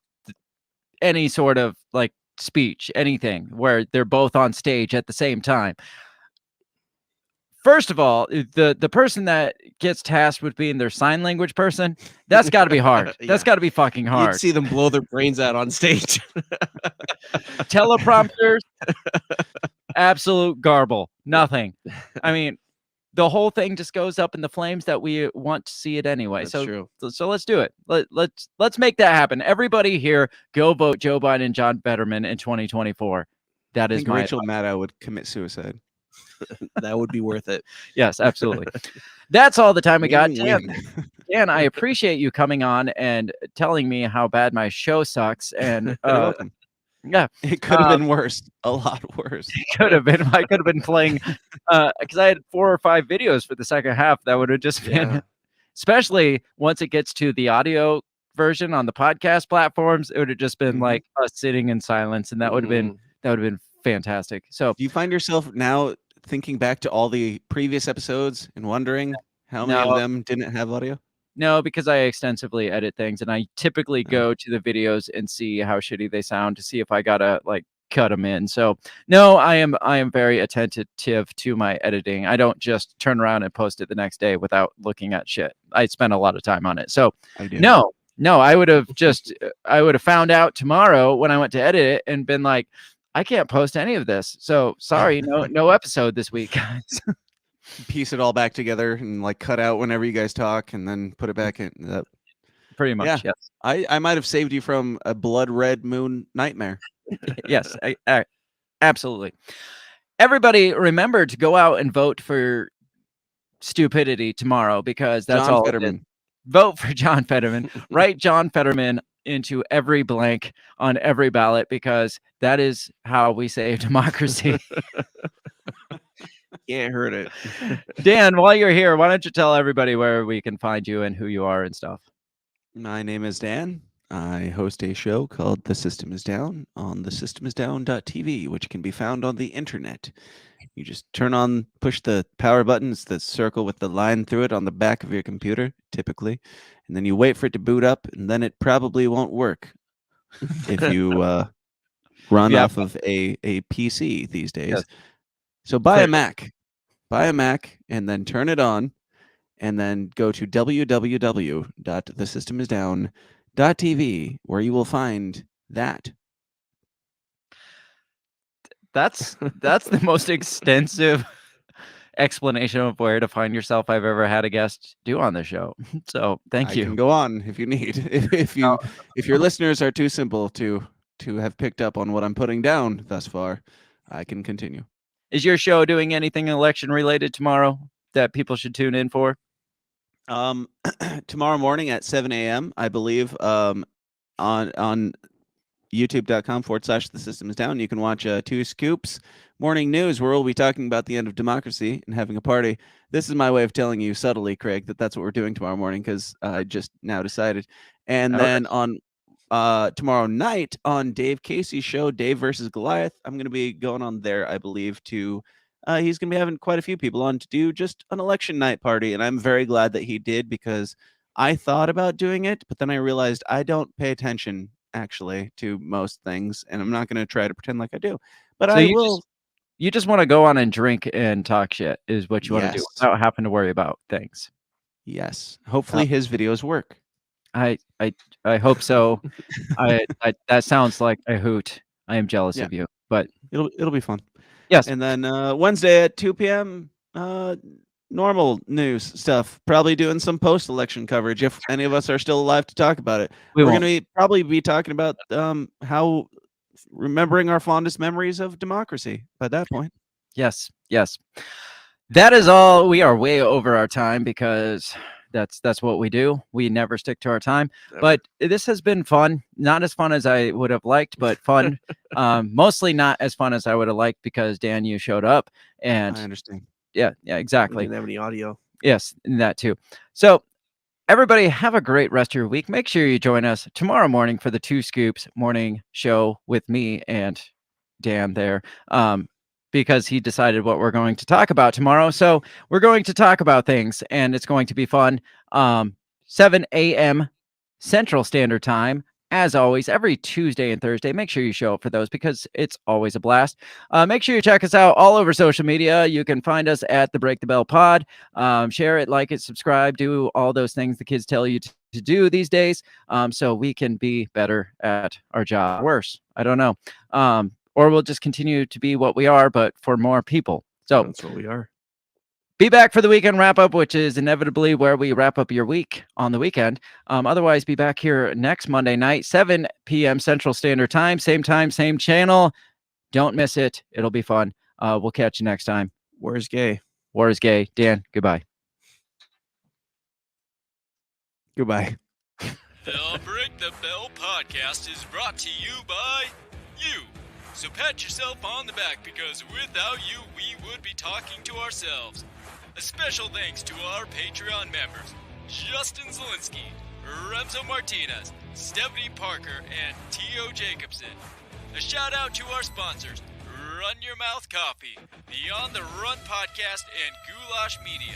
any sort of like speech, anything where they're both on stage at the same time. First of all, the person that gets tasked with being their sign language person, that's got to be hard. That's Yeah. got to be fucking hard. You'd see them blow their brains out on stage. Teleprompters, absolute garble. Nothing. I mean, the whole thing just goes up in the flames that we want to see it anyway. That's so true. So let's do it. Let's make that happen. Everybody here, go vote Joe Biden and John Fetterman in 2024. That I is think my Rachel Maddow would commit suicide. That would be worth it. Yes, absolutely. That's all the time we got. Win-win. Dan, I appreciate you coming on and telling me how bad my show sucks. And You're welcome. yeah, It could have been worse. A lot worse. could have been. I could have been playing because I had 4 or 5 videos for the second half. That would have just been, Yeah. especially once it gets to the audio version on the podcast platforms, it would have just been like us sitting in silence, and that would have been fantastic. So Do you find yourself now thinking back to all the previous episodes and wondering how many No. of them didn't have audio? no, because I extensively edit things, and I typically go to the videos and see how shitty they sound to see if I gotta like cut them in. So no, I am very attentive to my editing. I don't just turn around and post it the next day without looking at shit. I spend a lot of time on it. So I do. no, I would have found out tomorrow when I went to edit it and been like, I can't post any of this. So sorry, no episode this week, guys. Piece it all back together and like cut out whenever you guys talk and then put it back in. Pretty much, Yeah. yes. I might have saved you from a blood red moon nightmare. Yes, absolutely. Everybody, remember to go out and vote for stupidity tomorrow, because that's John all. Fetterman. Vote for John Fetterman. Write John Fetterman into every blank on every ballot, because that is how we save democracy. Can't hurt it. Dan, while you're here, why don't you tell everybody where we can find you and who you are and stuff? My name is Dan. I host a show called The System is Down on thesystemisdown.tv, which can be found on the internet. You just push the power buttons, the circle with the line through it on the back of your computer, typically, and then you wait for it to boot up, and then it probably won't work if you run off of a PC these days. Yes. So buy a Mac, and then turn it on, and then go to www.thesystemisdown.tv, where you will find that. That's the most extensive explanation of where to find yourself I've ever had a guest do on the show. So thank you. I can go on if you need. If your listeners are too simple to have picked up on what I'm putting down thus far, I can continue. Is your show doing anything election related tomorrow that people should tune in for? Tomorrow morning at 7 a.m., I believe, on youtube.com/The System is Down, you can watch 2 Scoops morning news, where we'll be talking about the end of democracy and having a party. This is my way of telling you subtly, Craig, that that's what we're doing tomorrow morning, because I just now decided. And then on tomorrow night on Dave Casey's show, Dave versus Goliath, I'm going to be going on there, I believe, to he's going to be having quite a few people on to do just an election night party. And I'm very glad that he did, because I thought about doing it, but then I realized I don't pay attention actually to most things, and I'm not going to try to pretend like I do. But So I you will. You just want to go on and drink and talk shit is what you want to do Yes. without having to worry about things. Yes. Hopefully his videos work. I hope so. I that sounds like a hoot. I am jealous of you, but It'll be fun. yes. And then Wednesday at 2 p.m. Normal news stuff. Probably doing some post-election coverage if any of us are still alive to talk about it. We're going to probably be talking about how remembering our fondest memories of democracy by that point. Yes. That is all. We are way over our time because that's what we do. We never stick to our time. But this has been fun. Not as fun as I would have liked, but fun. Mostly not as fun as I would have liked because Dan, you showed up, and I understand. Yeah, exactly. We didn't have any audio. Yes, that too. So everybody have a great rest of your week. Make sure you join us tomorrow morning for the Two Scoops morning show with me and Dan there. Because he decided what we're going to talk about tomorrow. So we're going to talk about things, and it's going to be fun. 7 a.m. Central Standard Time, as always, every Tuesday and Thursday. Make sure you show up for those because it's always a blast. Make sure you check us out all over social media. You can find us at the Break the Bell Pod. Share it, like it, subscribe, do all those things the kids tell you to do these days, so we can be better at our job. Worse, I don't know. Or we'll just continue to be what we are, but for more people. So that's what we are. Be back for the weekend wrap up, which is inevitably where we wrap up your week on the weekend. Otherwise, be back here next Monday night, 7 p.m. Central Standard Time, same channel. Don't miss it. It'll be fun. We'll catch you next time. War is gay. War is gay. Dan, goodbye. Goodbye. The Break the Bell podcast is brought to you by you. So pat yourself on the back because without you, we would be talking to ourselves. A special thanks to our Patreon members, Justin Zielinski, Remzo Martinez, Stephanie Parker, and T.O. Jacobson. A shout out to our sponsors, Run Your Mouth Coffee, the On the Run podcast, and Goulash Media.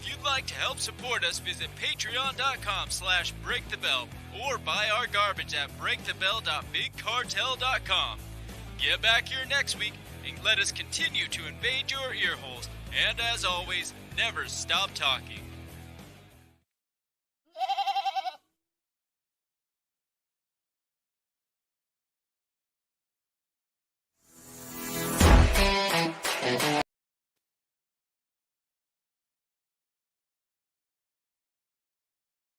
If you'd like to help support us, visit patreon.com/breakthebell or buy our garbage at breakthebell.bigcartel.com. Get back here next week and let us continue to invade your ear holes. And as always, never stop talking.